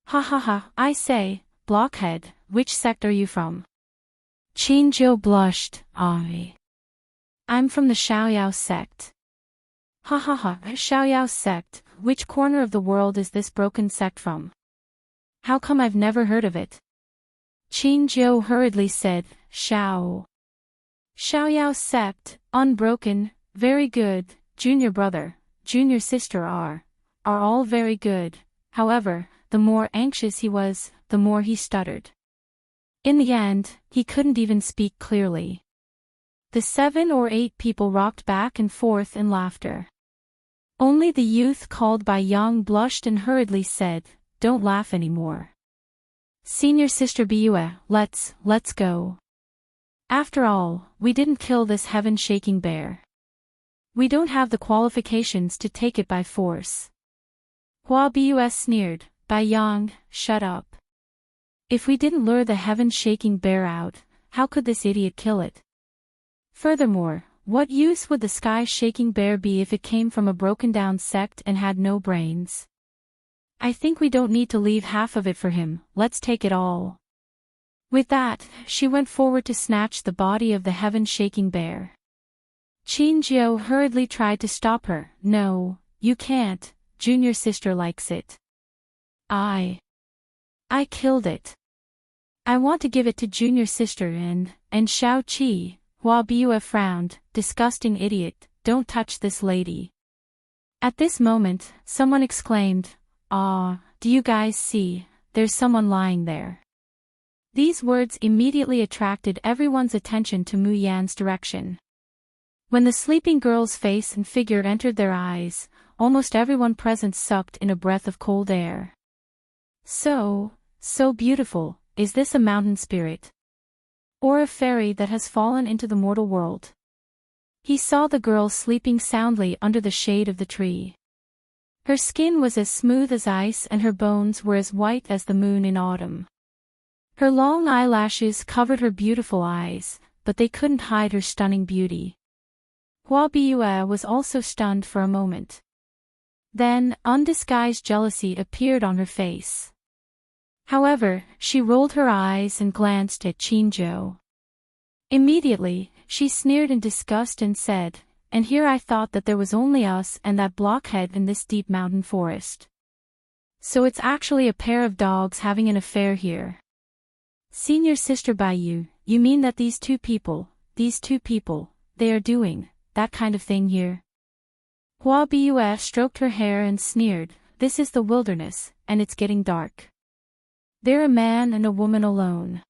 S1: Ha ha ha, I say, blockhead, which sect are you from? Chinjo blushed, I'm from the Xiaoyao sect. Ha ha ha, Xiaoyao sect, which corner of the world is this broken sect from? How come I've never heard of it? Chinjo hurriedly said, Xiaoyao sect, unbroken, very good, junior brother, junior sister are all very good. However, the more anxious he was, the more he stuttered. In the end, he couldn't even speak clearly. The 7 or 8 people rocked back and forth in laughter. Only the youth called by Yang blushed and hurriedly said, Don't laugh anymore. Senior sister Bue, let's go. After all, we didn't kill this heaven-shaking bear. We don't have the qualifications to take it by force. Hua Bus sneered, Bai Yang, shut up. If we didn't lure the heaven-shaking bear out, how could this idiot kill it? Furthermore, what use would the sky-shaking bear be if it came from a broken-down sect and had no brains? I think we don't need to leave half of it for him, let's take it all. With that, she went forward to snatch the body of the heaven-shaking bear. Chinjo hurriedly tried to stop her. No, you can't, junior sister likes it. I killed it. I want to give it to junior sister and Xiao Qi. Hua Bue frowned, disgusting idiot, don't touch this lady. At this moment, someone exclaimed, do you guys see, there's someone lying there. These words immediately attracted everyone's attention to Mu Yan's direction. When the sleeping girl's face and figure entered their eyes, almost everyone present sucked in a breath of cold air. So beautiful, is this a mountain spirit? or a fairy that has fallen into the mortal world. He saw the girl sleeping soundly under the shade of the tree. Her skin was as smooth as ice and her bones were as white as the moon in autumn. Her long eyelashes covered her beautiful eyes, but they couldn't hide her stunning beauty. Hua Biue was also stunned for a moment. Then, undisguised jealousy appeared on her face. However, she rolled her eyes and glanced at Qinzhou. Immediately, she sneered in disgust and said, "And here I thought that there was only us and that blockhead in this deep mountain forest. So it's actually a pair of dogs having an affair here. Senior sister Baiyu, you mean that these two people, they are doing that kind of thing here?" Hua Biue stroked her hair and sneered, "This is the wilderness, and it's getting dark. They're a man and a woman alone.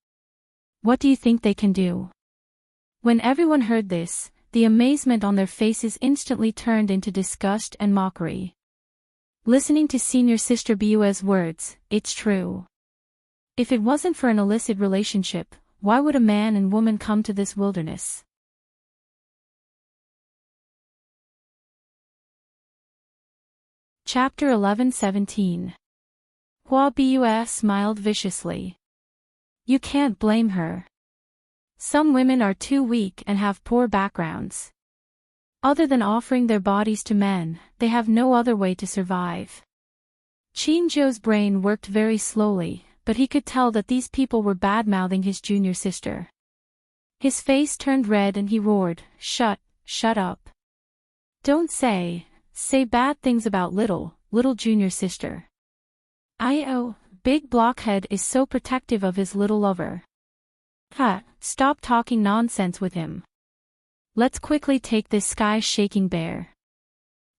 S1: What do you think they can do?" When everyone heard this, the amazement on their faces instantly turned into disgust and mockery. Listening to Senior Sister Biue's words, it's true. If it wasn't for an illicit relationship, why would a man and woman come to this wilderness? Chapter 11-17. Hua Biue smiled viciously. You can't blame her. Some women are too weak and have poor backgrounds. Other than offering their bodies to men, they have no other way to survive. Qinzhou's brain worked very slowly, but he could tell that these people were bad-mouthing his junior sister. His face turned red and he roared, shut up. Don't say bad things about little junior sister. Big blockhead is so protective of his little lover. Stop talking nonsense with him. Let's quickly take this sky-shaking bear.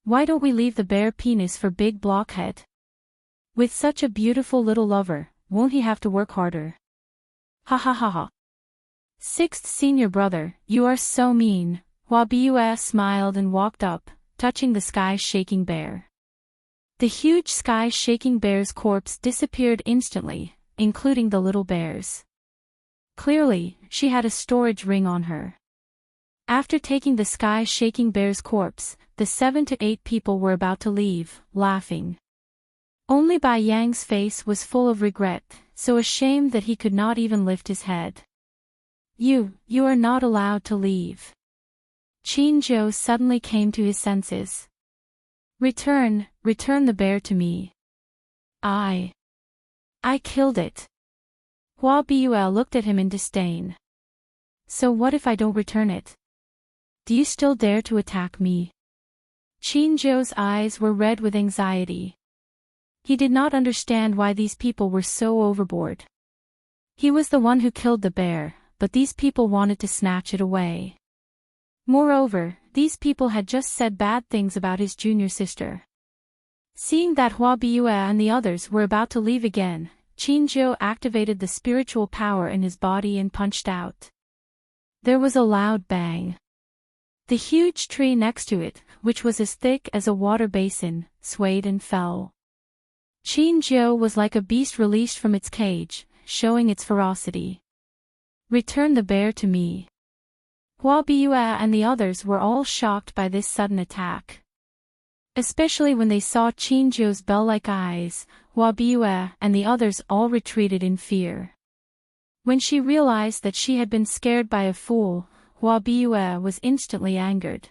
S1: Why don't we leave the bear penis for big blockhead? With such a beautiful little lover, won't he have to work harder? Ha ha ha ha. Sixth senior brother, you are so mean. Hua Biue smiled and walked up, touching the sky-shaking bear. The huge sky-shaking bear's corpse disappeared instantly, including the little bears. Clearly, she had a storage ring on her. After taking the sky-shaking bear's corpse, the 7 to 8 people were about to leave, laughing. Only Bai Yang's face was full of regret, so ashamed that he could not even lift his head. You are not allowed to leave. Qinzhou suddenly came to his senses. Return the bear to me. I killed it. Hua Biue looked at him in disdain. So what if I don't return it? Do you still dare to attack me? Qinzhou's eyes were red with anxiety. He did not understand why these people were so overboard. He was the one who killed the bear, but these people wanted to snatch it away. Moreover, these people had just said bad things about his junior sister. Seeing that Hua Biue and the others were about to leave again, Qinzhou activated the spiritual power in his body and punched out. There was a loud bang. The huge tree next to it, which was as thick as a water basin, swayed and fell. Qinzhou was like a beast released from its cage, showing its ferocity. Return the bear to me. Hua Biue and the others were all shocked by this sudden attack. Especially when they saw Qinzhou's bell-like eyes, Hua Biue and the others all retreated in fear. When she realized that she had been scared by a fool, Hua Biue was instantly angered.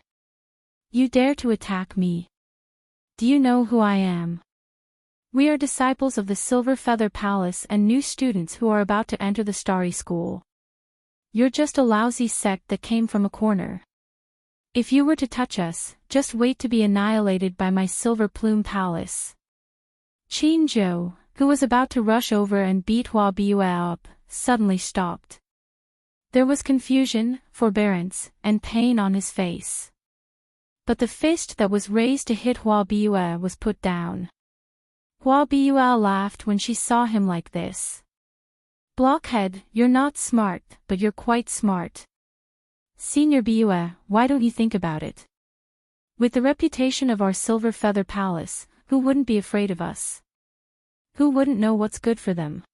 S1: You dare to attack me? Do you know who I am? We are disciples of the Silver Feather Palace and new students who are about to enter the Starry School. You're just a lousy sect that came from a corner. If you were to touch us, just wait to be annihilated by my Silver Plume Palace. Qinzhou, who was about to rush over and beat Hua Biue up, suddenly stopped. There was confusion, forbearance, and pain on his face. But the fist that was raised to hit Hua Biue was put down. Hua Biue laughed when she saw him like this. Blockhead, you're not smart, but you're quite smart. Senior Biue, why don't you think about it? With the reputation of our Silver Feather Palace, who wouldn't be afraid of us? Who wouldn't know what's good for them?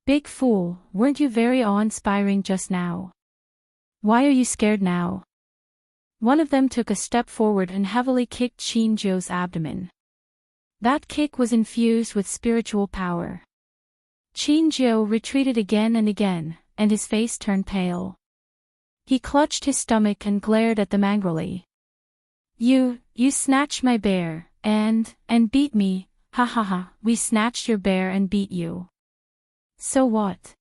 S1: Big fool, weren't you very awe-inspiring just now? Why are you scared now? One of them took a step forward and heavily kicked Shinjo's abdomen. That kick was infused with spiritual power. Shinjo retreated again and again, and his face turned pale. He clutched his stomach and glared at them angrily. You snatched my bear, and beat me, ha ha ha, we snatched your bear and beat you. So what?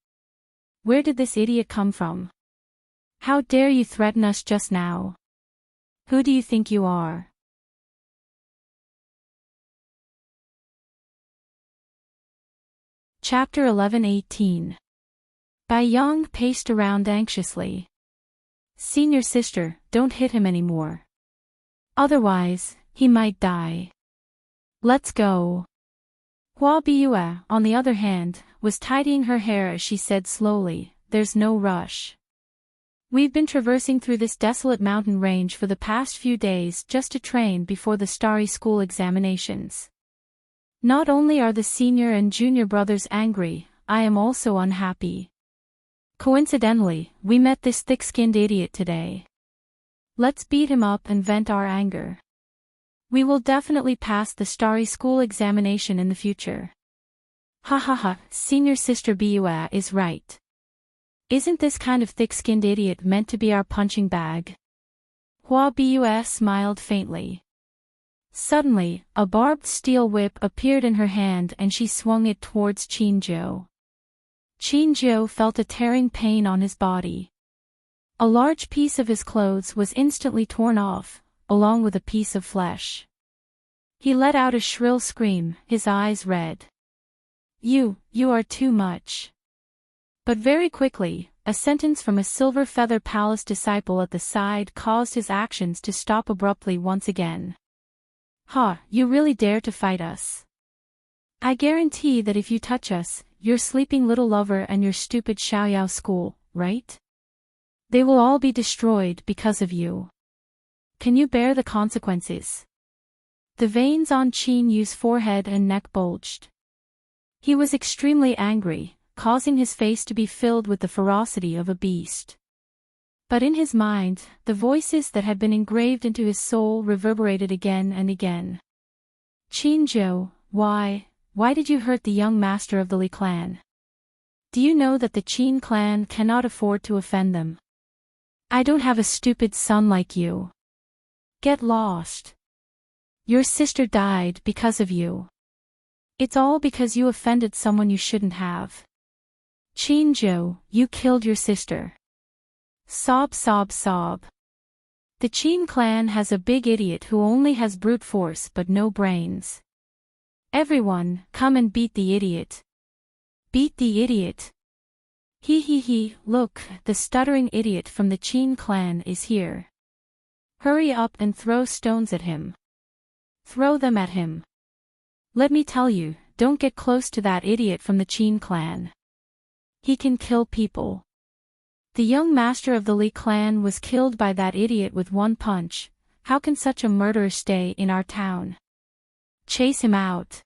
S1: Where did this idiot come from? How dare you threaten us just now? Who do you think you are? Chapter 11:18. Yang paced around anxiously. Senior sister, don't hit him anymore. Otherwise, he might die. Let's go. Hua Biyue, on the other hand, was tidying her hair as she said slowly, there's no rush. We've been traversing through this desolate mountain range for the past few days just to train before the starry school examinations. Not only are the senior and junior brothers angry, I am also unhappy. Coincidentally, we met this thick-skinned idiot today. Let's beat him up and vent our anger. We will definitely pass the starry school examination in the future. Ha ha ha, senior sister Biyue is right. Isn't this kind of thick-skinned idiot meant to be our punching bag? Hua Biyue smiled faintly. Suddenly, a barbed steel whip appeared in her hand and she swung it towards Shinjo. Shinjo felt a tearing pain on his body. A large piece of his clothes was instantly torn off, along with a piece of flesh. He let out a shrill scream, his eyes red. You are too much. But very quickly, a sentence from a Silver Feather Palace disciple at the side caused his actions to stop abruptly once again. Ha, you really dare to fight us? I guarantee that if you touch us, your sleeping little lover and your stupid Xiaoyao school, right? They will all be destroyed because of you. Can you bear the consequences? The veins on Qin Yu's forehead and neck bulged. He was extremely angry, causing his face to be filled with the ferocity of a beast. But in his mind, the voices that had been engraved into his soul reverberated again and again. Shinjo, why did you hurt the young master of the Li clan? Do you know that the Qin clan cannot afford to offend them? I don't have a stupid son like you. Get lost. Your sister died because of you. It's all because you offended someone you shouldn't have. Shinjo, you killed your sister. Sob sob sob. The Qin clan has a big idiot who only has brute force but no brains. Everyone, come and beat the idiot. Beat the idiot. He, look, the stuttering idiot from the Qin clan is here. Hurry up and throw stones at him. Throw them at him. Let me tell you, don't get close to that idiot from the Qin clan. He can kill people. The young master of the Li clan was killed by that idiot with one punch. How can such a murderer stay in our town? Chase him out.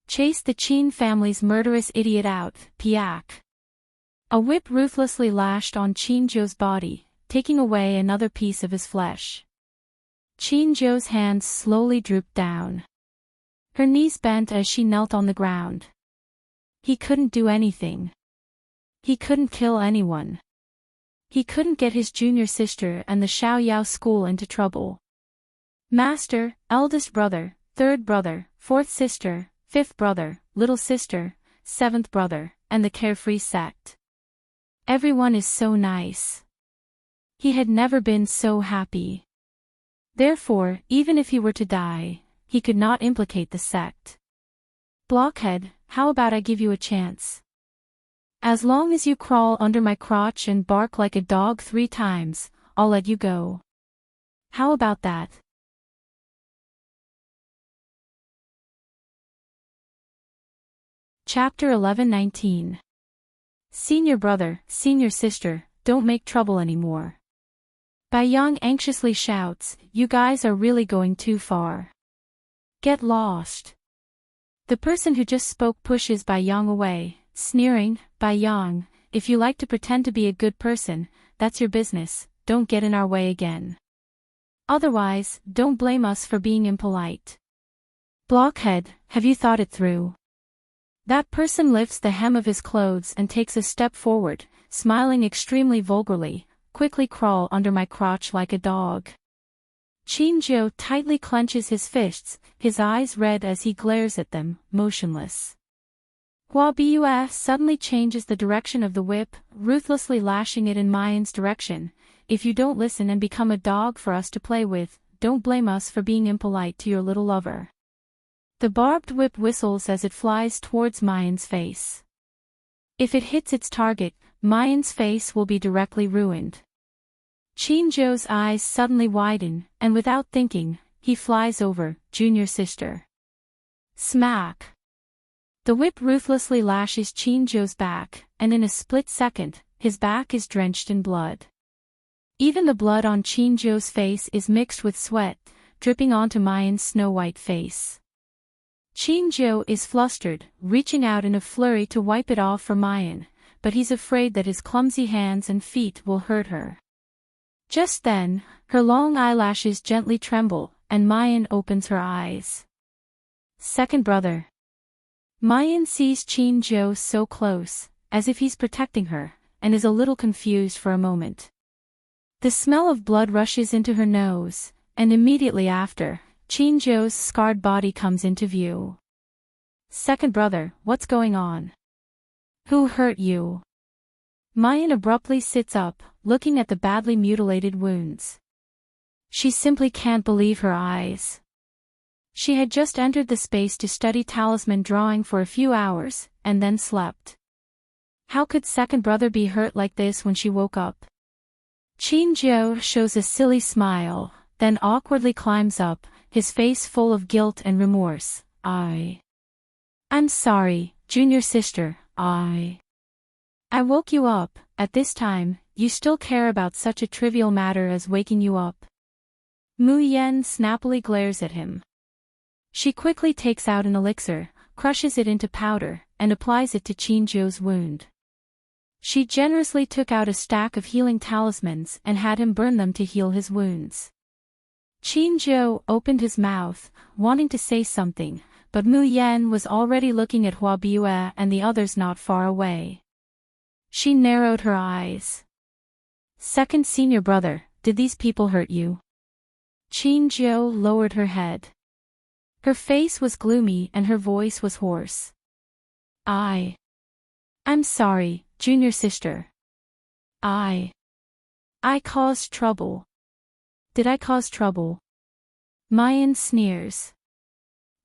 S1: Chase the Qin family's murderous idiot out, piak. A whip ruthlessly lashed on Shinjo's body, taking away another piece of his flesh. Shinjo's hands slowly drooped down. Her knees bent as she knelt on the ground. He couldn't do anything. He couldn't kill anyone. He couldn't get his junior sister and the Xiaoyao school into trouble. Master, eldest brother, third brother, fourth sister, fifth brother, little sister, seventh brother, and the carefree sect. Everyone is so nice. He had never been so happy. Therefore, even if he were to die, he could not implicate the sect. Blockhead, how about I give you a chance? As long as you crawl under my crotch and bark like a dog 3 times, I'll let you go. How about that? Chapter 11:19. Senior brother, senior sister, don't make trouble anymore. Yang anxiously shouts, you guys are really going too far. Get lost. The person who just spoke pushes Yang away, sneering, By Yang, if you like to pretend to be a good person, that's your business, don't get in our way again. Otherwise, don't blame us for being impolite. Blockhead, have you thought it through? That person lifts the hem of his clothes and takes a step forward, smiling extremely vulgarly. Quickly crawl under my crotch like a dog. Qingzhou tightly clenches his fists, his eyes red as he glares at them, motionless. Hua Biyue suddenly changes the direction of the whip, ruthlessly lashing it in Mayan's direction. If you don't listen and become a dog for us to play with, don't blame us for being impolite to your little lover. The barbed whip whistles as it flies towards Mayan's face. If it hits its target, Mayan's face will be directly ruined. Qingzhou's eyes suddenly widen, and without thinking, he flies over, junior sister. Smack! The whip ruthlessly lashes Qingzhou's back, and in a split second, his back is drenched in blood. Even the blood on Qingzhou's face is mixed with sweat, dripping onto Mayan's snow-white face. Qingzhou is flustered, reaching out in a flurry to wipe it off for Mayan, but he's afraid that his clumsy hands and feet will hurt her. Just then, her long eyelashes gently tremble, and Mayan opens her eyes. Second brother. Mayan sees Qingzhou so close, as if he's protecting her, and is a little confused for a moment. The smell of blood rushes into her nose, and immediately after, Qingzhou's scarred body comes into view. Second brother, what's going on? Who hurt you? Mayan abruptly sits up, looking at the badly mutilated wounds. She simply can't believe her eyes. She had just entered the space to study talisman drawing for a few hours, and then slept. How could second brother be hurt like this when she woke up? Qingzhou shows a silly smile, then awkwardly climbs up, his face full of guilt and remorse. I'm sorry, junior sister, I woke you up. At this time, you still care about such a trivial matter as waking you up? Mu Yan snappily glares at him. She quickly takes out an elixir, crushes it into powder, and applies it to Qingzhou's wound. She generously took out a stack of healing talismans and had him burn them to heal his wounds. Qingzhou opened his mouth, wanting to say something, but Mu Yan was already looking at Hua Biyue and the others not far away. She narrowed her eyes. Second senior brother, did these people hurt you? Qingzhou lowered her head. Her face was gloomy and her voice was hoarse. I'm sorry, junior sister. I caused trouble. Did I cause trouble? Mayan sneers.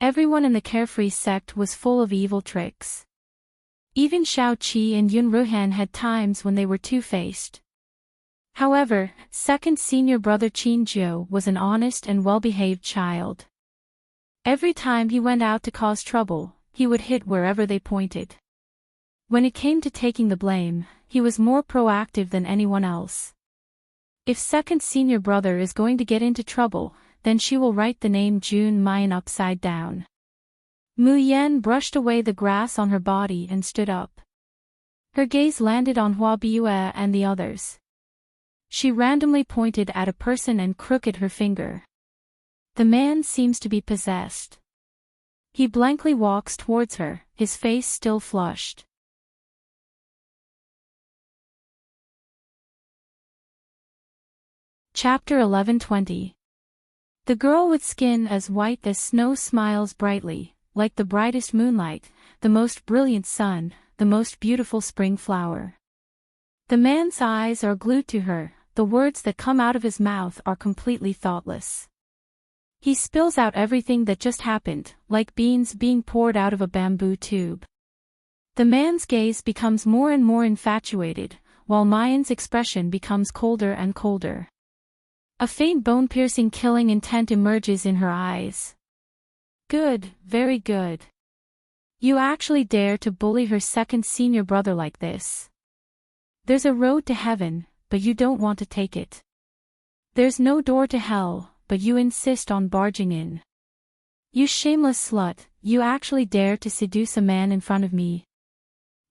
S1: Everyone in the carefree sect was full of evil tricks. Even Shao Qi and Yun Ruhan had times when they were two-faced. However, second senior brother Qingzhou was an honest and well-behaved child. Every time he went out to cause trouble, he would hit wherever they pointed. When it came to taking the blame, he was more proactive than anyone else. If second senior brother is going to get into trouble, then she will write the name Jun Mayan upside down. Mu Yan brushed away the grass on her body and stood up. Her gaze landed on Hua Biyue and the others. She randomly pointed at a person and crooked her finger. The man seems to be possessed. He blankly walks towards her, his face still flushed. Chapter 11:20. The girl with skin as white as snow smiles brightly, like the brightest moonlight, the most brilliant sun, the most beautiful spring flower. The man's eyes are glued to her, the words that come out of his mouth are completely thoughtless. He spills out everything that just happened, like beans being poured out of a bamboo tube. The man's gaze becomes more and more infatuated, while Mayan's expression becomes colder and colder. A faint bone-piercing killing intent emerges in her eyes. Good, very good. You actually dare to bully her second senior brother like this. There's a road to heaven, but you don't want to take it. There's no door to hell, but you insist on barging in. You shameless slut, you actually dare to seduce a man in front of me.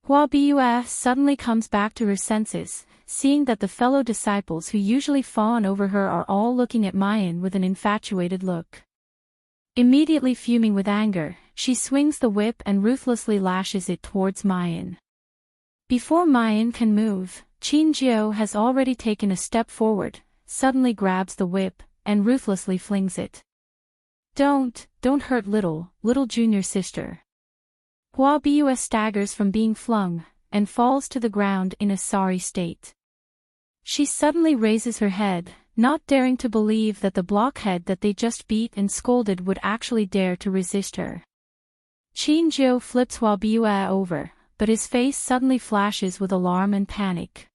S1: Hua Bua suddenly comes back to her senses, seeing that the fellow disciples who usually fawn over her are all looking at Mayan with an infatuated look. Immediately fuming with anger, she swings the whip and ruthlessly lashes it towards Mayan. Before Mayan can move, Qinjiu has already taken a step forward, suddenly grabs the whip, and ruthlessly flings it. Don't hurt little junior sister. Hua Bua staggers from being flung, and falls to the ground in a sorry state. She suddenly raises her head, not daring to believe that the blockhead that they just beat and scolded would actually dare to resist her. Qinjiu flips Hua Bua over, but his face suddenly flashes with alarm and panic.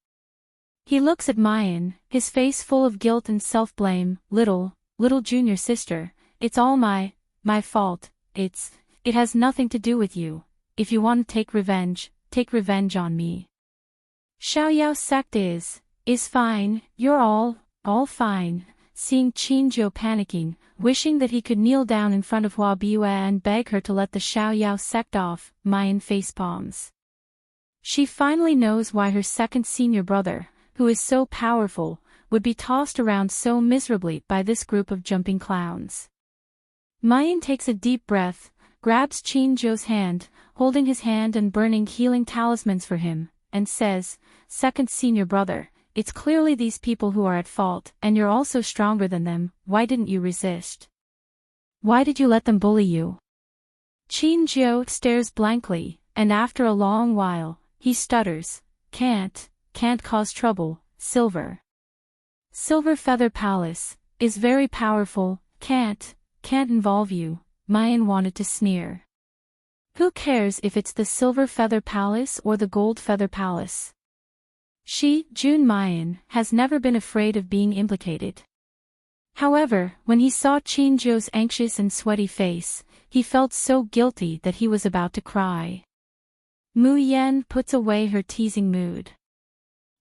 S1: He looks at Mayan, his face full of guilt and self-blame. Little junior sister, it's all my fault. It has nothing to do with you. If you want to take revenge on me. Xiaoyao sect is fine, you're all fine. Seeing Qinjiu panicking, wishing that he could kneel down in front of Hua Bua and beg her to let the Xiaoyao sect off, Mayan facepalms. She finally knows why her second senior brother, who is so powerful, would be tossed around so miserably by this group of jumping clowns. Mayan takes a deep breath, grabs Qinjiu's hand, holding his hand and burning healing talismans for him, and says, "Second senior brother, it's clearly these people who are at fault, and you're also stronger than them. Why didn't you resist? Why did you let them bully you?" Qinjiu stares blankly, and after a long while, he stutters, Can't cause trouble, Silver Feather Palace is very powerful, can't involve you." Mayan wanted to sneer. Who cares if it's the Silver Feather Palace or the Gold Feather Palace? Jun Mayan, has never been afraid of being implicated. However, when he saw Qinjiu's anxious and sweaty face, he felt so guilty that he was about to cry. Mu Yan puts away her teasing mood.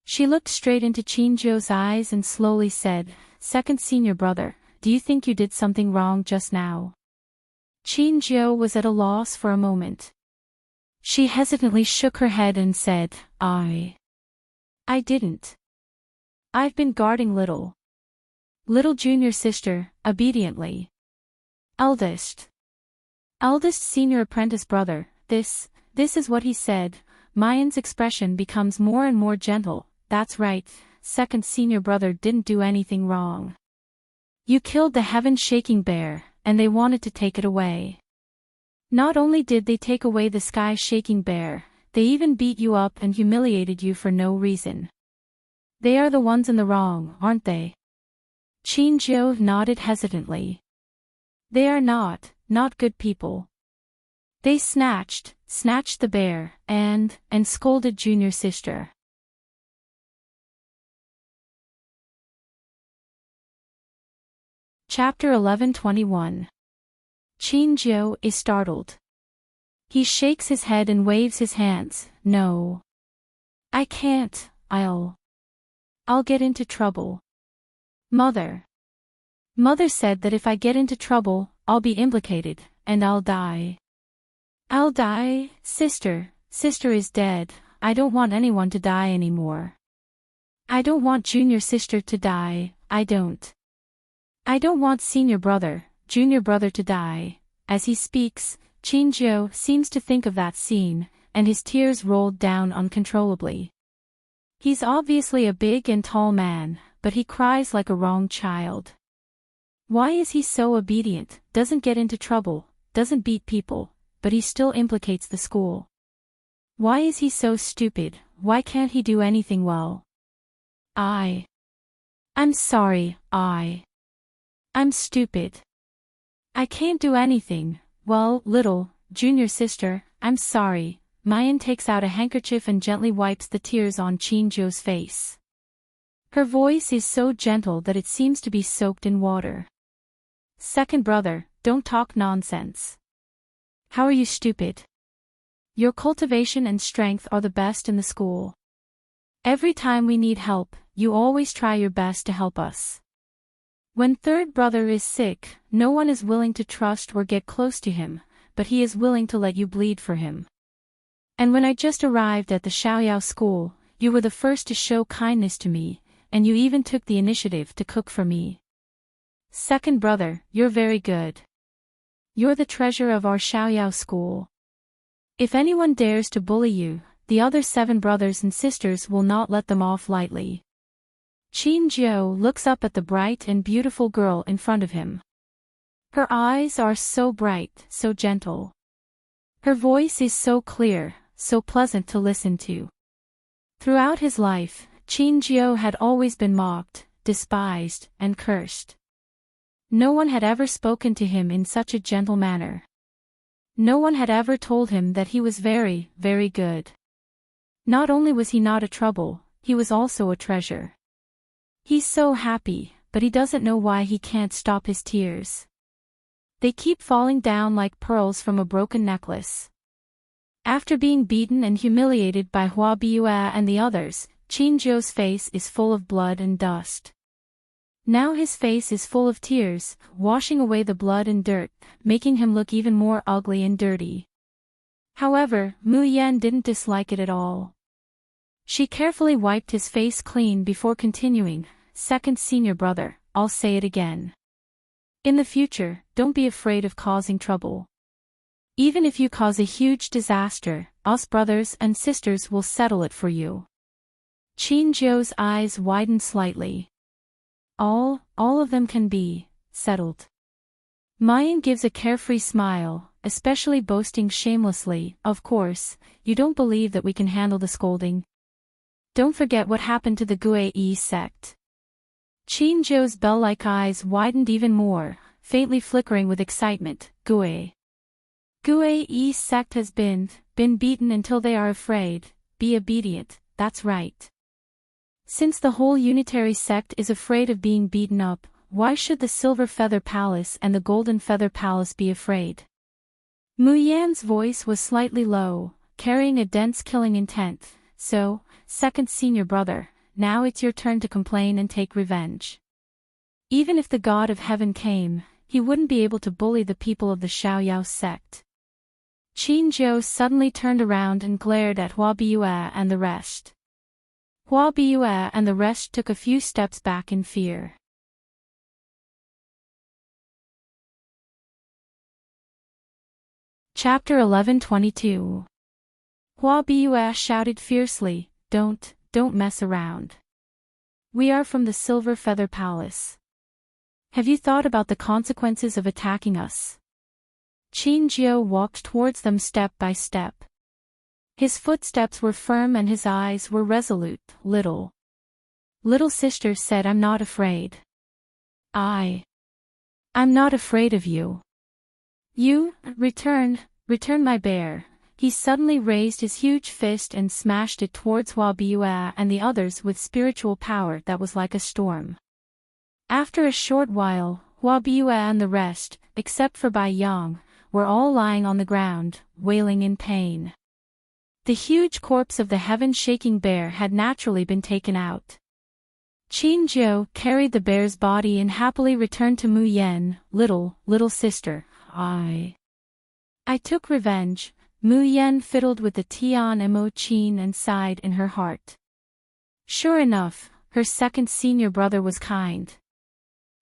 S1: She looked straight into Qinjiu's eyes and slowly said, "Second senior brother, do you think you did something wrong just now?" Qinjiu was at a loss for a moment. She hesitantly shook her head and said, I didn't. I've been guarding little junior sister, obediently. Eldest senior apprentice brother, this is what he said." Mayan's expression becomes more and more gentle. "That's right, second senior brother didn't do anything wrong. You killed the heaven-shaking bear, and they wanted to take it away. Not only did they take away the sky-shaking bear, they even beat you up and humiliated you for no reason. They are the ones in the wrong, aren't they?" Qinjiu nodded hesitantly. "They are not good people. They snatched the bear, and scolded junior sister." Chapter 11:21. Qinjiu is startled. He shakes his head and waves his hands. "No. I can't, I'll get into trouble. Mother said that if I get into trouble, I'll be implicated, and I'll die. I'll die, sister is dead. I don't want anyone to die anymore. I don't want junior sister to die, I don't want junior brother to die." As he speaks, Qinjiu seems to think of that scene, and his tears rolled down uncontrollably. He's obviously a big and tall man, but he cries like a wrong child. Why is he so obedient, doesn't get into trouble, doesn't beat people, but he still implicates the school? Why is he so stupid? Why can't he do anything well? I'm sorry, I'm stupid. I can't do anything. Well, little junior sister, I'm sorry. Mayan takes out a handkerchief and gently wipes the tears on Qinjiu's face. Her voice is so gentle that it seems to be soaked in water. "Second brother, don't talk nonsense. How are you stupid? Your cultivation and strength are the best in the school. Every time we need help, you always try your best to help us. When third brother is sick, no one is willing to trust or get close to him, but he is willing to let you bleed for him. And when I just arrived at the Xiaoyao school, you were the first to show kindness to me, and you even took the initiative to cook for me. Second brother, you're very good. You're the treasure of our Xiaoyao school. If anyone dares to bully you, the other 7 brothers and sisters will not let them off lightly. Qin Jiu looks up at the bright and beautiful girl in front of him. Her eyes are so bright, so gentle. Her voice is so clear, so pleasant to listen to. Throughout his life, Qin Jiu had always been mocked, despised, and cursed. No one had ever spoken to him in such a gentle manner. No one had ever told him that he was very, very good. Not only was he not a trouble, he was also a treasure. He's so happy, but he doesn't know why he can't stop his tears. They keep falling down like pearls from a broken necklace. After being beaten and humiliated by Hua Biyue and the others, Qin Jiu's face is full of blood and dust. Now his face is full of tears, washing away the blood and dirt, making him look even more ugly and dirty. However, Mu Yan didn't dislike it at all. She carefully wiped his face clean before continuing, "Second senior brother, I'll say it again. In the future, don't be afraid of causing trouble. Even if you cause a huge disaster, us brothers and sisters will settle it for you." Qin Jiu's eyes widened slightly. All of them can be settled. Mayan gives a carefree smile, especially boasting shamelessly, "Of course, you don't believe that we can handle the scolding. Don't forget what happened to the Gue sect." Qin Jiu's bell-like eyes widened even more, faintly flickering with excitement. Gue sect has been beaten until they are afraid. Be obedient, that's right. Since the whole unitary sect is afraid of being beaten up, why should the Silver Feather Palace and the Golden Feather Palace be afraid? Mu Yan's voice was slightly low, carrying a dense killing intent. "So, second senior brother, now it's your turn to complain and take revenge. Even if the God of Heaven came, he wouldn't be able to bully the people of the Xiaoyao sect." Qin Jiu suddenly turned around and glared at Hua Biyue and the rest. Hua Biyue and the rest took a few steps back in fear. Chapter 11:22. Hua Biyue shouted fiercely, Don't mess around. We are from the Silver Feather Palace. Have you thought about the consequences of attacking us?" Qin Jiu walked towards them step by step. His footsteps were firm and his eyes were resolute. Little sister said, "I'm not afraid. I'm not afraid of you. You, return my bear." He suddenly raised his huge fist and smashed it towards Hua Biyue and the others with spiritual power that was like a storm. After a short while, Hua Biyue and the rest, except for Bai Yang, were all lying on the ground, wailing in pain. The huge corpse of the heaven-shaking bear had naturally been taken out. Qin Jiu carried the bear's body and happily returned to Mu Yan. Little sister, I took revenge." Mu Yan fiddled with the Tian Mo Qin and sighed in her heart. Sure enough, her second senior brother was kind.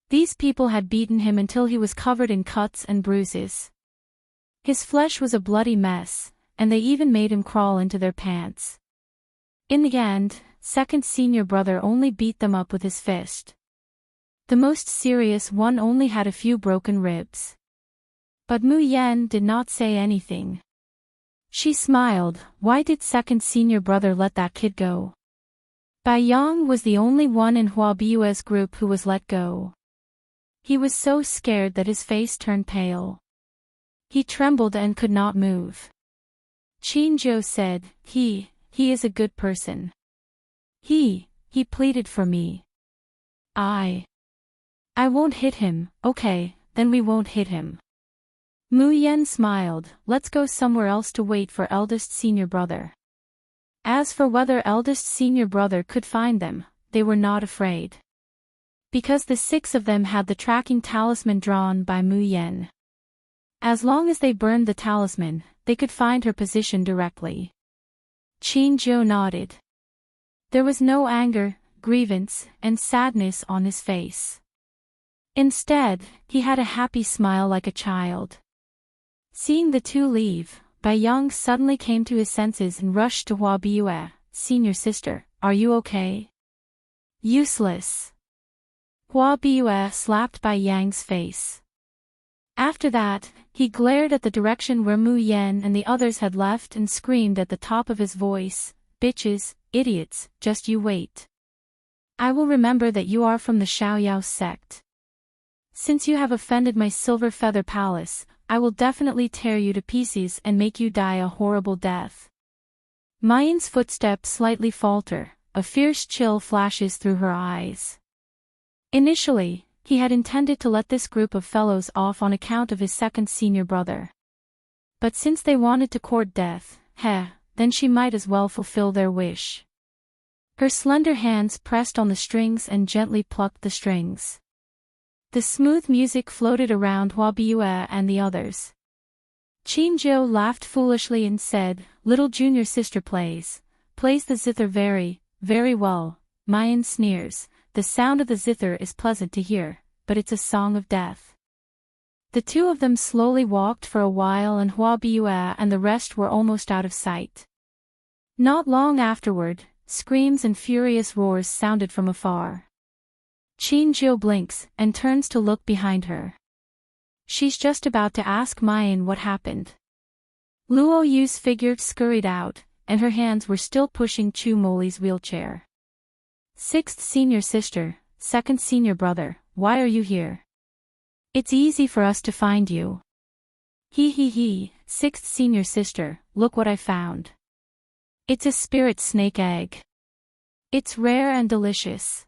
S1: These people had beaten him until he was covered in cuts and bruises. His flesh was a bloody mess, and they even made him crawl into their pants. In the end, second senior brother only beat them up with his fist. The most serious one only had a few broken ribs. But Mu Yan did not say anything. She smiled. Why did second senior brother let that kid go? Bai Yang was the only one in Hua Biyue's group who was let go. He was so scared that his face turned pale. He trembled and could not move. Qin Jiu said, He is a good person. He pleaded for me. I won't hit him." "Okay, then we won't hit him." Mu Yan smiled. "Let's go somewhere else to wait for eldest senior brother." As for whether eldest senior brother could find them, they were not afraid. Because the 6 of them had the tracking talisman drawn by Mu Yan. As long as they burned the talisman, they could find her position directly. Chinjo nodded. There was no anger, grievance, and sadness on his face. Instead, he had a happy smile like a child. Seeing the two leave, Baiyang suddenly came to his senses and rushed to Hua Biyue. Senior sister, are you okay? Useless. Hua Biyue slapped Baiyang's face. After that, he glared at the direction where Mu Yan and the others had left and screamed at the top of his voice, "Bitches, idiots, just you wait. I will remember that you are from the Xiaoyao sect. Since you have offended my Silver Feather Palace, I will definitely tear you to pieces and make you die a horrible death." Mayan's footsteps slightly falter, a fierce chill flashes through her eyes. Initially, he had intended to let this group of fellows off on account of his second senior brother. But since they wanted to court death, then she might as well fulfill their wish. Her slender hands pressed on the strings and gently plucked the strings. The smooth music floated around Hua Biyue and the others. Chinjo laughed foolishly and said, "Little junior sister plays the zither very, very well." Mayan sneers, "The sound of the zither is pleasant to hear, but it's a song of death." The two of them slowly walked for a while and Hua Biyue and the rest were almost out of sight. Not long afterward, screams and furious roars sounded from afar. Chinjo blinks and turns to look behind her. She's just about to ask Mayan what happened. Luo Yu's figure scurried out, and her hands were still pushing Chu Moli's wheelchair. "Sixth senior sister, second senior brother, why are you here? It's easy for us to find you." He, sixth senior sister, look what I found. It's a spirit snake egg. It's rare and delicious.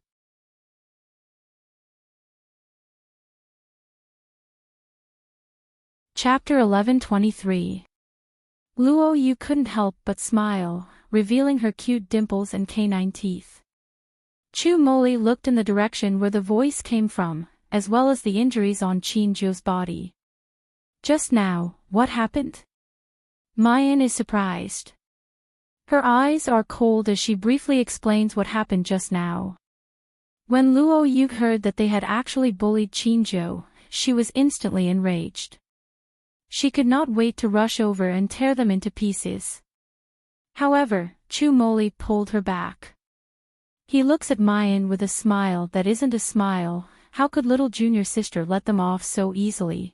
S1: Chapter 11:23. Luo Yu couldn't help but smile, revealing her cute dimples and canine teeth. Chu Moli looked in the direction where the voice came from, as well as the injuries on Chinjo's body. "Just now, what happened?" Mayan is surprised. Her eyes are cold as she briefly explains what happened just now. When Luo Yu heard that they had actually bullied Chinjo, she was instantly enraged. She could not wait to rush over and tear them into pieces. However, Chu Moli pulled her back. He looks at Mayan with a smile that isn't a smile. How could little junior sister let them off so easily?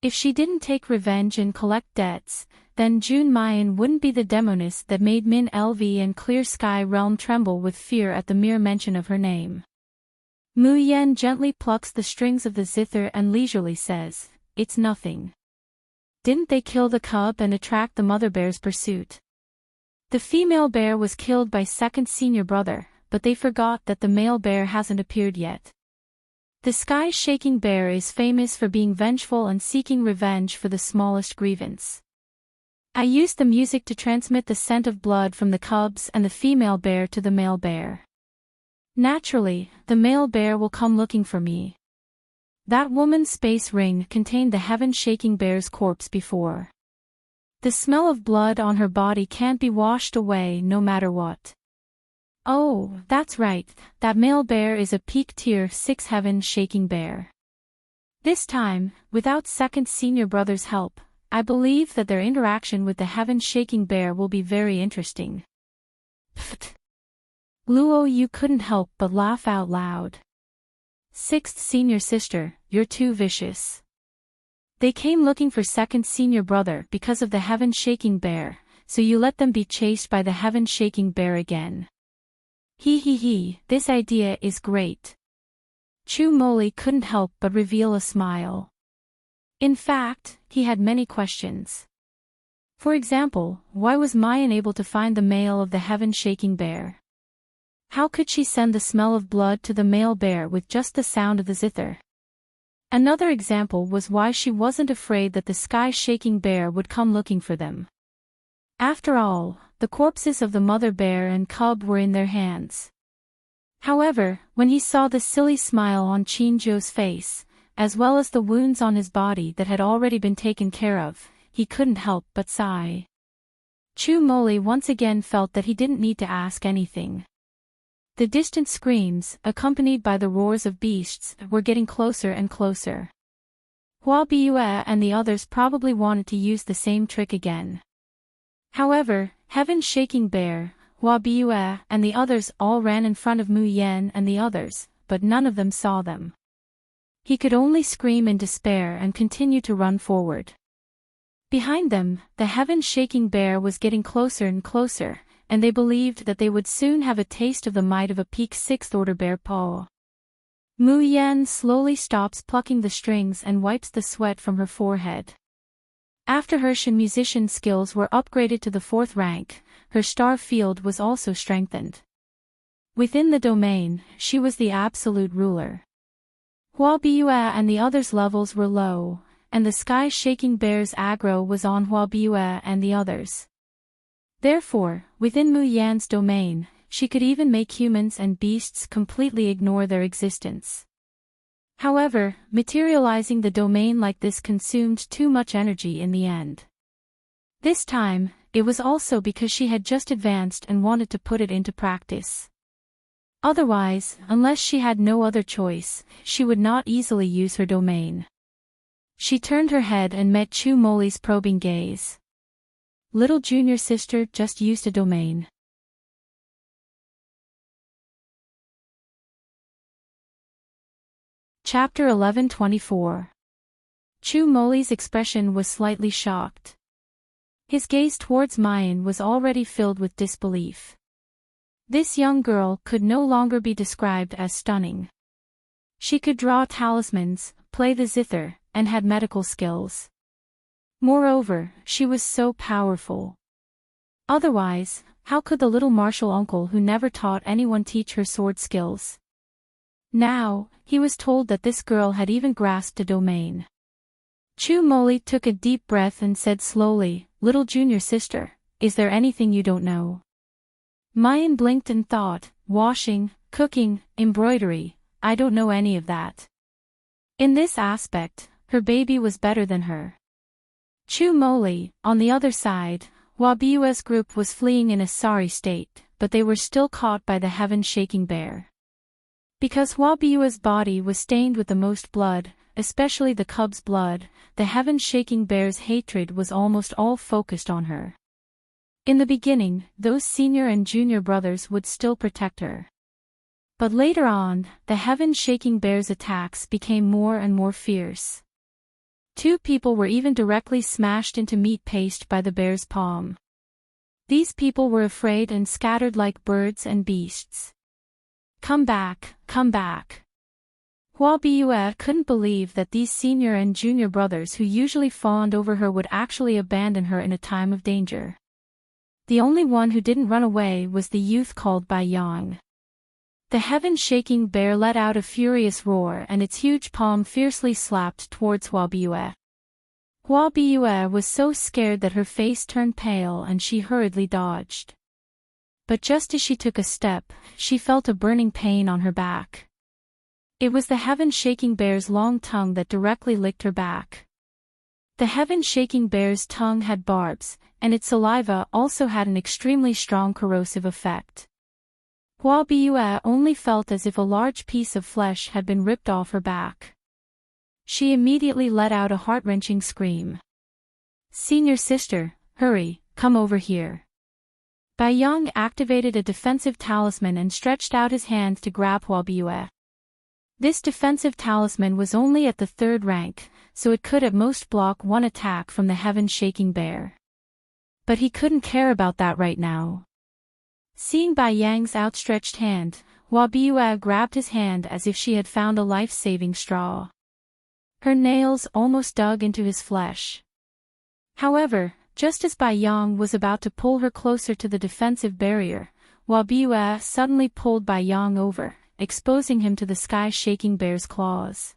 S1: If she didn't take revenge and collect debts, then June Mayan wouldn't be the demoness that made Min LV and Clear Sky Realm tremble with fear at the mere mention of her name. Mu Yan gently plucks the strings of the zither and leisurely says, "It's nothing. Didn't they kill the cub and attract the mother bear's pursuit? The female bear was killed by second senior brother, but they forgot that the male bear hasn't appeared yet. The sky-shaking bear is famous for being vengeful and seeking revenge for the smallest grievance. I used the music to transmit the scent of blood from the cubs and the female bear to the male bear. Naturally, the male bear will come looking for me. That woman's space ring contained the heaven-shaking bear's corpse before. The smell of blood on her body can't be washed away no matter what. Oh, that's right, that male bear is a peak tier 6 heaven-shaking bear. This time, without second senior brother's help, I believe that their interaction with the heaven-shaking bear will be very interesting." Pfft. Luo Yu couldn't help but laugh out loud. "Sixth senior sister, you're too vicious. They came looking for second senior brother because of the heaven-shaking bear, so you let them be chased by the heaven-shaking bear again. He, this idea is great." Chu Moli couldn't help but reveal a smile. In fact, he had many questions. For example, why was Mayan able to find the male of the heaven-shaking bear? How could she send the smell of blood to the male bear with just the sound of the zither? Another example was why she wasn't afraid that the sky-shaking bear would come looking for them. After all, the corpses of the mother bear and cub were in their hands. However, when he saw the silly smile on Chinjo's face, as well as the wounds on his body that had already been taken care of, he couldn't help but sigh. Chu Moli once again felt that he didn't need to ask anything. The distant screams, accompanied by the roars of beasts, were getting closer and closer. Hua Biyue and the others probably wanted to use the same trick again. However, Heaven's Shaking Bear, Hua Biyue and the others all ran in front of Mu Yan and the others, but none of them saw them. He could only scream in despair and continue to run forward. Behind them, the Heaven's Shaking Bear was getting closer and closer, and they believed that they would soon have a taste of the might of a peak 6th order bear paw. Mu Yan slowly stops plucking the strings and wipes the sweat from her forehead. After her Shin musician skills were upgraded to the 4th rank, her star field was also strengthened. Within the domain, she was the absolute ruler. Hua Biyue and the others' levels were low, and the Sky Shaking Bear's aggro was on Hua Biyue and the others. Therefore, within Mu Yan's domain, she could even make humans and beasts completely ignore their existence. However, materializing the domain like this consumed too much energy in the end. This time, it was also because she had just advanced and wanted to put it into practice. Otherwise, unless she had no other choice, she would not easily use her domain. She turned her head and met Chu Moli's probing gaze. Little junior sister just used a domain. Chapter 11:24. Chu Moli's expression was slightly shocked. His gaze towards Mayan was already filled with disbelief. This young girl could no longer be described as stunning. She could draw talismans, play the zither, and had medical skills. Moreover, she was so powerful. Otherwise, how could the little martial uncle who never taught anyone teach her sword skills? Now, he was told that this girl had even grasped a domain. Chu Moli took a deep breath and said slowly, "Little junior sister, is there anything you don't know?" Mayan blinked and thought, "Washing, cooking, embroidery, I don't know any of that." In this aspect, her baby was better than her. Chu Moli, on the other side, Hua Biyue's group was fleeing in a sorry state, but they were still caught by the Heaven Shaking Bear. Because Hua Biyue's body was stained with the most blood, especially the cub's blood, the Heaven Shaking Bear's hatred was almost all focused on her. In the beginning, those senior and junior brothers would still protect her. But later on, the Heaven Shaking Bear's attacks became more and more fierce. 2 people were even directly smashed into meat paste by the bear's palm. These people were afraid and scattered like birds and beasts. Come back, come back. Hua Biyue couldn't believe that these senior and junior brothers who usually fawned over her would actually abandon her in a time of danger. The only one who didn't run away was the youth called Bai Yang. The Heaven Shaking Bear let out a furious roar and its huge palm fiercely slapped towards Hua Biyue. Hua Biyue was so scared that her face turned pale and she hurriedly dodged. But just as she took a step, she felt a burning pain on her back. It was the Heaven Shaking Bear's long tongue that directly licked her back. The Heaven Shaking Bear's tongue had barbs, and its saliva also had an extremely strong corrosive effect. Hua Biyue only felt as if a large piece of flesh had been ripped off her back. She immediately let out a heart-wrenching scream. "Senior sister, hurry, come over here." Bai Yang activated a defensive talisman and stretched out his hand to grab Hua Biyue. This defensive talisman was only at the 3rd rank, so it could at most block one attack from the Heaven Shaking Bear. But he couldn't care about that right now. Seeing Bai Yang's outstretched hand, Hua Biyue grabbed his hand as if she had found a life-saving straw. Her nails almost dug into his flesh. However, just as Bai Yang was about to pull her closer to the defensive barrier, Hua Biyue suddenly pulled Bai Yang over, exposing him to the Sky Shaking Bear's claws.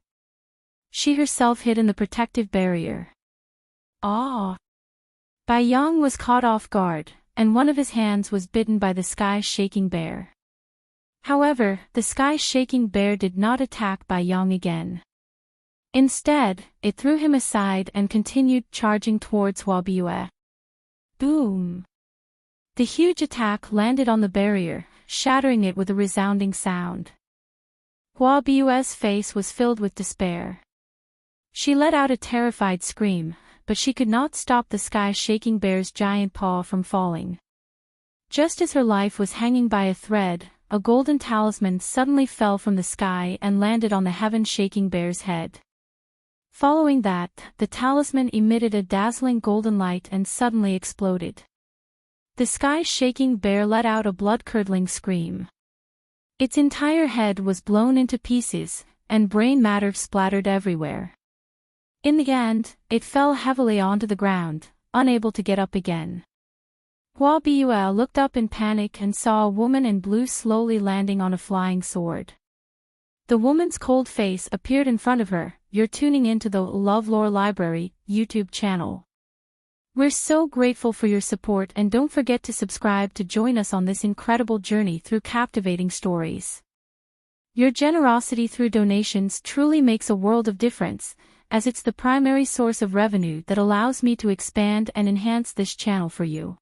S1: She herself hid in the protective barrier. Ah! Bai Yang was caught off guard, and one of his hands was bitten by the Sky Shaking Bear. However, the Sky Shaking Bear did not attack Bai Yang again. Instead, it threw him aside and continued charging towards Hua Biyue. Boom! The huge attack landed on the barrier, shattering it with a resounding sound. Hua Bu's face was filled with despair. She let out a terrified scream, but she could not stop the sky-shaking bear's giant paw from falling. Just as her life was hanging by a thread, a golden talisman suddenly fell from the sky and landed on the heaven-shaking bear's head. Following that, the talisman emitted a dazzling golden light and suddenly exploded. The sky-shaking bear let out a blood-curdling scream. Its entire head was blown into pieces, and brain matter splattered everywhere. In the end, it fell heavily onto the ground, unable to get up again. Hua Bua looked up in panic and saw a woman in blue slowly landing on a flying sword. The woman's cold face appeared in front of her. You're tuning into the LoveLore Library YouTube channel. We're so grateful for your support, and don't forget to subscribe to join us on this incredible journey through captivating stories. Your generosity through donations truly makes a world of difference, as it's the primary source of revenue that allows me to expand and enhance this channel for you.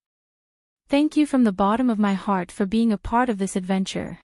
S1: Thank you from the bottom of my heart for being a part of this adventure.